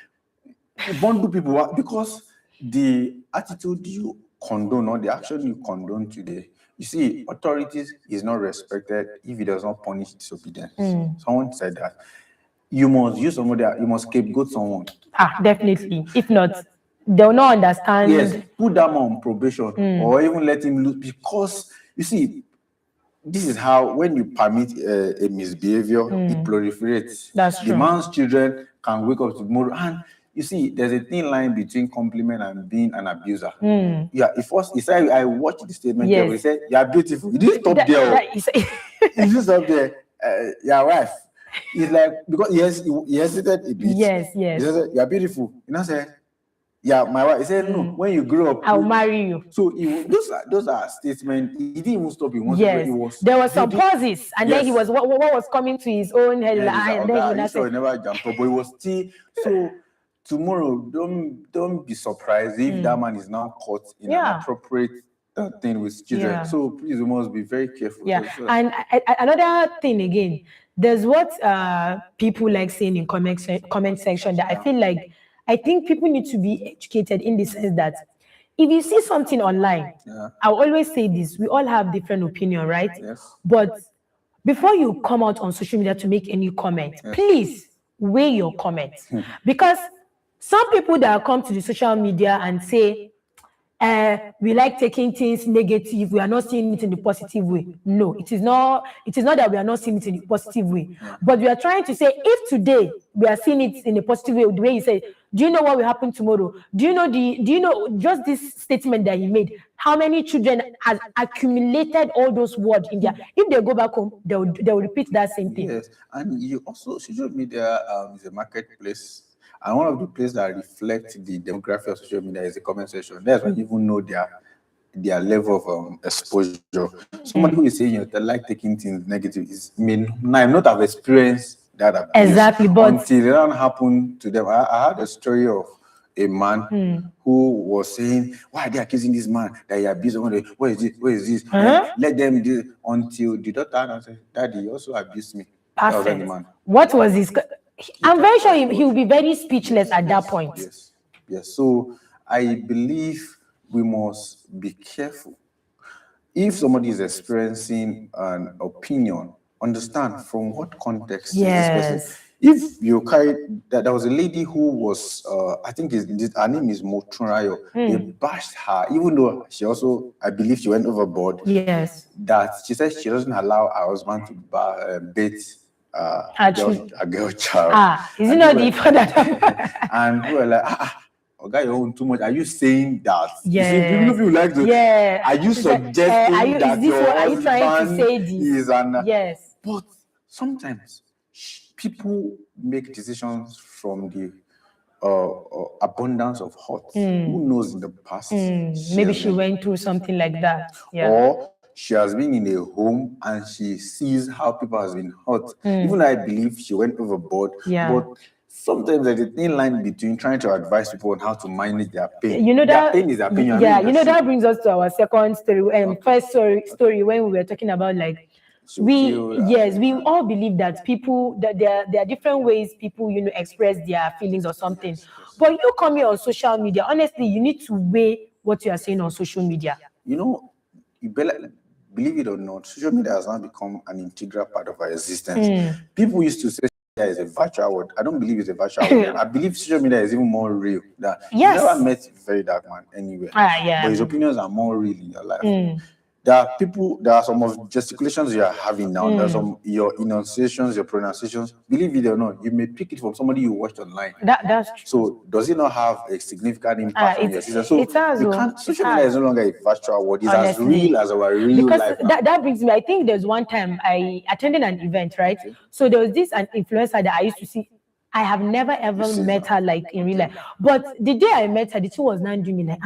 bundle people up because the attitude you condone or the action you condone today. You see, authorities is not respected if it does not punish disobedience. Someone said that. You must use somebody, you must scapegoat someone. Definitely. If not, they'll not understand. Yes, put them on probation or even let him lose, because you see, this is how when you permit a misbehavior, it proliferates. That's The true. man's children can wake up tomorrow, and you see, there's a thin line between compliment and being an abuser. Yeah, he said, I watched the statement. Yes. He said, "You are beautiful." You didn't stop there. That is- You didn't stop there. Your wife. It's like because he hesitated a bit. Yes, He yes. said, "You are beautiful." You know, say, "Yeah, my wife." He said, "No, when you grow up, I'll marry you. So those are statements. He didn't even stop. He was Yes, there was some pauses, and then he Yes. was what was coming to his own head, Yeah, and then he he said, never jumped up, but he was still. So tomorrow, don't be surprised if that man is now caught in Yeah. an appropriate thing with children. Yeah. So please, we must be very careful. yeah. So- And another thing again, there's what people like saying in comment section that I think people need to be educated in the sense that if you see something online, Yeah. I'll always say this: we all have different opinion, right? Yes. But before you come out on social media to make any comment, please weigh your comments. Because some people that come to the social media and say, we like taking things negative, we are not seeing it in the positive way. No, it is not that we are not seeing it in the positive way. But we are trying to say, if today we are seeing it in a positive way, the way you say, do you know what will happen tomorrow? Do you know just this statement that he made? How many children has accumulated all those words in there? If they go back home, they will repeat that same thing. Yes, and you also social media is a marketplace, and one of the places that reflect the demography of social media is the comment section. That's when you even know their their level of exposure. Somebody who is saying you like taking things negative may not have experienced that abuse Exactly, but until it don't happen to them. I had a story of a man who was saying, why are they accusing this man that he abused someone? What is this? What is this? Let them do it. Until the daughter said, Daddy, he also abused me. That was the perfect. man. What was his? I'm very sure he will be very speechless at that point. Yes. So I believe we must be careful. If somebody is experiencing an opinion, understand from what context is this person. If you carry that, there was a lady who was, I think her name is Motunrayo. They bashed her, even though she also, I believe, she went overboard. Yes. That she said she doesn't allow her husband to date a girl child. Is it not the father? And we were like, okay, you own too much. Are you saying that? Yeah. You see, people like to. Yeah. Are you suggesting that your are you trying to say this? is an? Yes. But sometimes people make decisions from the abundance of hurt. Who knows in the past? Maybe she went through something like that. Yeah. Or she has been in a home and she sees how people has been hurt. Even though I believe she went overboard. Yeah. But sometimes there's a thin line between trying to advise people on how to manage their pain. You know that their pain is their pain. Yeah, you know that brings us to our second story, first story when we were talking about like we all believe that people that there are different ways people express their feelings or something. But you come here on social media, honestly, you need to weigh what you are saying on social media. Believe it or not, social media has now become an integral part of our existence. People used to say is a virtual world. I don't believe it's a virtual world. I believe social media is even more real. You never met a very dark man anywhere. But his opinions are more real in your life. There are some of gesticulations you are having now. There's some your enunciations, your pronunciations. Believe it or not, you may pick it from somebody you watched online. That's true. So does it not have a significant impact on your system? So social media is no longer a virtual world. It's as real as our real life. That brings me. I think there's one time I attended an event, right? Okay. So there was an influencer that I used to see. I have never ever met her like in real life. But the day I met her, the two was not doing me like,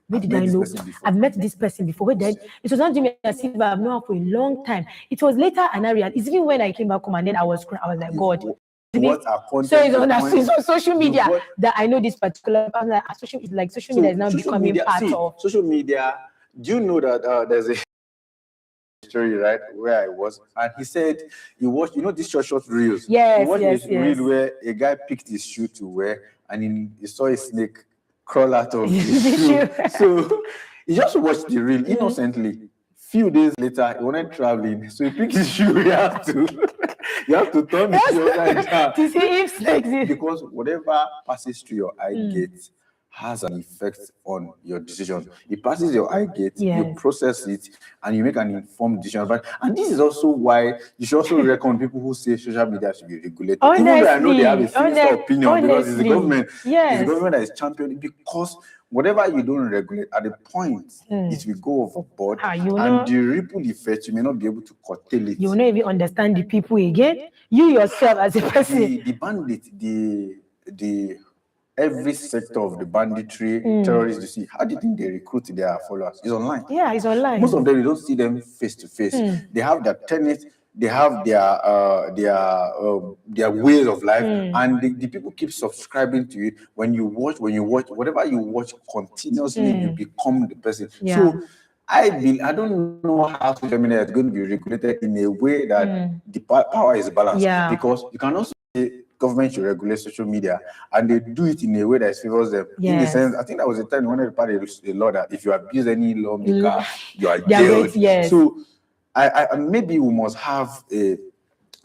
where did I know? I've met this person before. Where then it was not doing me as if I've known her for a long time. It was later and I realized. It's even when I came back home and then I was like, God. So it's on social media that I know this particular person. Social media is now becoming part of social media. Do you know that there's a story right where I was, and he said he watched these short reels. Yes, reel where a guy picked his shoe to wear, and he saw a snake crawl out of his shoe. So he just watched the reel innocently. Few days later, he wanted traveling, so he picked his shoe. You have to turn the shoe right down to see if snakes exist. Because whatever passes through your eye gate has an effect on your decision. It passes your eye gate, you process it, and you make an informed decision. And this is also why you should also reckon people who say social media should be regulated. Honestly, even though I know they have a sinister opinion because it's the government. Yes. It's the government that is championing, because whatever you don't regulate, at the point it will go overboard, and the ripple effect, you may not be able to curtail it. You will not even understand the people again. You yourself as a person. The bandit, every sector of the banditry, terrorists, you see, how do you think they recruit their followers? It's online. Yeah, it's online. Most of them, you don't see them face to face. They have their tenets, they have their ways of life, and the people keep subscribing to it. When you watch, whatever you watch continuously, you become the person. Yeah. So I don't know how social media is going to be regulated in a way that the power is balanced. Yeah. Because you can also say government should regulate social media, and they do it in a way that favors them. In the sense, I think that was the time when they passed a law that if you abuse any lawmaker, you are jailed. Yes. So I maybe we must have a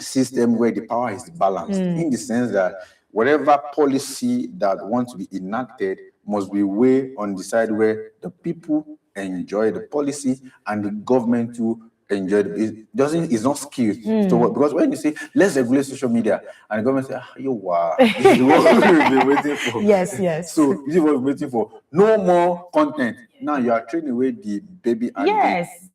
system where the power is balanced, in the sense that whatever policy that wants to be enacted must be way on the side where the people enjoy the policy and the government too enjoy it. It's not skewed to work, because when you say let's regulate social media and the government say this is what we've been waiting for. Yes. So this is what we're waiting for. No more content. Now you are training away the baby and Yes.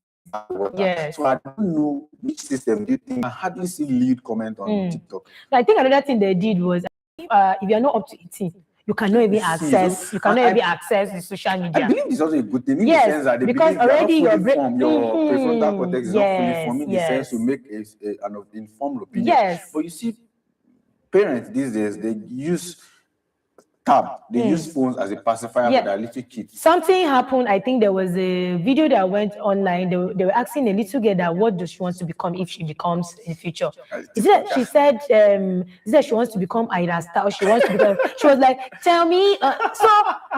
So I don't know which system do you think. I hardly see lead comment on TikTok. I think another thing they did was if you're not up to 18, you cannot even See, access. so You cannot I- even access the social I media. believe it's also a good thing in Yes, the sense that they because believe already you are your not brain- fully formed, your prefrontal Mhm, cortex is not fully yes, formed in the sense to yes. make an informed opinion. Yes. But you see, parents these days, they use they use phones as a pacifier Yeah. for their little kids. Something happened. I think there was a video that went online. They were asking a little girl that what does she want to become if she becomes in the future. Is it that she said is that she wants to become Ida Star or she wants to become she was like, tell me. So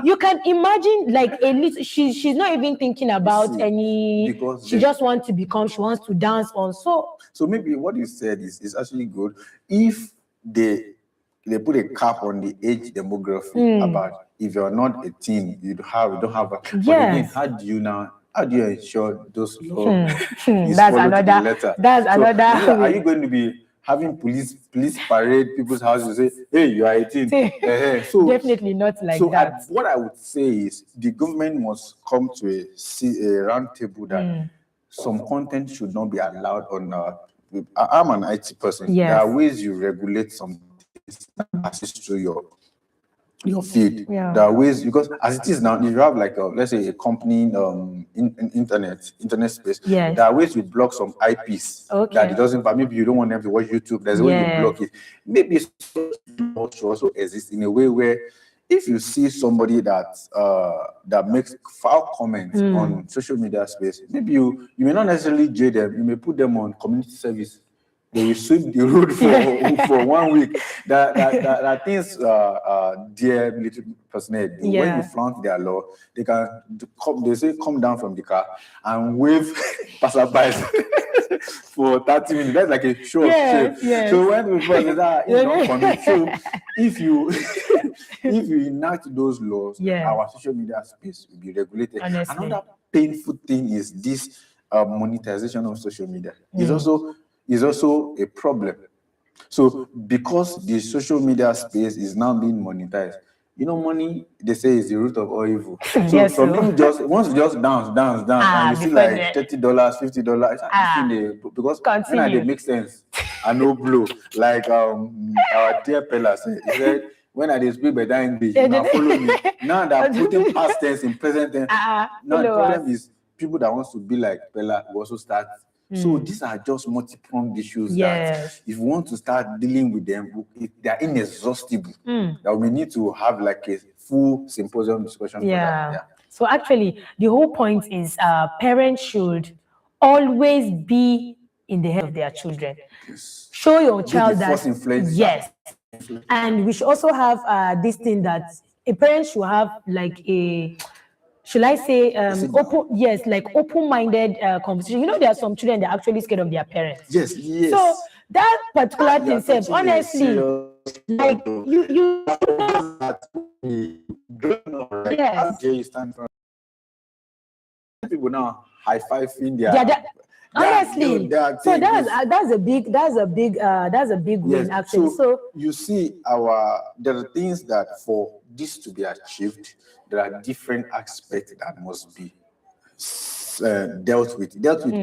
you can imagine like a little she's not even thinking about See, any because she they- just wants to become, she wants to dance on. So maybe what you said is actually good if they put a cap on the age demography about if you're not a teen, you don't have a. But again, Yes. how do you ensure those laws is That's followed to the another- letter? that's another Are way. you going to be having police parade people's houses and say, hey, you are 18? So Definitely not like so that. what I would say is the government must come to a round table that some content should not be allowed on. I'm an IT person. Yes. There are ways you regulate some things that access to your feed. Yeah. There are ways because as it is now, if you have like let's say a company in internet space, Yes. there are ways you block some IPs Okay. that it doesn't. But maybe you don't want them to watch YouTube. There's a way you Yes. block it. Maybe law should also exist in a way where if you see somebody that makes foul comments on social media space, maybe you may not necessarily jail them. You may put them on community service. They will sweep the road for 1 week. That things dear military personnel do. When Yeah. you flaunt their law, they can they say come down from the car and wave passerbys for 30 minutes. That's like a show of shame. Yes. So when people say that it's not funny. So if you enact those laws, Yeah. our social media space will be regulated. Honestly. Another painful thing is this monetization of social media. Is also a problem. So because the social media space is now being monetized, money they say is the root of all evil. So Yes, some so. people just dance, and you see before like $30, $50. Because when Continue. they make sense, I know blow. Like our dear Pella said, he said, when I speak better English, now follow me. Now they're putting past tense in present tense. Now the follow problem is people that wants to be like Pella will also start. So these are just multi-pronged issues that Yes. if you want to start dealing with them, they're inexhaustible. That we need to have like a full symposium discussion for that. Yeah. So actually, the whole point is parents should always be in the head of their children. Show your child the that first influencer. yes, and we should also have this thing that a parent should have like a. Should I say open-minded conversation? There are some children that are actually scared of their parents. Yes. So that particular thing, You are self, touching a honestly, serious- like you Yes. How dare you stand for people now high-fiving their honestly. they are So saying this. that's a big win actually. So you see, there are things that for this to be achieved, there are different aspects that must be dealt with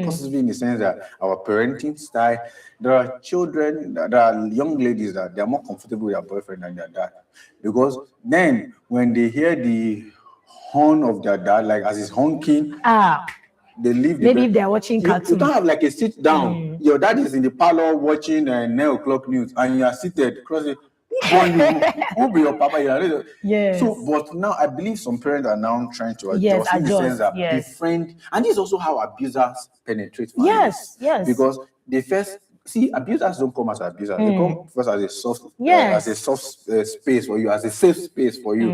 positively in the sense that our parenting style. There are children, there are young ladies that they are more comfortable with their boyfriend than their dad, because then when they hear the horn of their dad, like as he's honking, they leave the maybe bed. if they're watching You cartoons. don't have like a sit down. Your dad is in the parlor watching 9 o'clock news, and you are seated crossing. Who be your papa? Yes. So, but now I believe some parents are now trying to adjust Yes, in the adjust, sense that yes. befriend, and this is also how abusers penetrate families. Yes. Because they first see abusers don't come as abusers; they come first as a soft, Yes. space for you, as a safe space for you.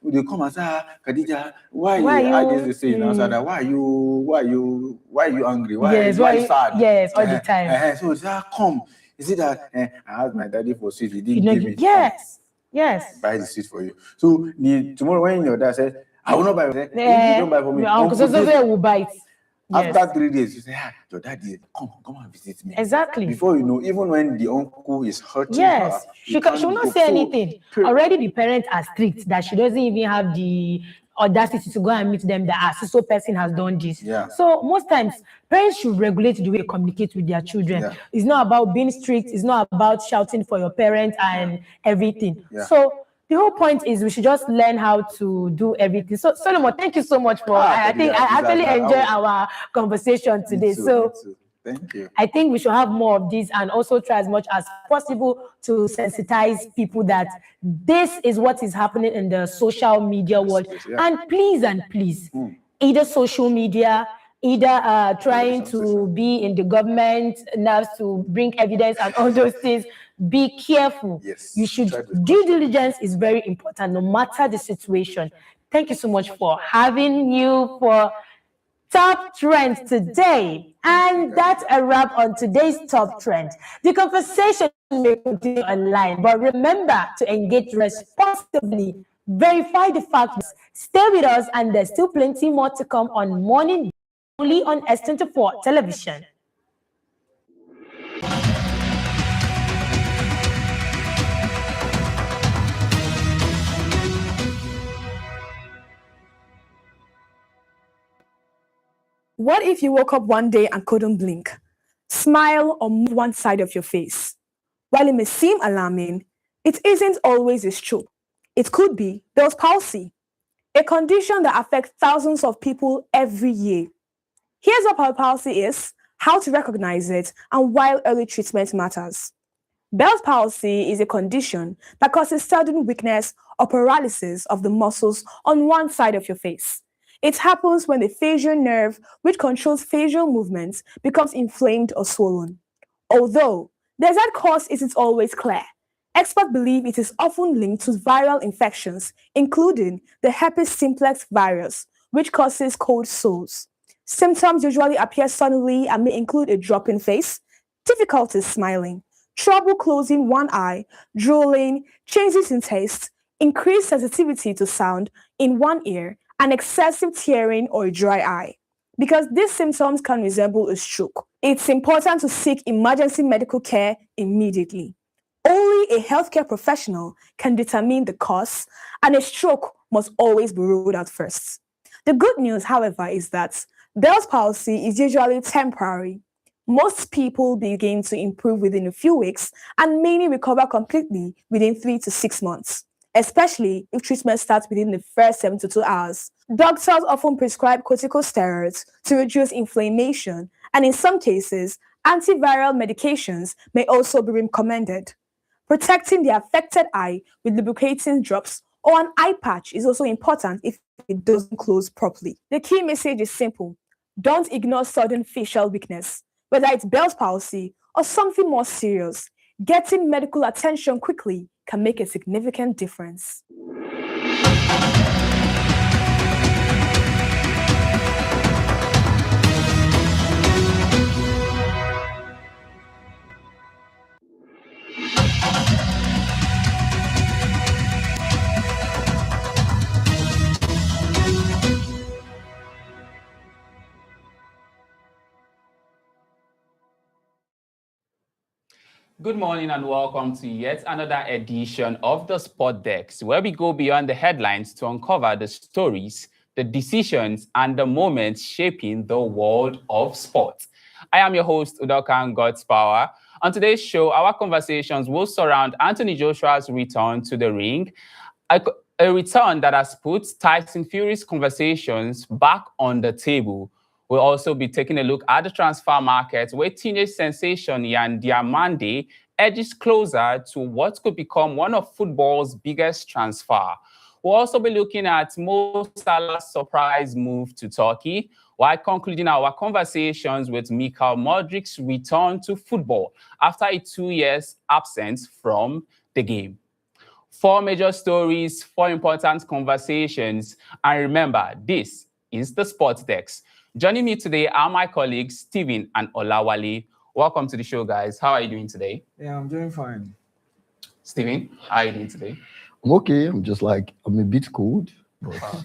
They come as Khadija, why you- they say now, that why are you angry? Yes, why you sad? yes, all the time. So it's come. Is it that I asked my daddy for sweet, he You didn't know, give me? yes. Buy the sweet for you. So tomorrow when your dad said, I will not buy for you, if you don't buy for me, Uncle Uncle this- Soso will bite. after 3 days, you say, your daddy, come and visit me. Exactly. Before you know, even when the uncle is hurting Yes, her, she you will can't not go. say So, anything. Already the parents are strict that she doesn't even have the audacity to go and meet them that so person has done this. Yeah. So most times parents should regulate the way they communicate with their children. Yeah. It's not about being strict. It's not about shouting for your parents and everything. Yeah. So the whole point is we should just learn how to do everything. So Solomon, thank you so much for. I think I actually enjoy our conversation today. So thank you. I think we should have more of this and also try as much as possible to sensitize people that this is what is happening in the social media world. And please, either social media, either trying to be in the government now to bring evidence and all those things, be careful. Yes. You should, due diligence is very important no matter the situation. Thank you so much for having you for Top Trend today. And that's a wrap on today's Top Trend. The conversation may continue online, but remember to engage responsibly, verify the facts, stay with us, and there's still plenty more to come on Morning only on S24 television. What if you woke up one day and couldn't blink, smile, or move one side of your face? While it may seem alarming, it isn't always a stroke. It could be Bell's palsy, a condition that affects thousands of people every year. Here's what Bell's palsy is, how to recognize it, and why early treatment matters. Bell's palsy is a condition that causes sudden weakness or paralysis of the muscles on one side of your face. It happens when the facial nerve, which controls facial movements, becomes inflamed or swollen. Although the exact cause isn't always clear, experts believe it is often linked to viral infections, including the herpes simplex virus, which causes cold sores. Symptoms usually appear suddenly and may include a drop in face, difficulty smiling, trouble closing one eye, drooling, changes in taste, increased sensitivity to sound in one ear, and excessive tearing or a dry eye. Because these symptoms can resemble a stroke, it's important to seek emergency medical care immediately. Only a healthcare professional can determine the cause, and a stroke must always be ruled out first. The good news, however, is that Bell's palsy is usually temporary. Most people begin to improve within a few weeks, and many recover completely within 3 to 6 months, especially if treatment starts within the first 72 hours. Doctors often prescribe corticosteroids to reduce inflammation, and in some cases, antiviral medications may also be recommended. Protecting the affected eye with lubricating drops or an eye patch is also important if it doesn't close properly. The key message is simple. Don't ignore sudden facial weakness. Whether it's Bell's palsy or something more serious, getting medical attention quickly can make a significant difference. Good morning and welcome to yet another edition of the Sport Decks, where we go beyond the headlines to uncover the stories, the decisions, and the moments shaping the world of sport. I am your host, Udokan Godspower. On today's show, our conversations will surround Anthony Joshua's return to the ring, a return that has put Tyson Fury's conversations back on the table. We'll also be taking a look at the transfer market, where teenage sensation Yan Diamande edges closer to what could become one of football's biggest transfer. We'll also be looking at Mo Salah's surprise move to Turkey, while concluding our conversations with Mikhail Modric's return to football after a 2 years absence from the game. 4 major stories, 4 important conversations, and remember, this is the Sports Decks. Joining me today are my colleagues, Stephen and Olawale. Welcome to the show, guys. How are you doing today? Yeah, I'm doing fine. Stephen, how are you doing today? I'm okay. I'm a bit cold. But,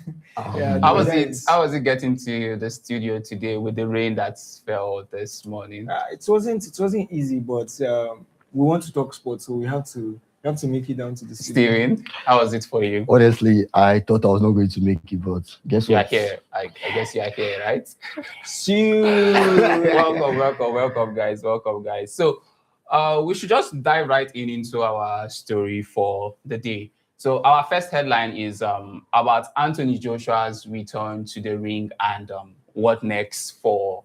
yeah, how was it getting to the studio today with the rain that fell this morning? It wasn't easy, but we want to talk sports, so we have to make it down to the studio. Steven, how was it for you? Honestly, I thought I was not going to make it, but guess you what? Are here. I guess you are here, right? Welcome, guys. Welcome, guys. So we should just dive right into our story for the day. So our first headline is about Anthony Joshua's return to the ring and what next for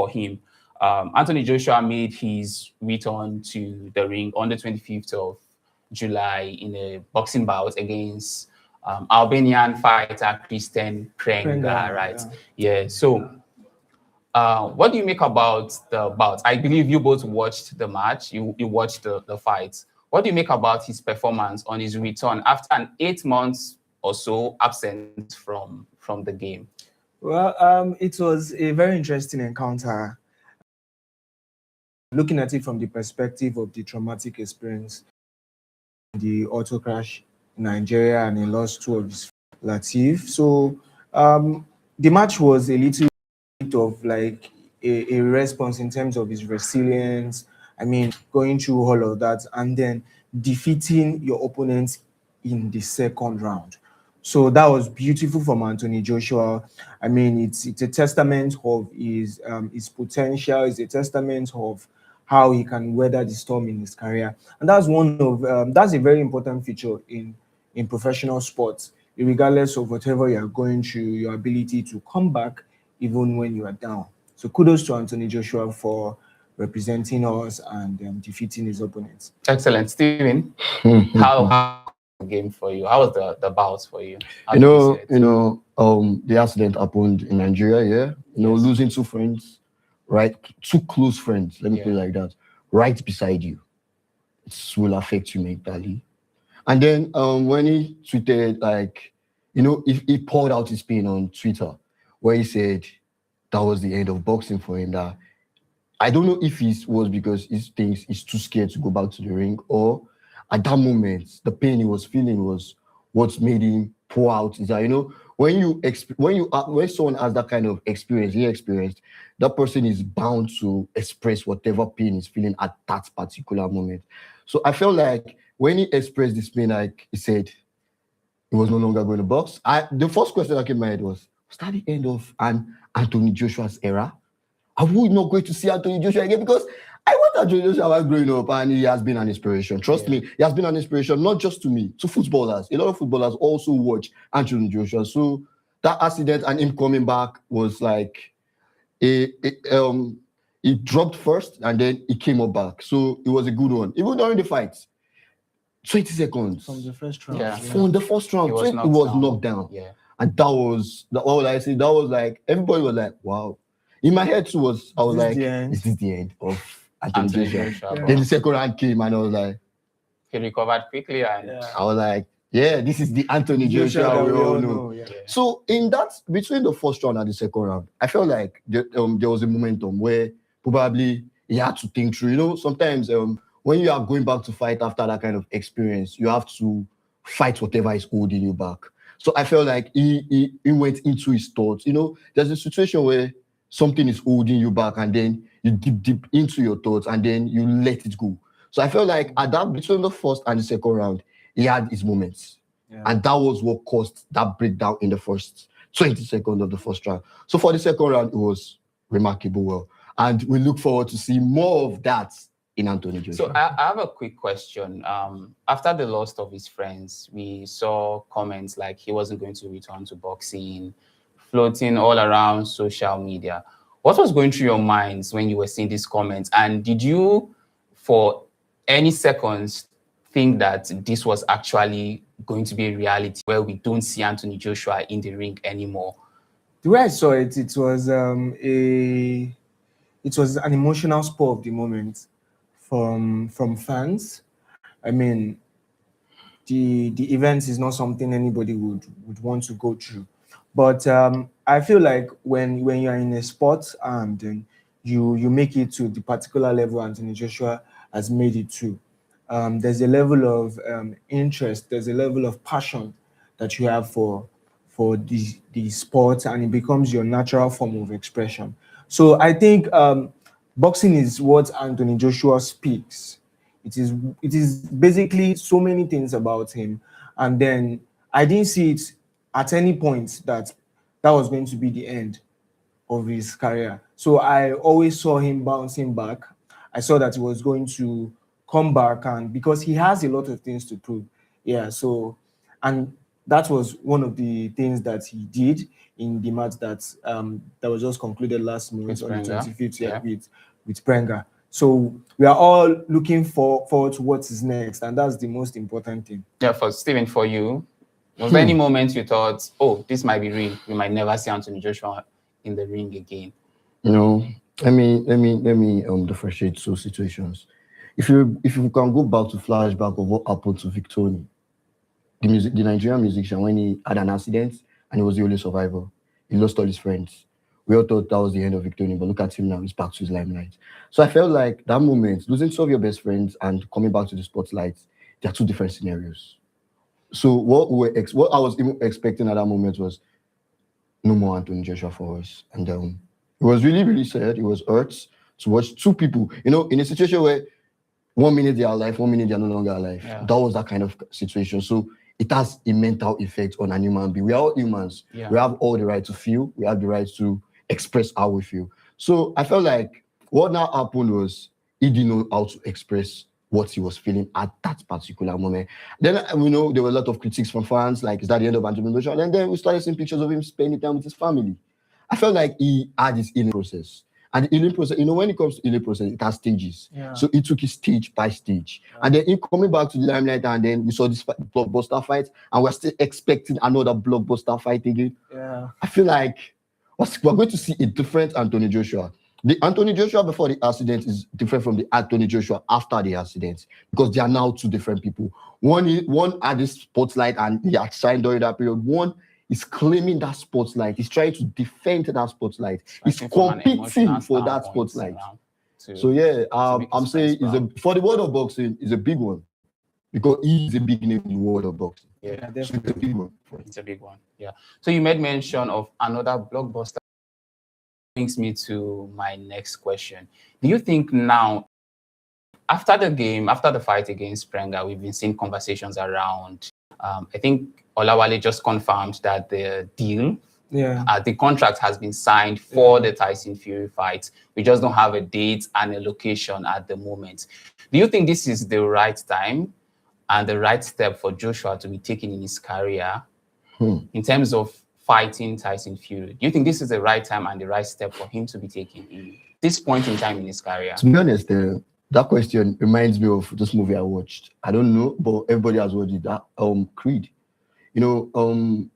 him. Anthony Joshua made his return to the ring on the 25th of July in a boxing bout against Albanian fighter Christian Prenga, right? Yeah. So, what do you make about the bout? I believe you both watched the match. You watched the fight. What do you make about his performance on his return after an 8 months or so absence from the game? Well, it was a very interesting encounter. Looking at it from the perspective of the traumatic experience, the auto crash in Nigeria, and he lost two of his Latif. So the match was a little bit of like a response in terms of his resilience. I mean, going through all of that and then defeating your opponent in the second round. So that was beautiful from Anthony Joshua. I mean, it's a testament of his potential. It's a testament of how he can weather the storm in his career, and that's one of that's a very important feature in professional sports. Regardless of whatever you are going through, your ability to come back even when you are down. So kudos to Anthony Joshua for representing us and defeating his opponents. Excellent, Stephen. How the game for you? How was the bout for you? The accident happened in Nigeria. Yeah, losing two friends, right? Two close friends. Let me put it like that. Right beside you, it will affect you mentally. And then when he tweeted, like, he poured out his pain on Twitter, where he said that was the end of boxing for him. That I don't know if it was because he thinks he's too scared to go back to the ring, or at that moment, the pain he was feeling was what made him pour out. Is that, when someone has that kind of experience, he experienced, that person is bound to express whatever pain he's feeling at that particular moment. So I felt like when he expressed this pain, like he said, he was no longer going to box. The first question that came in my head was that the end of Anthony Joshua's era? Are we not going to see Anthony Joshua again? Because I want Anthony Joshua while growing up, and he has been an inspiration. Trust me, he has been an inspiration, not just to me, to footballers. A lot of footballers also watch Anthony Joshua. So that accident and him coming back was like, he dropped first, and then he came up back. So it was a good one. Even during the fight, 20 seconds. From the first round. Yeah. From the first round, he was knocked down. Yeah. And that was, all I say, that was like, everybody was like, wow. In my head too I was like, is this the end of Anthony Joshua? Then the second round came and I was like, he recovered quickly, and I was like, yeah, this is the Anthony Joshua we all know. Yeah. So in that, between the first round and the second round, I felt like there was a momentum where probably he had to think through. Sometimes when you are going back to fight after that kind of experience, you have to fight whatever is holding you back. So I felt like he went into his thoughts. There's a situation where something is holding you back, and then you deep into your thoughts, and then you let it go. So I felt like at that, between the first and the second round, he had his moments. Yeah. And that was what caused that breakdown in the first 20 seconds of the first round. So for the second round, it was remarkable well. And we look forward to see more of that in Anthony Joshua. So I have a quick question. After the loss of his friends, we saw comments like he wasn't going to return to boxing, floating all around social media. What was going through your minds when you were seeing these comments? And did you, for any seconds, think that this was actually going to be a reality where we don't see Anthony Joshua in the ring anymore? The way I saw it, it was an emotional spur of the moment from fans. I mean, the event is not something anybody would want to go through. But I feel like when you are in a sport and you make it to the particular level Anthony Joshua has made it to, there's a level of interest, there's a level of passion that you have for the sport, and it becomes your natural form of expression. So I think boxing is what Anthony Joshua speaks. It is basically so many things about him, and then I didn't see it at any point that was going to be the end of his career. So I always saw him bouncing back. I saw that he was going to come back, and because he has a lot of things to prove. Yeah, so, and that was one of the things that he did in the match that was just concluded last month With on the Prenga, 25th, yeah. with Prenga. So we are all looking forward to what is next, and that's the most important thing. Yeah, for Stephen, for you, was there any moment you thought, oh, this might be real, we might never see Anthony Joshua in the ring again? You know, let me differentiate two situations. If you can go back to flashback of what happened to Victoni, the Nigerian musician, when he had an accident and he was the only survivor, he lost all his friends. We all thought that was the end of Victoni, but look at him now, he's back to his limelight. So I felt like that moment, losing two of your best friends and coming back to the spotlight, they are two different scenarios. So what I was even expecting at that moment was no more Anthony Joshua for us. And it was really, really sad. It was hurt to watch two people, in a situation where 1 minute they are alive, 1 minute they are no longer alive. Yeah. That was that kind of situation. So it has a mental effect on a human being. We are all humans. Yeah. We have all the right to feel. We have the right to express how we feel. So I felt like what now happened was he didn't know how to express what he was feeling at that particular moment. Then we know there were a lot of critiques from fans, like, is that the end of Anthony Joshua? And then we started seeing pictures of him spending time with his family. I felt like he had his healing process. And the healing process, when it comes to healing process, it has stages. Yeah. So he took it stage by stage. And then in coming back to the limelight, and then we saw this blockbuster fight, and we're still expecting another blockbuster fight again. Yeah. I feel like we're going to see a different Anthony Joshua. The Anthony Joshua before the accident is different from the Anthony Joshua after the accident, because they are now two different people. One had this spotlight and he had signed during that period. One is claiming that spotlight. He's trying to defend that spotlight. He's competing for that spotlight. So yeah, I'm saying for the world of boxing, it's a big one, because he's a big name in the world of boxing. Yeah, So it's a big one. It's a big one. Yeah. So you made mention of another blockbuster. Brings me to my next question. Do you think now, after the fight against Prenga, we've been seeing conversations around, I think Olawale just confirmed that the deal, the contract has been signed for the Tyson Fury fight. We just don't have a date and a location at the moment. Do you think this is the right time and the right step for Joshua to be taking in his career in terms of fighting Tyson Fury? Do you think this is the right time and the right step for him to be taking in this point in time in his career? To be honest, that question reminds me of this movie I watched. I don't know, but everybody has watched it. That Creed. Losing.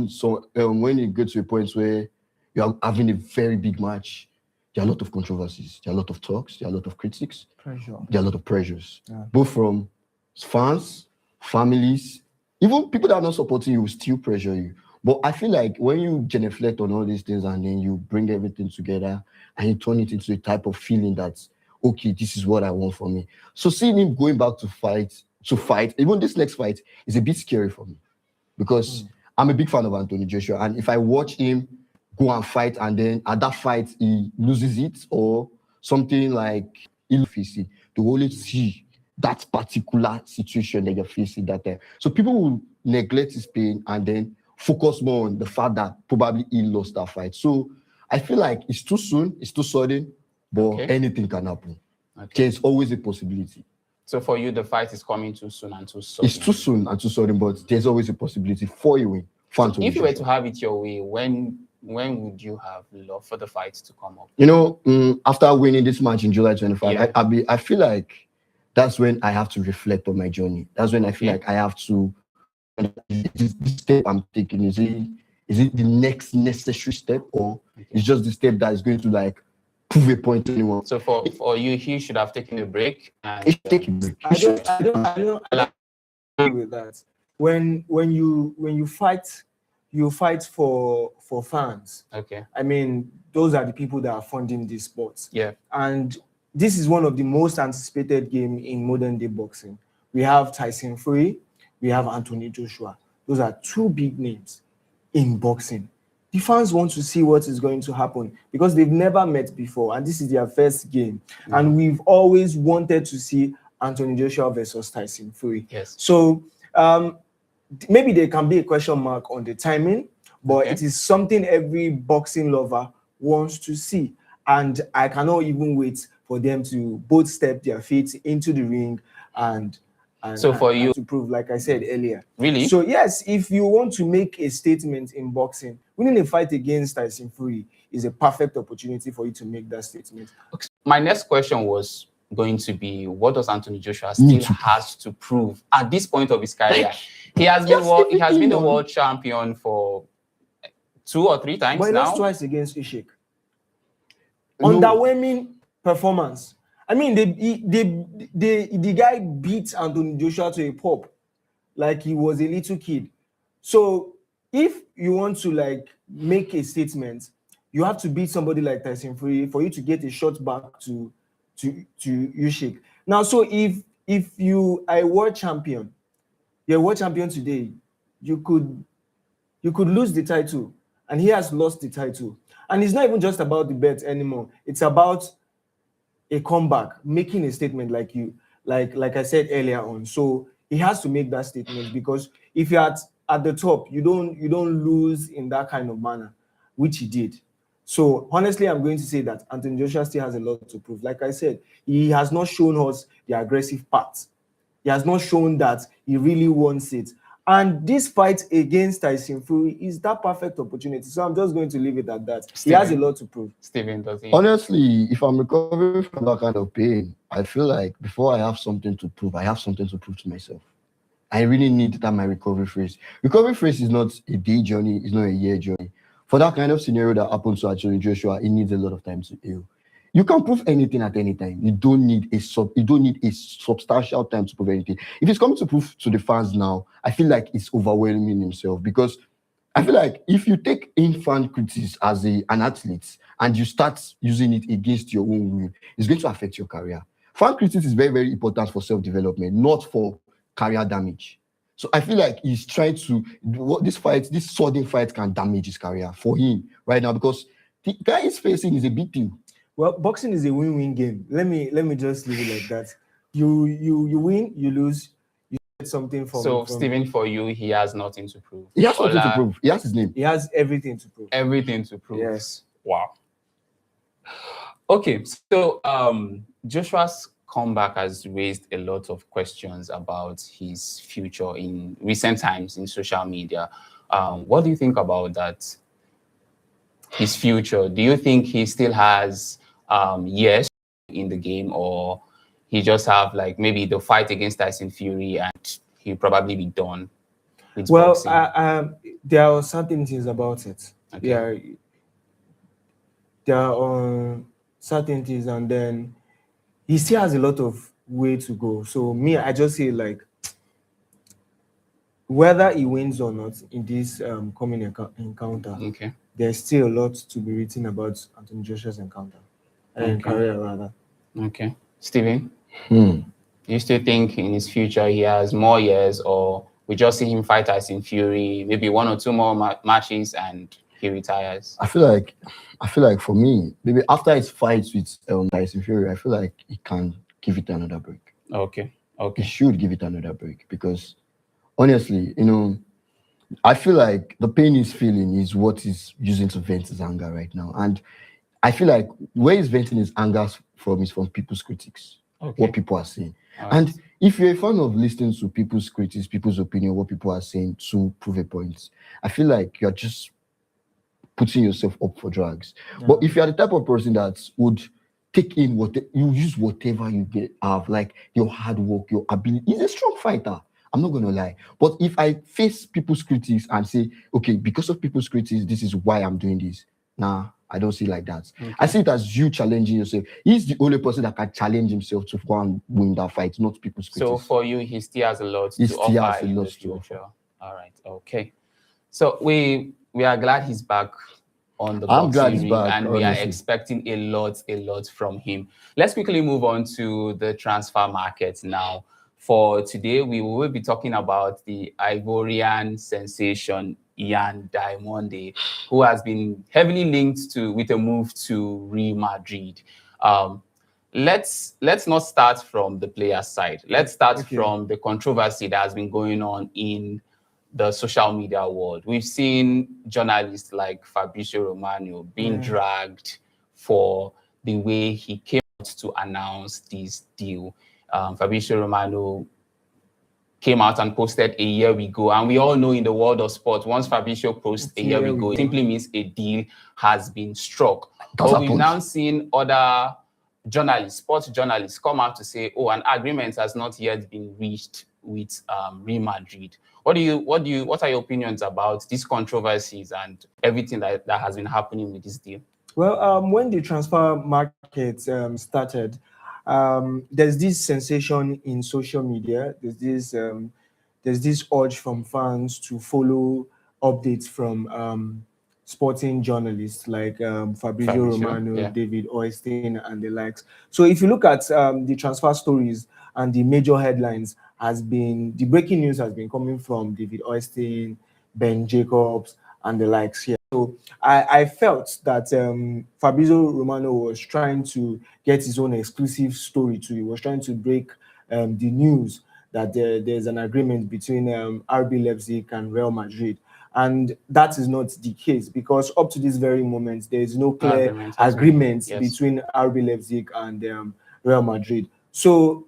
So when you get to a point where you are having a very big match, there are a lot of controversies, there are a lot of talks, there are a lot of critics, Pressure. there are a lot of pressures, Yeah. both from fans, families, even people that are not supporting you will still pressure you. But I feel like when you genuflect on all these things and then you bring everything together and you turn it into a type of feeling that's, okay, this is what I want for me. So seeing him going back to fight, even this next fight is a bit scary for me, because I'm a big fan of Anthony Joshua. And if I watch him go and fight and then at that fight he loses it or something like he'll face it, to only see that particular situation that you're facing that time. So people will neglect his pain and then focus more on the fact that probably he lost that fight. So I feel like it's too soon, it's too sudden, but anything can happen. There's always a possibility. So for you, the fight is coming too soon and too sudden. It's too soon and too sudden, but there's always a possibility for you win. So if you were to have it your way, when would you have love for the fight to come up? After winning this match in July 25, Yeah. I feel like that's when I have to reflect on my journey. That's when I feel like I have to, this step I'm taking, is it the next necessary step, or it's just the step that is going to like prove a point to anyone? So for you, he should have taken a break. And, He should take a break. I don't agree with that. When you fight, you fight for fans. Okay. I mean, those are the people that are funding these sports. Yeah. And this is one of the most anticipated games in modern day boxing. We have Tyson Fury, we have Anthony Joshua. Those are two big names in boxing. The fans want to see what is going to happen because they've never met before, and this is their first game. And we've always wanted to see Anthony Joshua versus Tyson Fury. Yes. So maybe there can be a question mark on the timing, but it is something every boxing lover wants to see. And I cannot even wait for them to both step their feet into the ring and and, So for you, to prove, like I said earlier. really? So yes, if you want to make a statement in boxing, winning a fight against Tyson Fury is a perfect opportunity for you to make that statement. My next question was going to be, what does Anthony Joshua still has to prove at this point of his career? He has been the world champion for 2 or 3 times but he now. lost twice against Usyk. Underwhelming performance. I mean, the guy beat Anthony Joshua to a pulp, like he was a little kid. So if you want to like make a statement, you have to beat somebody like Tyson Fury for you to get a shot back to Usyk. Now, so if you are a world champion, you're a world champion today, you could lose the title, and he has lost the title. And it's not even just about the bet anymore. It's about a comeback, making a statement like I said earlier on. So he has to make that statement, because if you're at the top, you don't lose in that kind of manner, which he did. So honestly, I'm going to say that Anthony Joshua still has a lot to prove. Like I said, he has not shown us the aggressive part. He has not shown that he really wants it. And this fight against Tyson Fury is that perfect opportunity. So I'm just going to leave it at that. He has a lot to prove. Stephen, does he? Honestly, if I'm recovering from that kind of pain, I feel like before I have something to prove, I have something to prove to myself. I really need that my recovery phase. Recovery phase is not a day journey, it's not a year journey. For that kind of scenario that happens to Anthony Joshua, it needs a lot of time to heal. You can prove anything at any time. You don't need a substantial time to prove anything. If it's coming to prove to the fans now, I feel like it's overwhelming himself, because I feel like if you take in fan criticism as an athlete and you start using it against your own will, it's going to affect your career. Fan criticism is very, very important for self-development, not for career damage. So I feel like he's trying to this sudden fight can damage his career for him right now, because the guy he's facing is a big deal. Well, boxing is a win-win game. Let me just leave it like that. You win, you lose, you get something from. So Stephen, for you, he has nothing to prove. He has nothing to prove. He has his name. He has everything to prove. Everything to prove. Yes. Wow. Okay, so Joshua's comeback has raised a lot of questions about his future in recent times in social media. What do you think about that? His future? Do you think he still has years in the game, or he just have like maybe the fight against Tyson Fury and he'll probably be done with boxing? There are certain things about it. Okay. There are certain things, and then he still has a lot of way to go. So me, I just say like, whether he wins or not in this coming encounter, okay, there's still a lot to be written about Anthony Joshua's encounter and career rather. Okay, Stephen, you still think in his future he has more years, or we just see him fight Tyson Fury, maybe 1 or 2 more matches, and he retires? I feel like for me, maybe after his fights with Tyson Fury, I feel like he can give it another break. Okay. He should give it another break, because honestly, I feel like the pain he's feeling is what he's using to vent his anger right now. And I feel like where he's venting his anger from is from people's critics, what people are saying. And if you're a fan of listening to people's critics, people's opinion, what people are saying to prove a point, I feel like you're just putting yourself up for drugs. But if you're the type of person that would take in you use whatever you have, like your hard work, your ability, he's a strong fighter. I'm not going to lie. But if I face people's critics and say, okay, because of people's critics, this is why I'm doing this. Nah, I don't see it like that. Okay. I see it as you challenging yourself. He's the only person that can challenge himself to go and win that fight, not people's critics. So for you, he still has a lot He to still offer has a in the lot to future. All right, okay. So we are glad he's back on the I'm glad boxing he's ring, back, and we are honestly. expecting a lot from him. Let's quickly move on to the transfer market now. For today, we will be talking about the Ivorian sensation Ian Diamonde, who has been heavily linked with a move to Real Madrid. Let's not start from the player side. Let's start from the controversy that has been going on in the social media world. We've seen journalists like Fabrizio Romano being dragged for the way he came out to announce this deal. Fabrizio Romano came out and posted a year we go. And we all know in the world of sport, once Fabrizio posts a year we go, it simply means a deal has been struck. But we've now seen other journalists, sports journalists, come out to say, oh, an agreement has not yet been reached with Real Madrid. What are your opinions about these controversies and everything that has been happening with this deal? Well, when the transfer market started, there's this sensation in social media. There's this urge from fans to follow updates from sporting journalists like Fabrizio Romano, David Oistin, and the likes. So if you look at the transfer stories and the major headlines, the breaking news has been coming from David Oistin, Ben Jacobs, and the likes here. So I felt that Fabrizio Romano was trying to get his own exclusive story too. He was trying to break the news that there's an agreement between RB Leipzig and Real Madrid. And that is not the case, because up to this very moment, there is no clear agreement between RB Leipzig and Real Madrid. So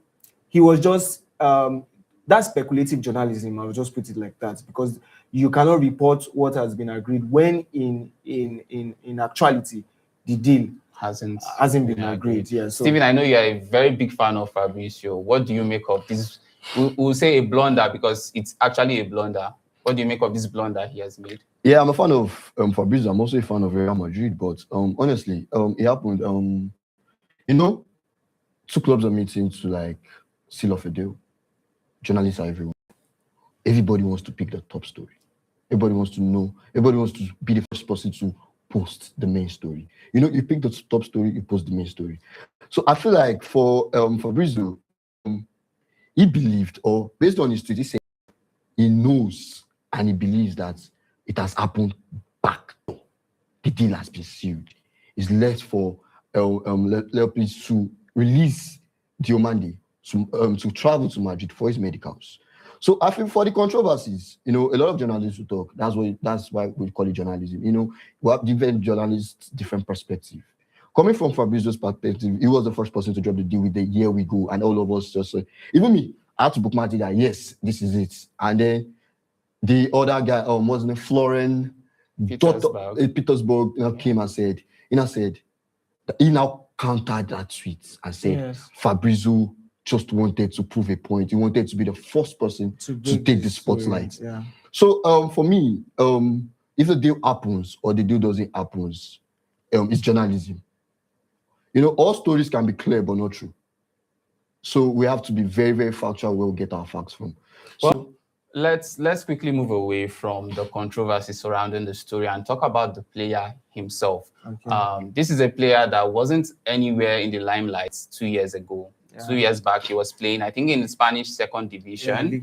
he was just, that's speculative journalism, I'll just put it like that, because you cannot report what has been agreed when in actuality, the deal hasn't been agreed. Yeah, so. Stephen, I know you are a very big fan of Fabrizio. What do you make of this? We'll say a blunder because it's actually a blunder. What do you make of this blunder he has made? Yeah, I'm a fan of Fabrizio. I'm also a fan of Real Madrid, but honestly, it happened. Two clubs are meeting to seal off a deal. Journalists are everywhere. Everybody wants to pick the top story. Everybody wants to know. Everybody wants to be the first person to post the main story. You pick the top story, you post the main story. So I feel like for Fabrizio, he believed, or based on his tweet, he said he knows and he believes that it has happened back door. The deal has been sealed. It's left for Leipzig to release Diomande to travel to Madrid for his medicals. So I feel for the controversies, a lot of journalists will talk. That's why we call it journalism. We have different journalists, different perspective. Coming from Fabrizio's perspective, he was the first person to drop the deal with the year we go, and all of us just even me, I had to bookmark it that yes, this is it. And then the other guy, wasn't it Florian Petersburg, came and said, he now countered that tweet and said, Fabrizio just wanted to prove a point. He wanted to be the first person to take the spotlight. Yeah. So for me, if the deal happens or the deal doesn't happen, it's journalism. All stories can be clear but not true. So we have to be very, very factual where we get our facts from. Well, let's quickly move away from the controversy surrounding the story and talk about the player himself. Okay. This is a player that wasn't anywhere in the limelight 2 years ago. Yeah. 2 years back, he was playing, I think, in the Spanish second division.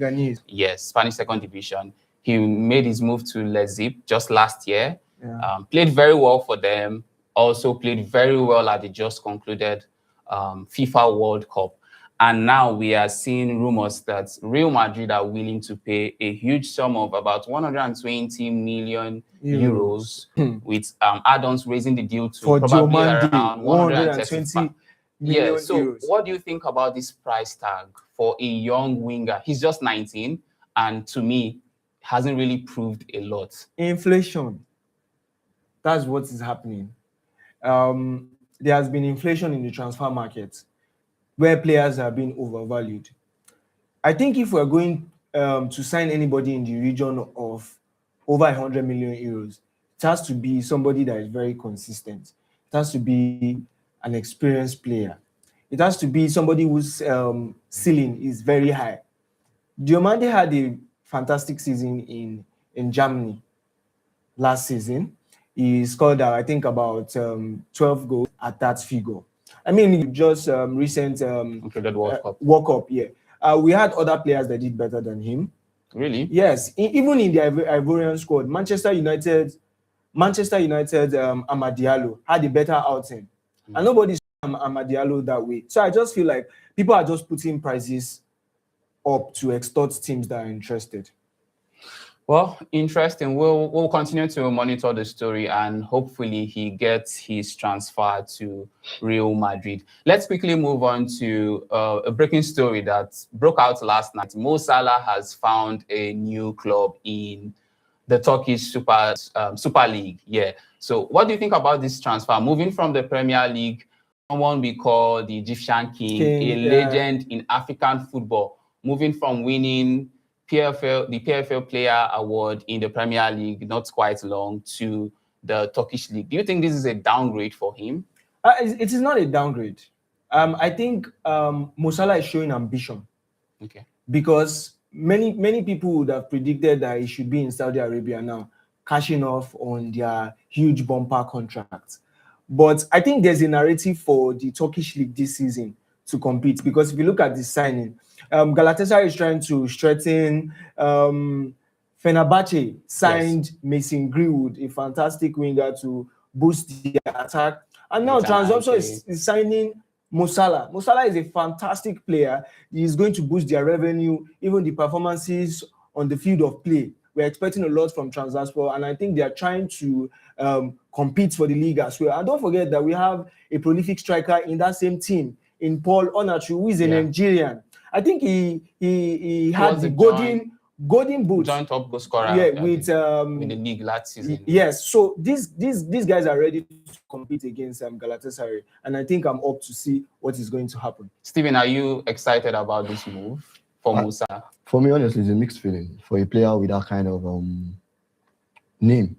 Yes, Spanish second division. He made his move to Leipzig just last year. Yeah. Played very well for them. Also played very well at the just concluded FIFA World Cup. And now we are seeing rumors that Real Madrid are willing to pay a huge sum of about 120 million euros with add-ons raising the deal to for probably Diomande, around 120 million euros. So what do you think about this price tag for a young winger? He's just 19, and to me, hasn't really proved a lot. Inflation. That's what is happening. There has been inflation in the transfer market, where players are being overvalued. I think if we're going to sign anybody in the region of over 100 million euros, it has to be somebody that is very consistent. It has to be an experienced player. It has to be somebody whose ceiling is very high. Diomande had a fantastic season in Germany last season. He scored, I think, about 12 goals at that figure. I mean, just recent World Cup, yeah. We had other players that did better than him. Really? Yes. Even in the Ivorian squad, Manchester United, Amad Diallo had a better outing. And nobody saw Amad Diallo that way. So I just feel like people are just putting prices up to extort teams that are interested. Well, interesting. We'll continue to monitor the story, and hopefully he gets his transfer to Real Madrid. Let's quickly move on to a breaking story that broke out last night. Mo Salah has found a new club in the Turkish Super League. Yeah. So what do you think about this transfer? Moving from the Premier League, someone we call the Egyptian King, a legend in African football, moving from winning the PFL Player Award in the Premier League not quite long to the Turkish League. Do you think this is a downgrade for him? It is not a downgrade. I think Mo Salah is showing ambition. Okay. Because many people would have predicted that he should be in Saudi Arabia now, cashing off on their huge bumper contracts. But I think there's a narrative for the Turkish League this season to compete, because if you look at the signing, Galatasaray is trying to strengthen. Fenerbahce signed Mason Greenwood, a fantastic winger, to boost the attack. And now Trabzonspor is signing Mo Salah. Mo Salah is a fantastic player. He is going to boost their revenue, even the performances on the field of play. We're expecting a lot from Trabzonspor, and I think they are trying to compete for the league as well. And don't forget that we have a prolific striker in that same team, in Paul Onachu, who is a Nigerian. I think he had the golden boot. Joint top goal scorer. With the league last season. Yes, so these guys are ready to compete against Galatasaray, and I think I'm up to see what is going to happen. Stephen, are you excited about this move for Musa? For me, honestly, it's a mixed feeling for a player with that kind of name.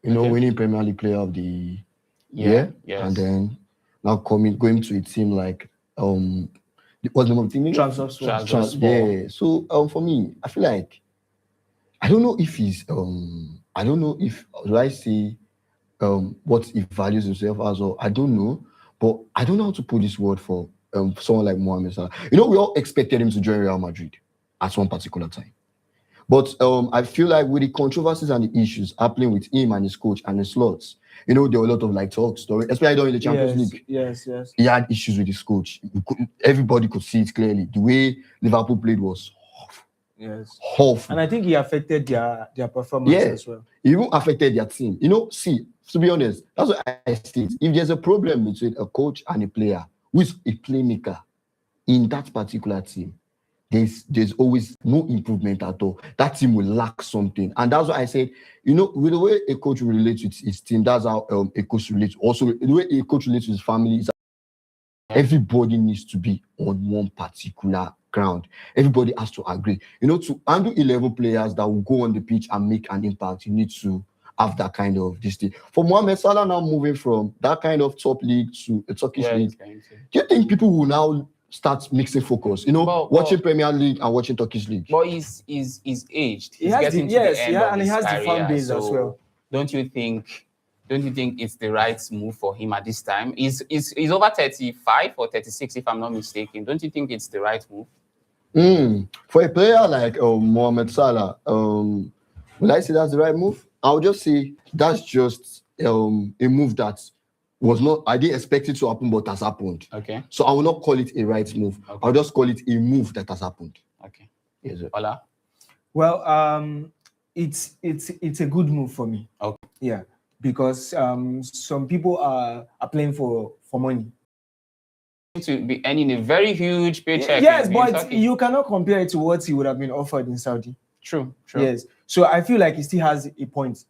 You know, winning Premier League Player of the Year, and then now going to a team like what's the name of the team? Trabzonspor. Yeah. So for me, I feel like I don't know if he's I don't know if do I say what he values himself as, or I don't know, but I don't know how to put this word for someone like Mohamed Salah. You know, we all expected him to join Real Madrid at one particular time. But I feel like with the controversies and the issues happening with him and his coach and his slots, you know, there were a lot of like talks, especially during the Champions League. Yes. He had issues with his coach. Everybody could see it clearly. The way Liverpool played was awful. And I think he affected their performance as well. He even affected their team. You know, see, to be honest, that's what I say. If there's a problem between a coach and a player who is a playmaker in that particular team, there's always no improvement at all. That team will lack something. And that's why I said, you know, with the way a coach will relate with his team, that's how a coach relates. Also, the way a coach relates with his family is everybody needs to be on one particular ground. Everybody has to agree. You know, to handle 11 players that will go on the pitch and make an impact, you need to have that kind of this thing. For Mohamed Salah now moving from that kind of top league to a Turkish league, do you think people will now start mixing focus, you know, watching Premier League and watching Turkish League? But he's aged. He has the fan base as well. Don't you think it's the right move for him at this time? He's over 35 or 36, if I'm not mistaken. Don't you think it's the right move? For a player like Mohamed Salah, will I say that's the right move? I'll just say that's just a move that was not, I didn't expect it to happen, but has happened. Okay. So I will not call it a right move. Okay. I'll just call it a move that has happened. Okay. Yes, sir. Ola? Well, it's a good move for me. Okay. Yeah, because some people are playing for money. To be earning a very huge paycheck. Yes, but you cannot compare it to what he would have been offered in Saudi. True. Yes. So I feel like he still has a point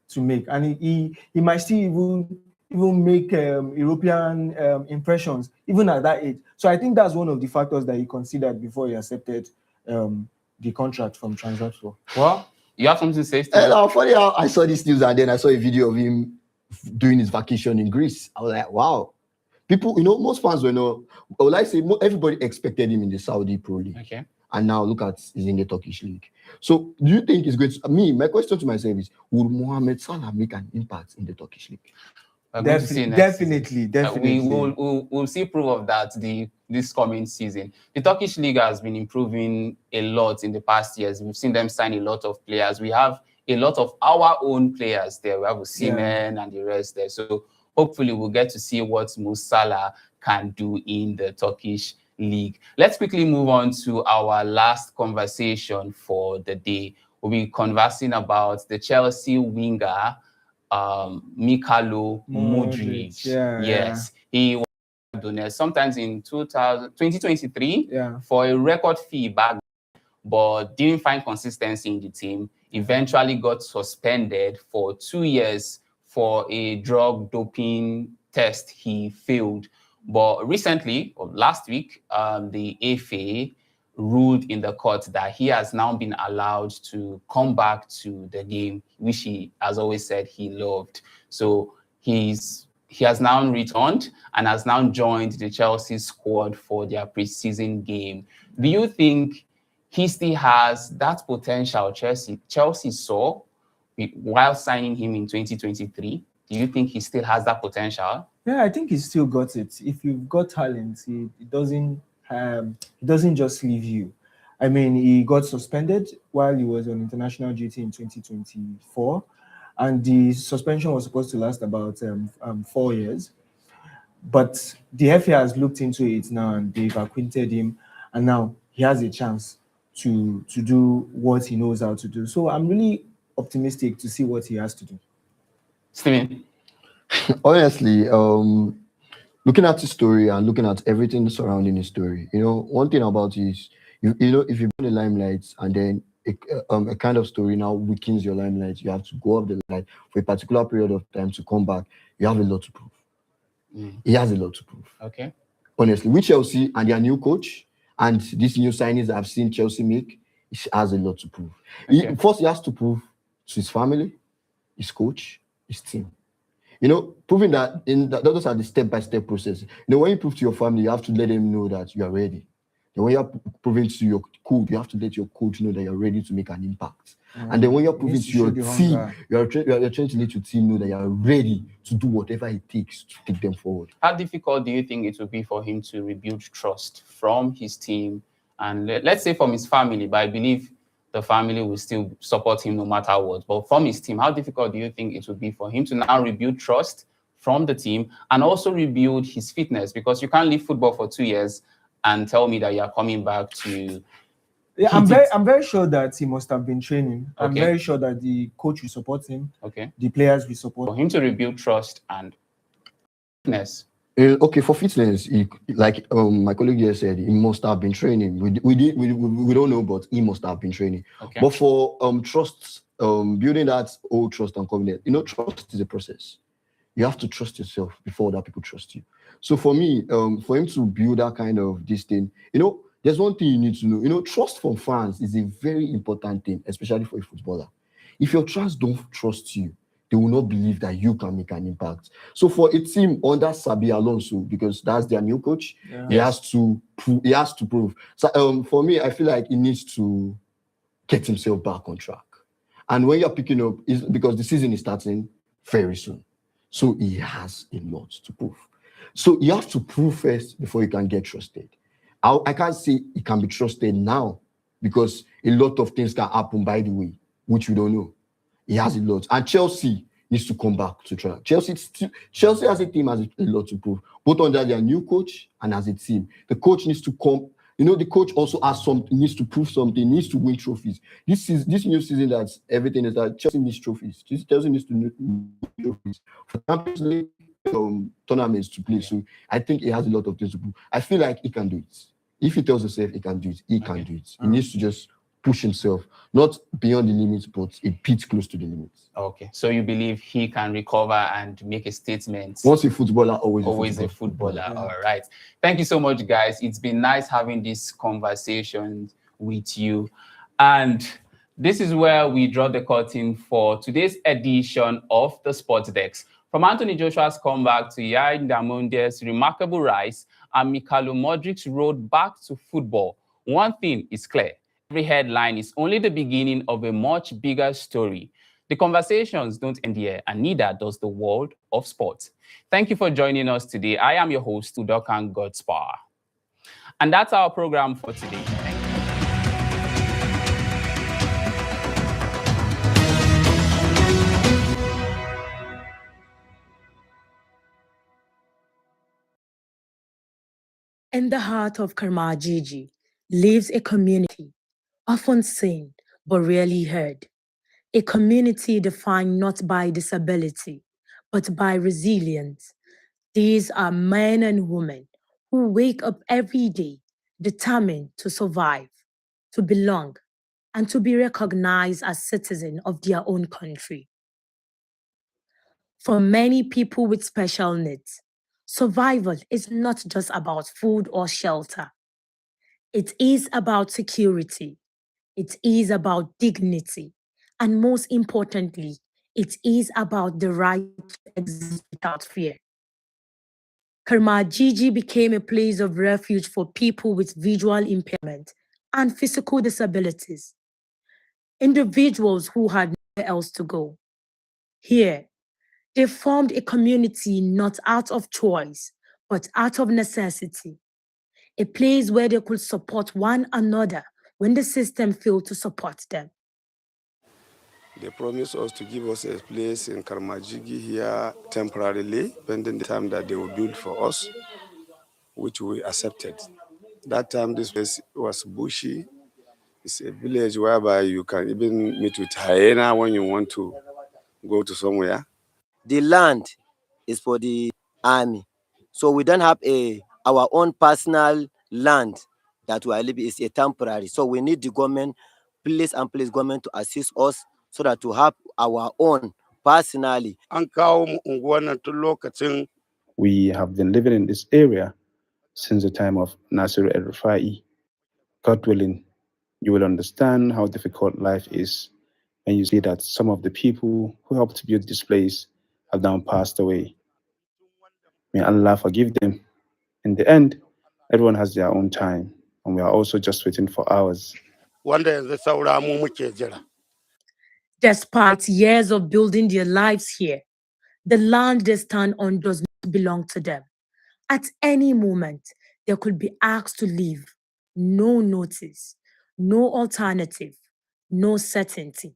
to make, and he might still even make European impressions, even at that age. So I think that's one of the factors that he considered before he accepted the contract from Trabzonspor. Well, you have something to say? Funny how I saw this news and then I saw a video of him doing his vacation in Greece. I was like, wow. People, you know, most fans were not, well, I say everybody expected him in the Saudi Pro League. Okay. And now look at he's in the Turkish League. So do you think he's going to, my question to myself is, would Mohamed Salah make an impact in the Turkish League? Definitely. We'll see proof of that this coming season. The Turkish League has been improving a lot in the past years. We've seen them sign a lot of players. We have a lot of our own players there. We have Osimhen and the rest there. So hopefully we'll get to see what Mo Salah can do in the Turkish League. Let's quickly move on to our last conversation for the day. we'll be conversing about the Chelsea winger, Mikhailo Modric. Yes, he was Donetsk sometimes in 2023 for a record fee back, but didn't find consistency in the team. Eventually got suspended for 2 years for a drug doping test he failed. But recently, or last week, the FA ruled in the court that he has now been allowed to come back to the game, which he has always said he loved. So he has now returned and has now joined the Chelsea squad for their preseason game. Do you think he still has that potential Chelsea saw while signing him in 2023? Do you think he still has that potential? Yeah, I think he still got it. If you've got talent, it doesn't just leave you. I mean, he got suspended while he was on international duty in 2024, and the suspension was supposed to last about 4 years. But the FA has looked into it now, and they've acquitted him, and now he has a chance to do what he knows how to do. So I'm really optimistic to see what he has to do. Steven? Honestly, looking at his story and looking at everything surrounding his story, one thing about it is, if you've been in the limelight and then a kind of story now weakens your limelight, you have to go up the line for a particular period of time to come back. You have a lot to prove. He has a lot to prove. Okay. Honestly, with Chelsea and their new coach and these new signings I've seen Chelsea make, he has a lot to prove. Okay. First, he has to prove to his family, his coach, his team. Proving that those are the step-by-step process. When you prove to your family, you have to let them know that you are ready. And when you're proving to your coach, you have to let your coach know that you're ready to make an impact. And then when you're proving to your team, you're trying to let your team know that you're ready to do whatever it takes to take them forward. How difficult do you think it will be for him to rebuild trust from his team and let's say from his family? But I believe the family will still support him no matter what. But from his team, how difficult do you think it would be for him to now rebuild trust from the team and also rebuild his fitness? Because you can't leave football for 2 years and tell me that you're coming back to... Yeah, I'm very sure that he must have been training. Okay. I'm very sure that the coach will support him. Okay. The players will support for him to rebuild trust and fitness. Okay, for fitness, like my colleague here said, he must have been training. We don't know, but he must have been training. Okay. But for trust, building that old trust and confidence, trust is a process. You have to trust yourself before other people trust you. So for me, for him to build that kind of this thing, there's one thing you need to know. Trust from fans is a very important thing, especially for a footballer. If your fans don't trust you, they will not believe that you can make an impact. So for a team under Xabi Alonso, because that's their new coach, he has to prove. So for me, I feel like he needs to get himself back on track. And when you're picking up, is because the season is starting very soon. So he has a lot to prove. So you have to prove first before you can get trusted. I can't say he can be trusted now because a lot of things can happen by the way, which we don't know. He has a lot. And Chelsea needs to come back to track. Chelsea as a team has a lot to prove, both under their new coach and as a team. The coach needs to come. The coach also needs to prove something, needs to win trophies. This new season, that's everything is that Chelsea needs trophies. Chelsea needs to win trophies. For Champions League tournaments to play. So I think he has a lot of things to prove. I feel like he can do it. If he tells himself he can do it, he can do it. He needs to just push himself, not beyond the limits, but a bit close to the limits. Okay, so you believe he can recover and make a statement? Once a footballer, always a footballer. Yeah. All right. Thank you so much, guys. It's been nice having this conversation with you. And this is where we draw the curtain for today's edition of the Sports Desk. From Anthony Joshua's comeback to Yaya Diamonde's remarkable rise and Mikhailo Modric's road back to football, one thing is clear. Every headline is only the beginning of a much bigger story. The conversations don't end here, and neither does the world of sports. Thank you for joining us today. I am your host, Udokan Godspar. And that's our program for today. Thank you. In the heart of Kermajiji lives a community often seen but rarely heard. A community defined not by disability, but by resilience. These are men and women who wake up every day determined to survive, to belong, and to be recognized as citizens of their own country. For many people with special needs, survival is not just about food or shelter. It is about security. It is about dignity. And most importantly, it is about the right to exist without fear. Kermajiji became a place of refuge for people with visual impairment and physical disabilities, individuals who had nowhere else to go. Here, they formed a community not out of choice, but out of necessity, a place where they could support one another when the system failed to support them. They promised us to give us a place in Karmajigi here temporarily, pending the time that they will build for us, which we accepted. That time, this place was bushy. It's a village whereby you can even meet with hyena when you want to go to somewhere. The land is for the army. So we don't have our own personal land that we are living. It's a temporary. So we need the government, place government to assist us so that to have our own personally. We have been living in this area since the time of Nasir el-Rufai. God willing, you will understand how difficult life is when you see that some of the people who helped build this place have now passed away. May Allah forgive them. In the end, everyone has their own time, and we are also just waiting for ours. Despite years of building their lives here, the land they stand on does not belong to them. At any moment, they could be asked to leave. No notice, no alternative, no certainty.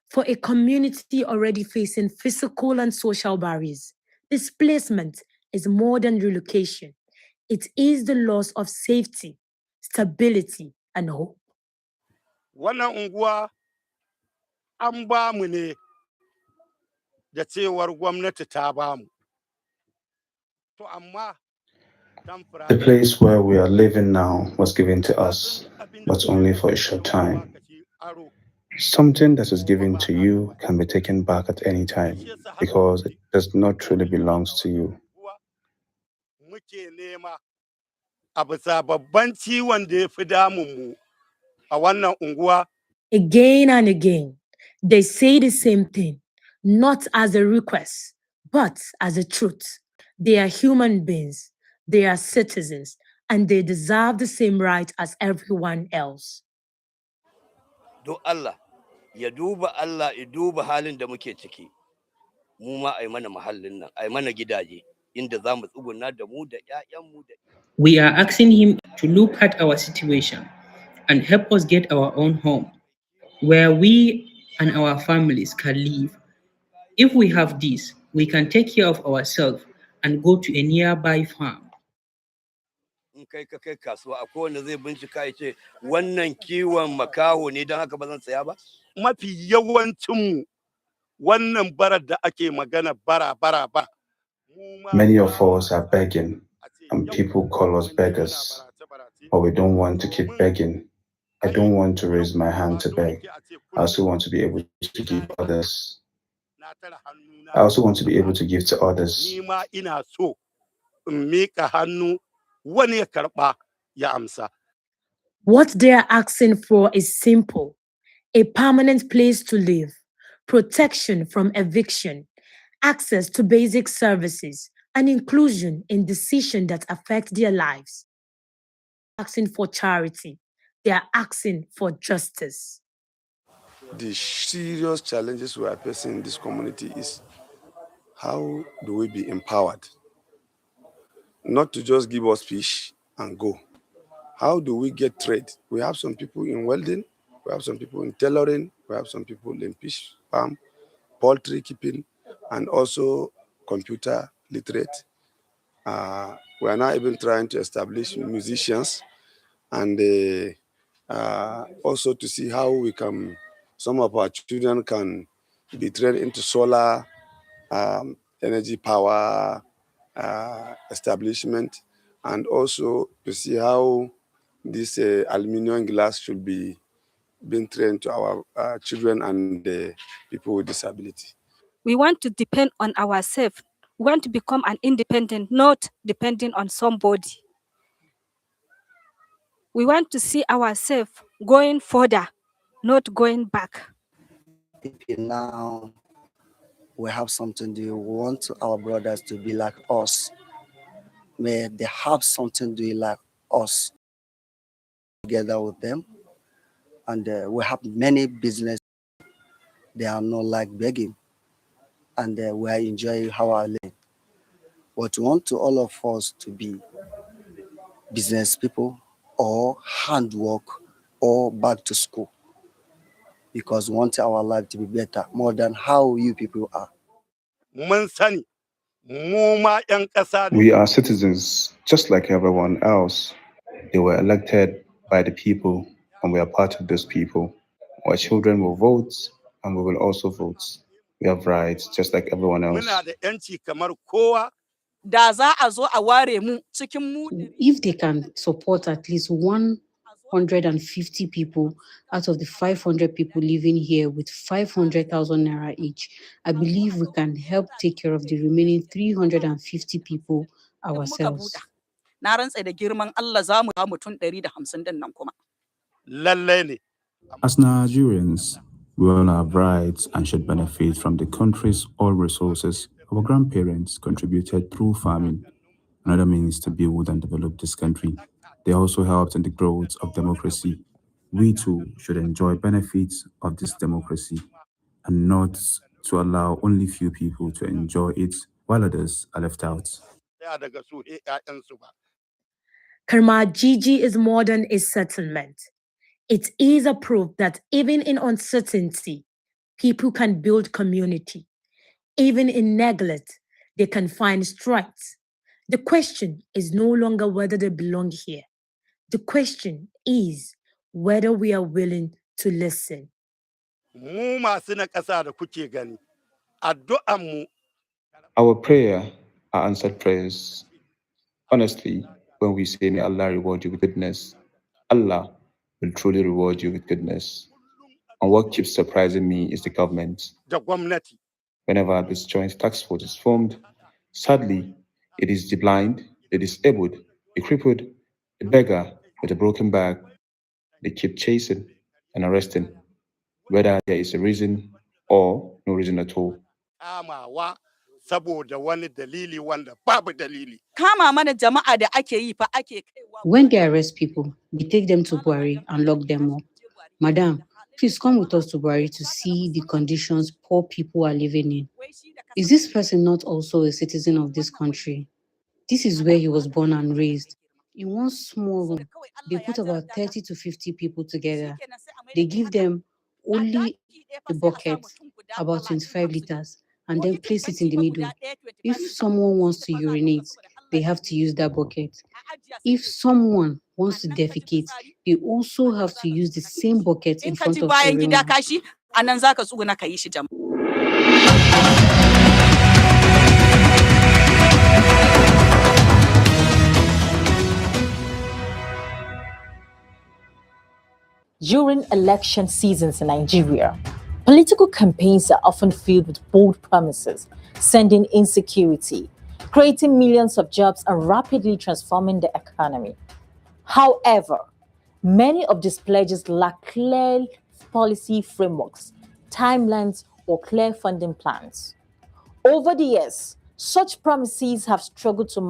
For a community already facing physical and social barriers, displacement is more than relocation. It is the loss of safety, stability, and hope. Wannan unguwa an ba mu ne da cewar gwamnati ta ba mu. To amma the place where we are living now was given to us, but only for a short time. Something that is given to you can be taken back at any time because it does not truly belong to you. Again and again, they say the same thing, not as a request, but as a truth. They are human beings, they are citizens, and they deserve the same right as everyone else. Do Allah, ya duba Allah, ya duba halin da muke ciki. Mu ma ai mana mahallin nan, ai mana gidaje, inda zamu tsuguna da mu da ƴaƴanmu da. We are asking him to look at our situation and help us get our own home, where we and our families can live. If we have this, we can take care of ourselves and go to a nearby farm. In kai ka kai kasuwa akwai wanda zai bincika ya ce wannan kiwon makaho ne don haka ba zan saya ba? Mafi yawancinmu wannan barar da ake magana bara. Many of us are begging, and people call us beggars, but we don't want to keep begging. I don't want to raise my hand to beg. I also want to be able to give others. I also want to be able to give to others. What they are asking for is simple: a permanent place to live, protection from eviction, access to basic services, and inclusion in decisions that affect their lives. Asking for charity, they are asking for justice. The serious challenges we are facing in this community is how do we be empowered? Not to just give us fish and go. How do we get trade? We have some people in welding, we have some people in tailoring, we have some people in fish farm, poultry keeping, and also computer literate. We are now even trying to establish musicians and Also to see how some of our children can be trained into solar energy power establishment, and also to see how this aluminum glass should be being trained to our children and people with disability. We want to depend on ourselves. We want to become an independent, not depending on somebody. We want to see ourselves going further, not going back. Now we have something to do. We want our brothers to be like us. May they have something to do like us. Together with them. And we have many business. They are not like begging. And we are enjoying our life. But we want to all of us to be business people or handwork or back to school. Because we want our life to be better, more than how you people are. We are citizens just like everyone else. They were elected by the people, and we are part of those people. Our children will vote, and we will also vote. We have rights just like everyone else. If they can support at least 150 people out of the 500 people living here with 500,000 naira each, I believe we can help take care of the remaining 350 people ourselves. As Nigerians, we all have rights and should benefit from the country's all resources our grandparents contributed through farming and other means to build and develop this country. They also helped in the growth of democracy. We too should enjoy benefits of this democracy and not to allow only few people to enjoy it while others are left out. Kerma-Jiji is more than a settlement. It is a proof that even in uncertainty, people can build community. Even in neglect, they can find strength. The question is no longer whether they belong here. The question is whether we are willing to listen. Our prayer are answered prayers. Honestly, when we say, may Allah reward you with goodness, Allah will truly reward you with goodness. And what keeps surprising me is the government. Whenever this joint task force is formed, sadly, it is the blind, the disabled, the crippled, the beggar with a broken back. They keep chasing and arresting, whether there is a reason or no reason at all. When they arrest people, they take them to Buhari and lock them up. Madam, please come with us to Buhari to see the conditions poor people are living in. Is this person not also a citizen of this country? This is where he was born and raised. In one small room, they put about 30 to 50 people together. They give them only a bucket, about 25 liters, and then place it in the middle. If someone wants to urinate, they have to use that bucket. If someone wants to defecate, they also have to use the same bucket in front of everyone. During election seasons in Nigeria, political campaigns are often filled with bold promises, sending insecurity, creating millions of jobs, and rapidly transforming the economy. However, many of these pledges lack clear policy frameworks, timelines, or clear funding plans. Over the years, such promises have struggled to